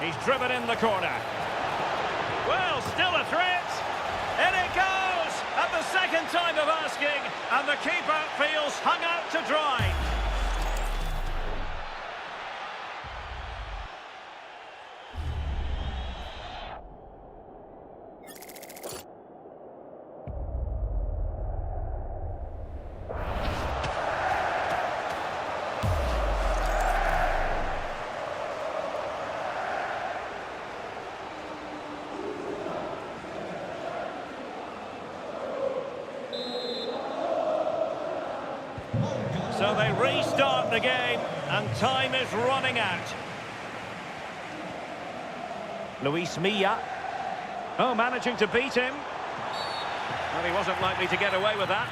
He's driven in the corner. Well, still a threat. In it goes! At the second time of asking, and the keeper feels hung out to dry. So they restart the game, and time is running out. Luis Milla. Oh, managing to beat him. Well, he wasn't likely to get away with that.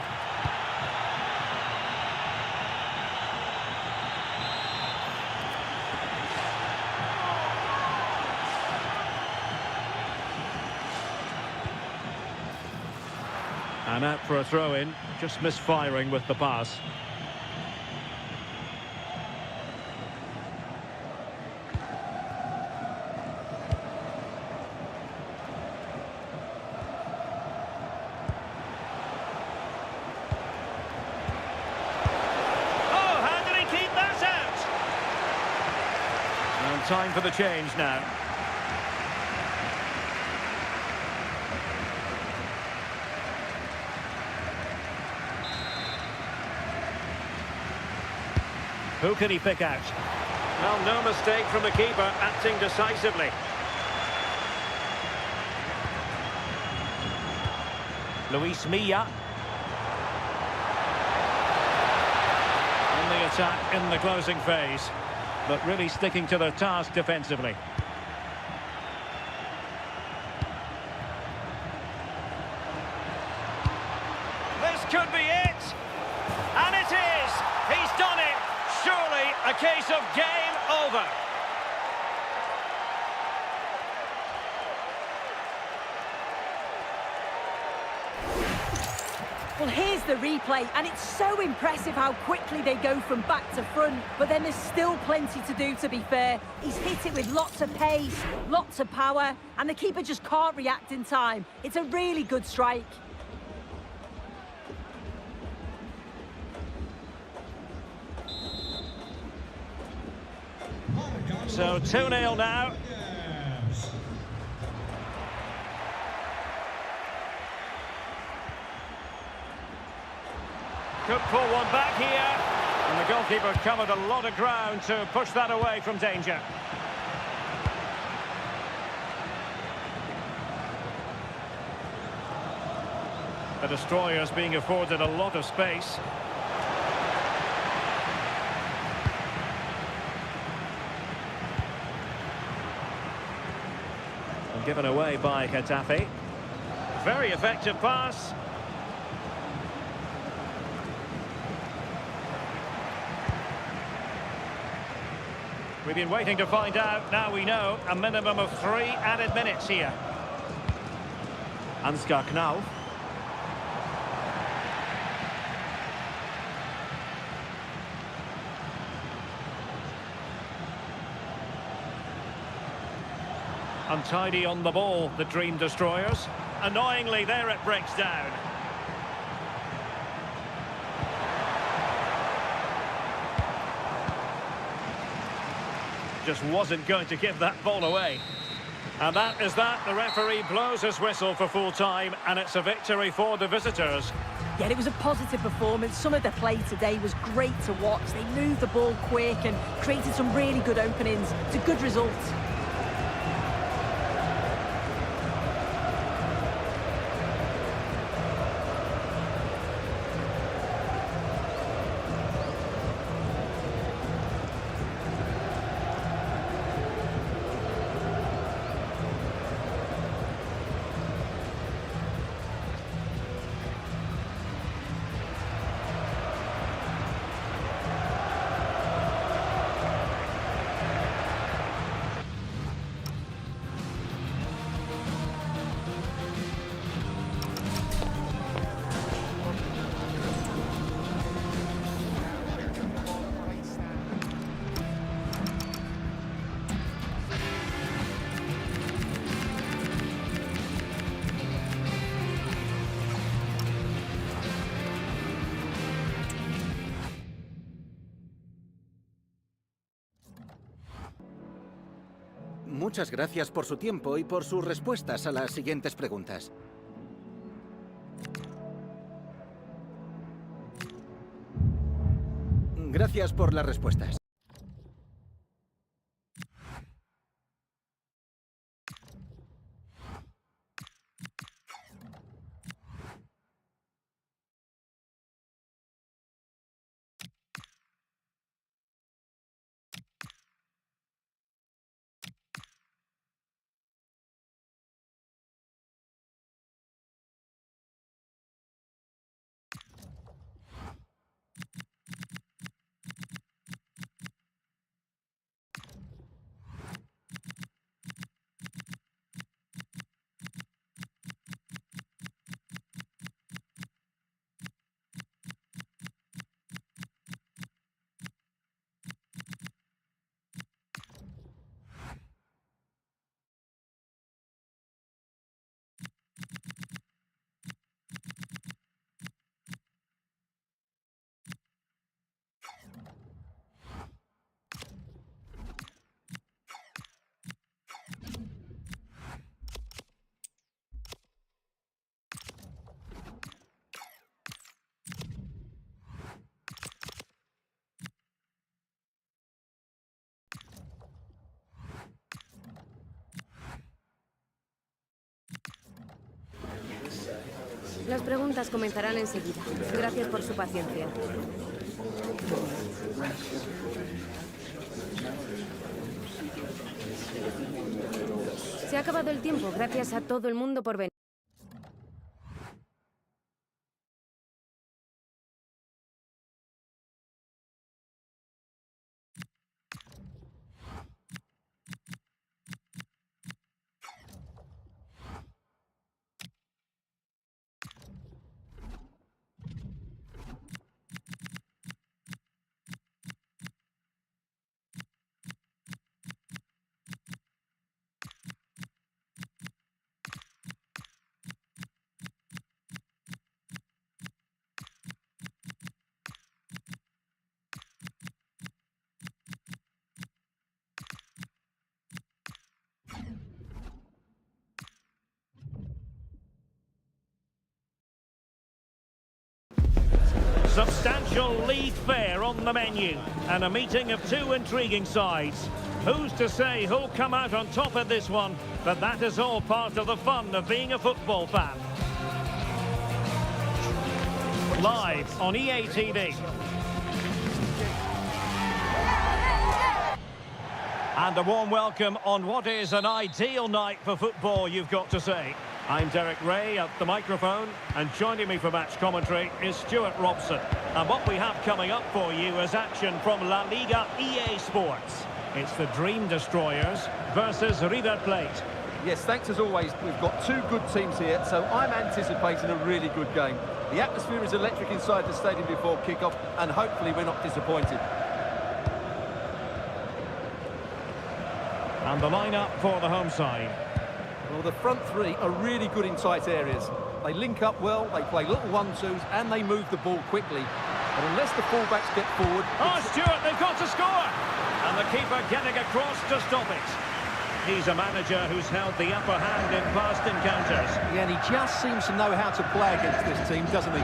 And out for a throw-in, just misfiring with the pass. Time for the change now. Who can he pick out? Well, no mistake from the keeper, acting decisively. Luis Milla. On the attack in the closing phase, but really sticking to their task defensively. A case of game over. Well, here's the replay, and it's so impressive how quickly they go from back to front, but then there's still plenty to do, to be fair. He's hit it with lots of pace, lots of power, and the keeper just can't react in time. It's a really good strike. So 2-0 now. Could pull one back here. And the goalkeeper covered a lot of ground to push that away from danger. The destroyers being afforded a lot of space. And given away by Atabek. Very effective pass. We've been waiting to find out. Now we know a minimum of 3 added minutes here. Ansgar Knauf. Untidy on the ball, the Dream Destroyers. Annoyingly, there it breaks down. Just wasn't going to give that ball away. And that is that. The referee blows his whistle for full time, and it's a victory for the visitors. Yeah, it was a positive performance. Some of the play today was great to watch. They moved the ball quick and created some really good openings. It's a good result. Muchas gracias por su tiempo y por sus respuestas a las siguientes preguntas. Gracias por las respuestas. Las preguntas comenzarán enseguida. Gracias por su paciencia. Se ha acabado el tiempo. Gracias a todo el mundo por venir. potential league fair on the menu and a meeting of two intriguing sides. Who's to say who'll come out on top of this one? But that is all part of the fun of being a football fan. Live on EA TV. And a warm welcome on what is an ideal night for football, you've got to say. I'm Derek Ray at the microphone, and joining me for match commentary is Stuart Robson. And what we have coming up for you is action from La Liga EA Sports. It's the Dream Destroyers versus River Plate. Yes, thanks as always. We've got two good teams here, so I'm anticipating a really good game. The atmosphere is electric inside the stadium before kick-off, and hopefully we're not disappointed. And the lineup for the home side. Well, the front three are really good in tight areas. They link up well, they play little one-twos, and they move the ball quickly. But unless the fullbacks get forward... Oh, Stuart, they've got to score! And the keeper getting across to stop it. He's a manager who's held the upper hand in past encounters. Yeah, and he just seems to know how to play against this team, doesn't he?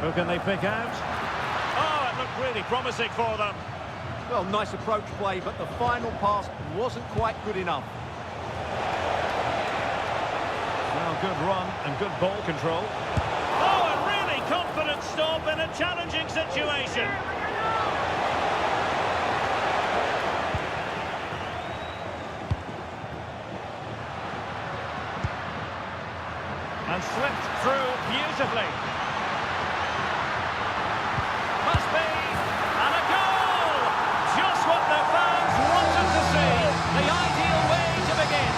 Who can they pick out? Oh, it looked really promising for them. Well, nice approach play, but the final pass wasn't quite good enough. Well, good run and good ball control. Oh, a really confident stop in a challenging situation. And slipped through beautifully. Must be, and a goal! Just what the fans wanted to see. The ideal way to begin.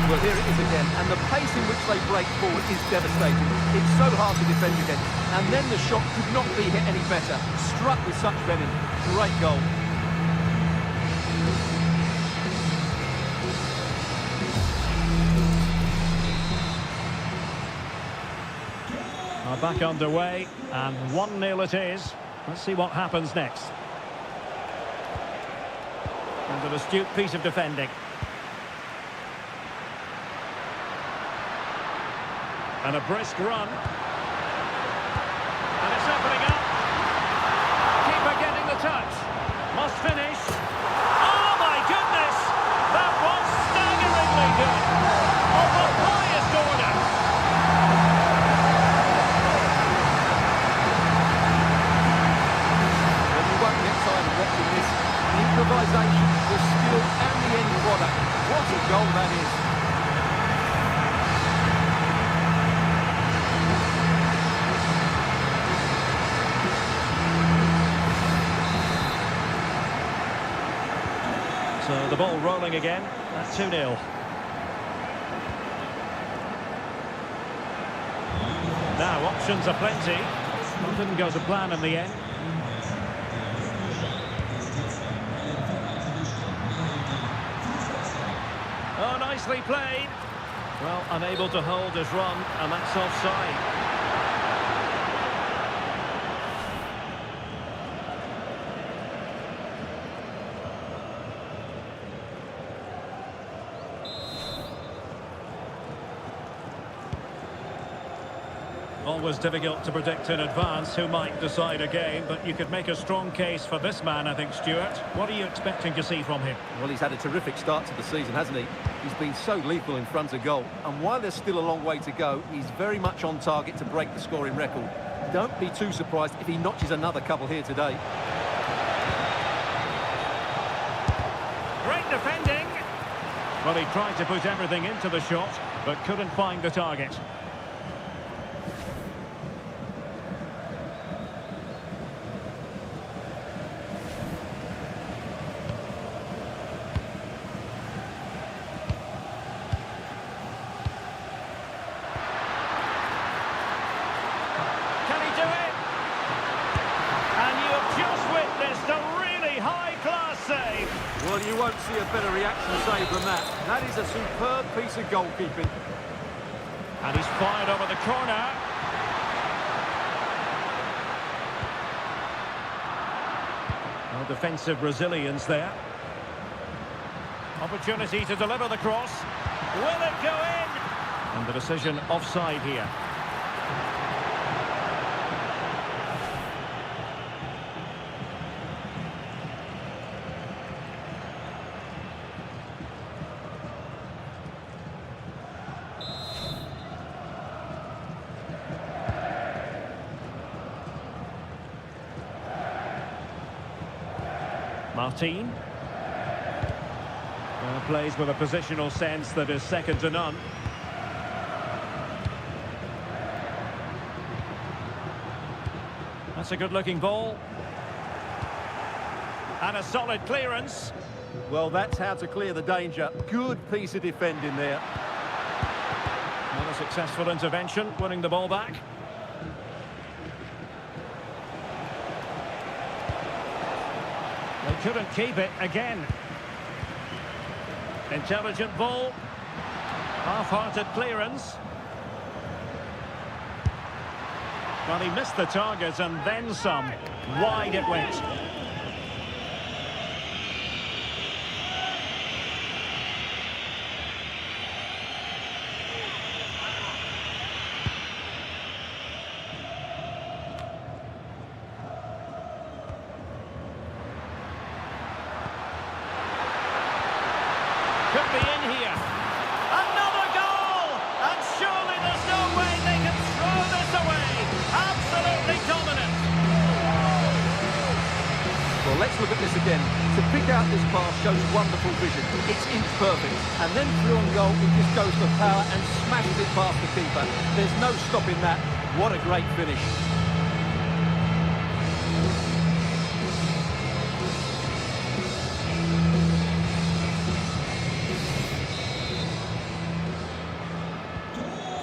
Well, here it is again, and the pace in which they break forward is devastating. It's so hard to defend against, and then the shot could not be hit any better. Struck with such venom. Great goal. Back underway, and 1-0 it is. Let's see what happens next. And an astute piece of defending. And a brisk run. And it's opening up. Keeper getting the touch. Must finish. Oh my goodness! That was staggeringly good. Of the highest order. Watching this, the improvisation, the skill and the end product. What a goal that is. So the ball rolling again at 2-0. Now options are plenty. Well, didn't go to plan in the end. Oh, nicely played. Well, unable to hold his run, and that's offside. Always difficult to predict in advance who might decide a game, but you could make a strong case for this man, I think, Stuart. What are you expecting to see from him? Well, he's had a terrific start to the season, hasn't he? He's been so lethal in front of goal, and while there's still a long way to go, he's very much on target to break the scoring record. Don't be too surprised if he notches another couple here today. Great defending! Well, he tried to put everything into the shot, but couldn't find the target. Well, you won't see a better reaction save than that. That is a superb piece of goalkeeping. And he's fired over the corner. Well, defensive resilience there. Opportunity to deliver the cross. Will it go in? And the decision offside here. Martin. Plays with a positional sense that is second to none. That's a good-looking ball. And a solid clearance. Well, that's how to clear the danger. Good piece of defending there. Not a successful intervention, winning the ball back. They couldn't keep it again. Intelligent ball. Half-hearted clearance. Well, he missed the target and then some. Wide it went. Could be in here. Another goal! And surely there's no way they can throw this away. Absolutely dominant. Well, let's look at this again. To pick out this pass shows wonderful vision. It's inch perfect. And then through on goal, he just goes for power and smashes it past the keeper. There's no stopping that. What a great finish.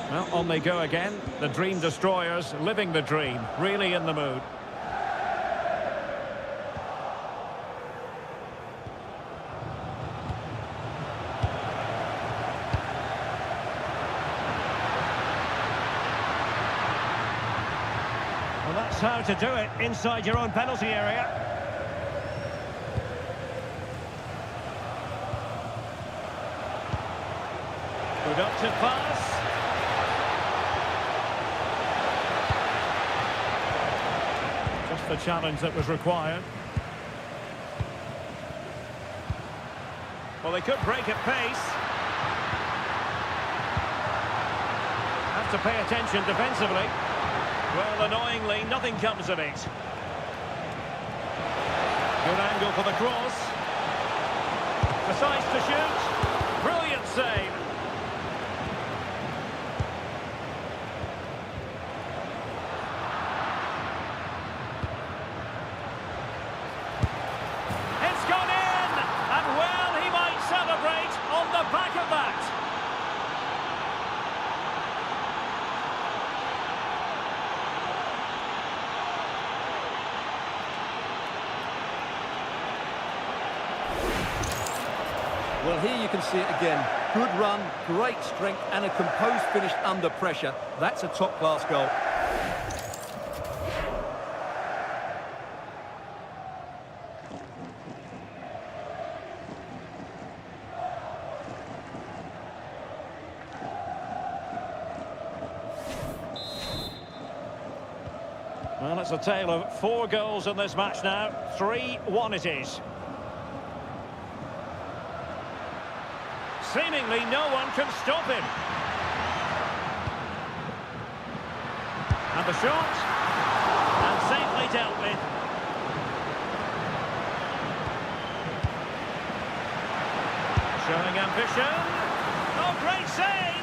Well, on they go again. The dream destroyers, living the dream. Really in the mood. Well, that's how to do it inside your own penalty area. Productive pass. Just the challenge that was required. Well, they could break at pace. Have to pay attention defensively. Well, annoyingly, nothing comes of it. Good angle for the cross. Decides to shoot. Brilliant save. It's gone in! And well, he might celebrate on the back of that. Well, here you can see it again. Good run, great strength, and a composed finish under pressure. That's a top-class goal. Well, it's a tale of 4 goals in this match now. 3-1 it is. Seemingly no one can stop him. And the shot. And safely dealt with. Showing ambition. Oh, great save!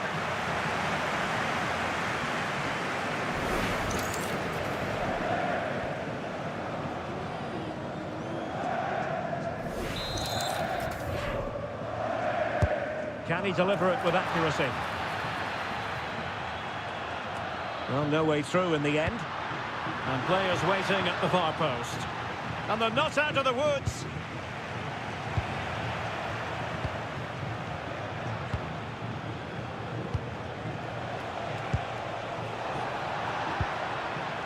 Can he deliver it with accuracy? Well, no way through in the end. And players waiting at the far post. And they're not out of the woods.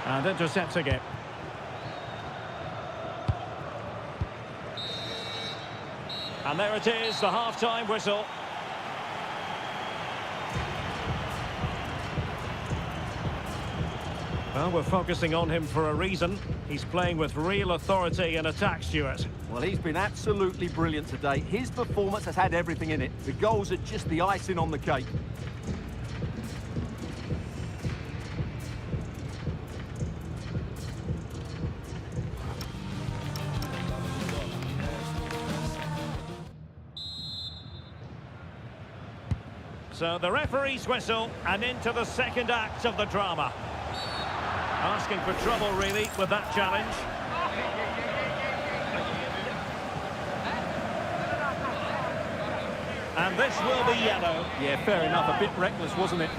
And intercepting it. And there it is, the half-time whistle. Well, we're focusing on him for a reason. He's playing with real authority in attack, Stuart. Well, he's been absolutely brilliant today. His performance has had everything in it. The goals are just the icing on the cake. So the referee's whistle, and into the second act of the drama. Asking for trouble, really, with that challenge. And this will be yellow. Yeah, fair enough. A bit reckless, wasn't it?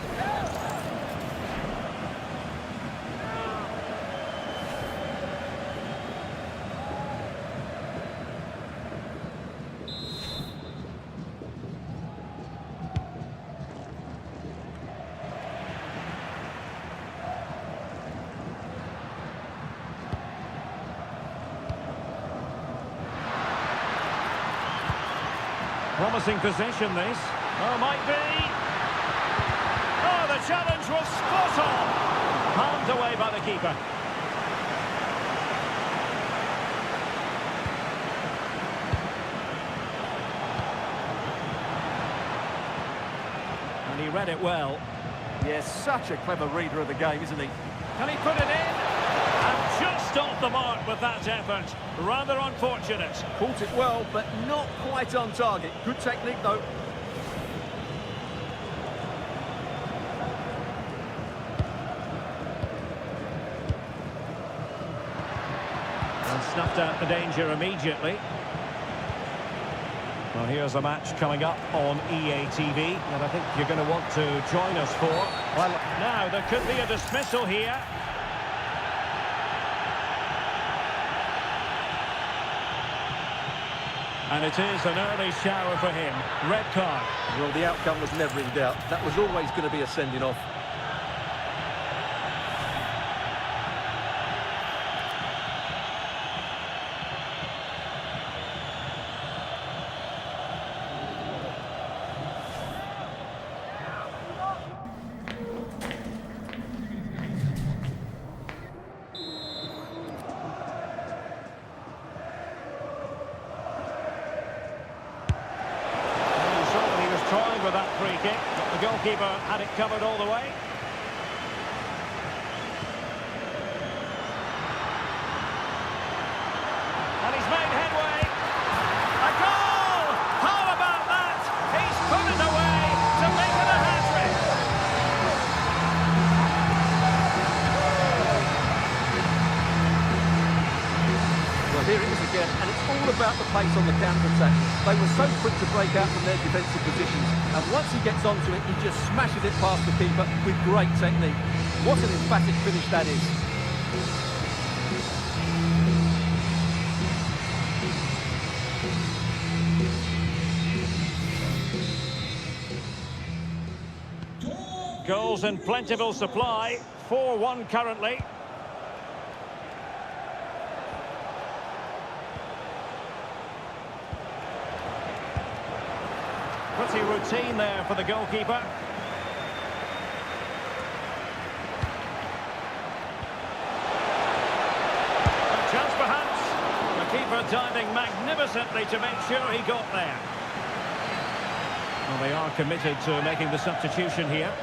Promising possession, this. Oh, might be. Oh, the challenge was spot on. Palmed away by the keeper. And he read it well. Yeah, such a clever reader of the game, isn't he? Can he put it in? And just off the mark with that effort. Rather unfortunate. Caught it well, but not quite on target. Good technique, though. And snuffed out the danger immediately. Well, here's a match coming up on EA TV that I think you're going to want to join us for. Well, now there could be a dismissal here. And it is an early shower for him. Red card. Well, the outcome was never in doubt. That was always going to be a sending off. With that free kick, but the goalkeeper had it covered all the way. And he's made headway. A goal! How about that? He's put it away to make it a hat-trick. Well, here it is again, and it's all about the pace on the counter-attack. They were so quick to break out from their defensive positions, and once he gets onto it, he just smashes it past the keeper with great technique. What an emphatic finish that is. Goals in plentiful supply, 4-1 currently. Pretty routine there for the goalkeeper. A chance perhaps. The keeper diving magnificently to make sure he got there. Well, they are committed to making the substitution here.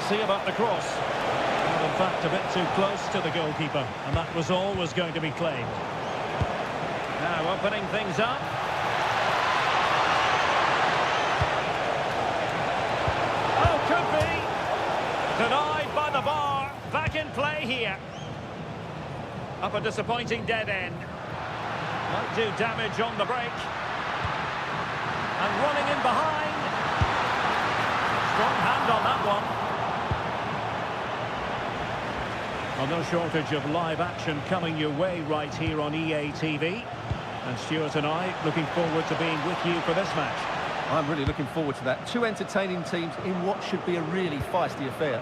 See about the cross. Well, in fact, a bit too close to the goalkeeper, and that was always going to be claimed. Now opening things up. Oh, could be. Denied by the bar. Back in play here. Up a disappointing dead end. Might do damage on the break. And running in behind. Strong hand on that one. Well, no shortage of live action coming your way right here on EA TV. And Stuart and I looking forward to being with you for this match. I'm really looking forward to that. Two entertaining teams in what should be a really feisty affair.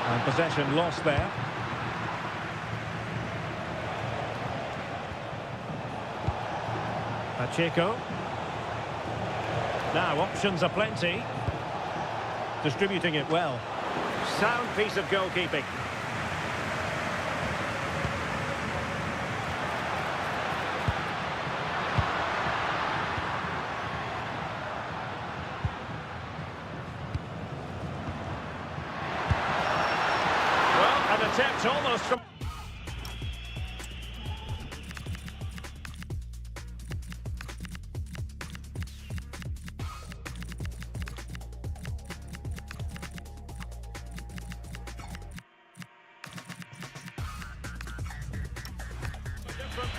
And possession lost there. Pacheco. Now options are plenty. Distributing it well. Sound piece of goalkeeping. Well, an attempt almost from...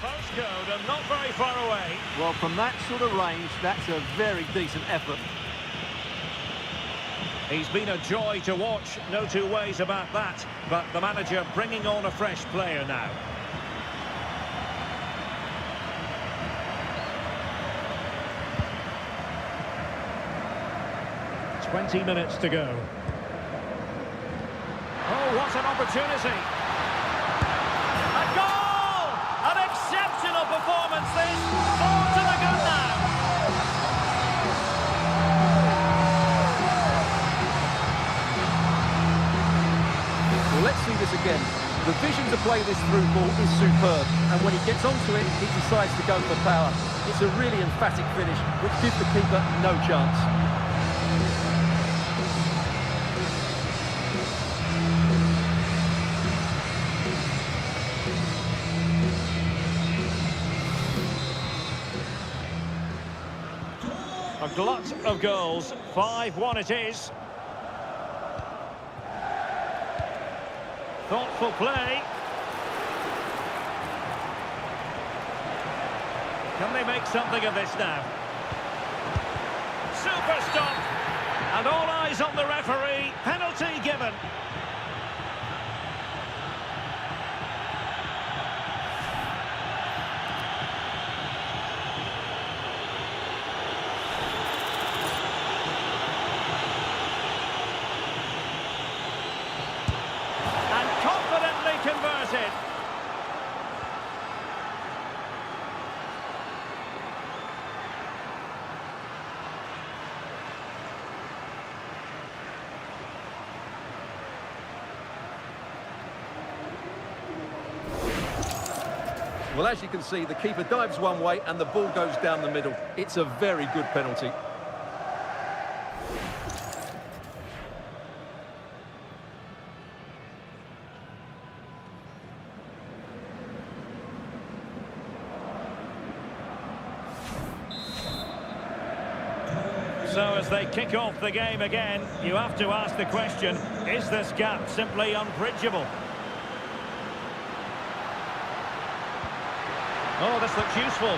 postcode and not very far away. Well, from that sort of range, that's a very decent effort. He's been a joy to watch, no two ways about that. But the manager bringing on a fresh player now. "20 minutes to go. Oh, what an opportunity! A goal! An exceptional performance this! Forward to the gun now! Well, let's see this again. The vision to play this through ball is superb, and when he gets onto it, he decides to go for power. It's a really emphatic finish, which gives the keeper no chance. A glut of goals, 5-1 it is. Thoughtful play. Can they make something of this now? Super stop! And all eyes on the referee. Penalty given. Converted. Well, as you can see, the keeper dives one way and the ball goes down the middle. It's a very good penalty. So as they kick off the game again, you have to ask the question, is this gap simply unbridgeable? Oh, this looks useful.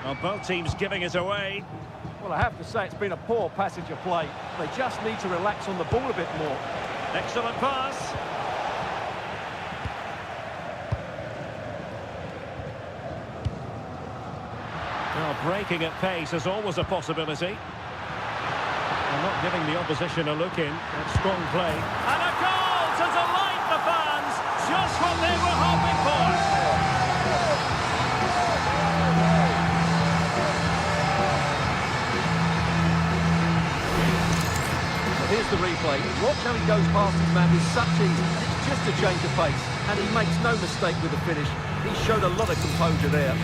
Well, both teams giving it away. Well, I have to say it's been a poor passage of play. They just need to relax on the ball a bit more. Excellent pass. Well, breaking at pace is always a possibility. And not giving the opposition a look in. That's strong play. And a goal to delight the fans. Just what they were hoping for. Here's the replay. Watch how he goes past his man with such ease. It's just a change of pace. And he makes no mistake with the finish. He showed a lot of composure there.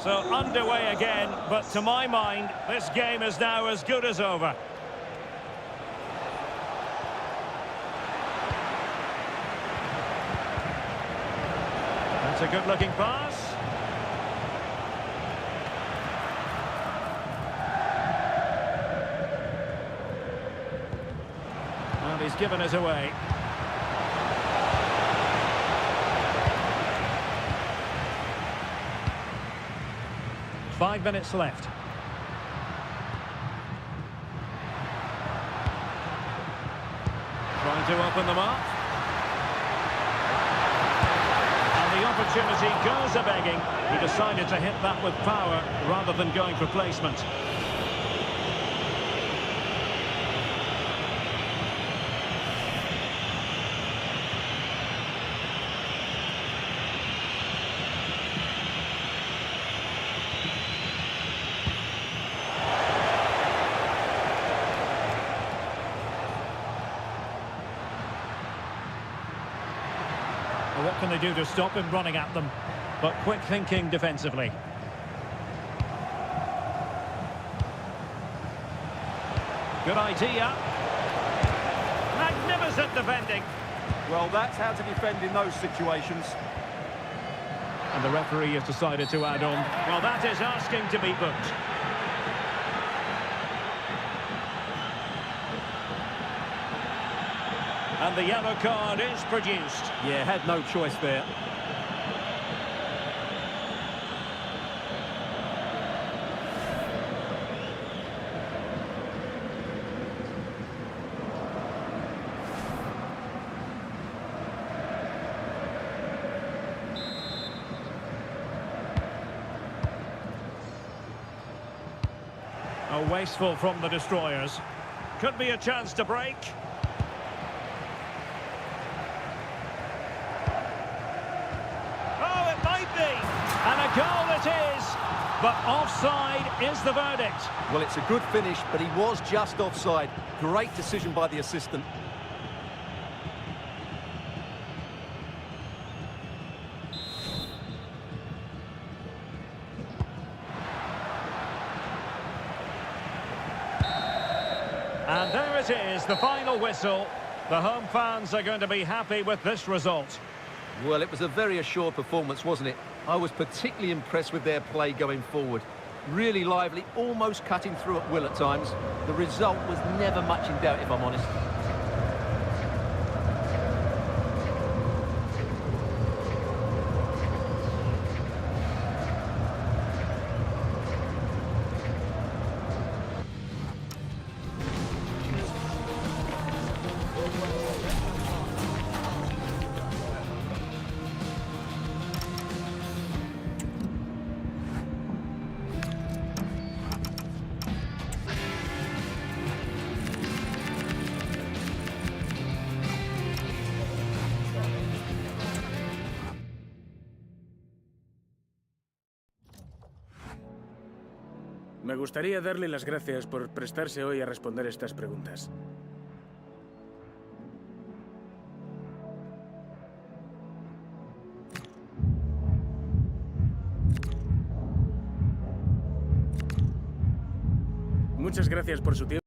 So underway again, but to my mind, this game is now as good as over. It's a good-looking pass. And he's given it away. Five minutes left. Trying to open them up. And the opportunity goes a-begging. He decided to hit that with power rather than going for placement. What can they do to stop him running at them? But quick thinking defensively. Good idea. Magnificent defending. Well, that's how to defend in those situations. And the referee has decided to add on. Well, that is asking to be booked. And the yellow card is produced. Yeah, had no choice there. Oh, wasteful from the destroyers. Could be a chance to break. And a goal it is, but offside is the verdict. Well, it's a good finish, but he was just offside. Great decision by the assistant. And there it is, the final whistle. The home fans are going to be happy with this result. Well, it was a very assured performance, wasn't it? I was particularly impressed with their play going forward. Really lively, almost cutting through at will at times. The result was never much in doubt, if I'm honest. Me gustaría darle las gracias por prestarse hoy a responder estas preguntas. Muchas gracias por su tiempo.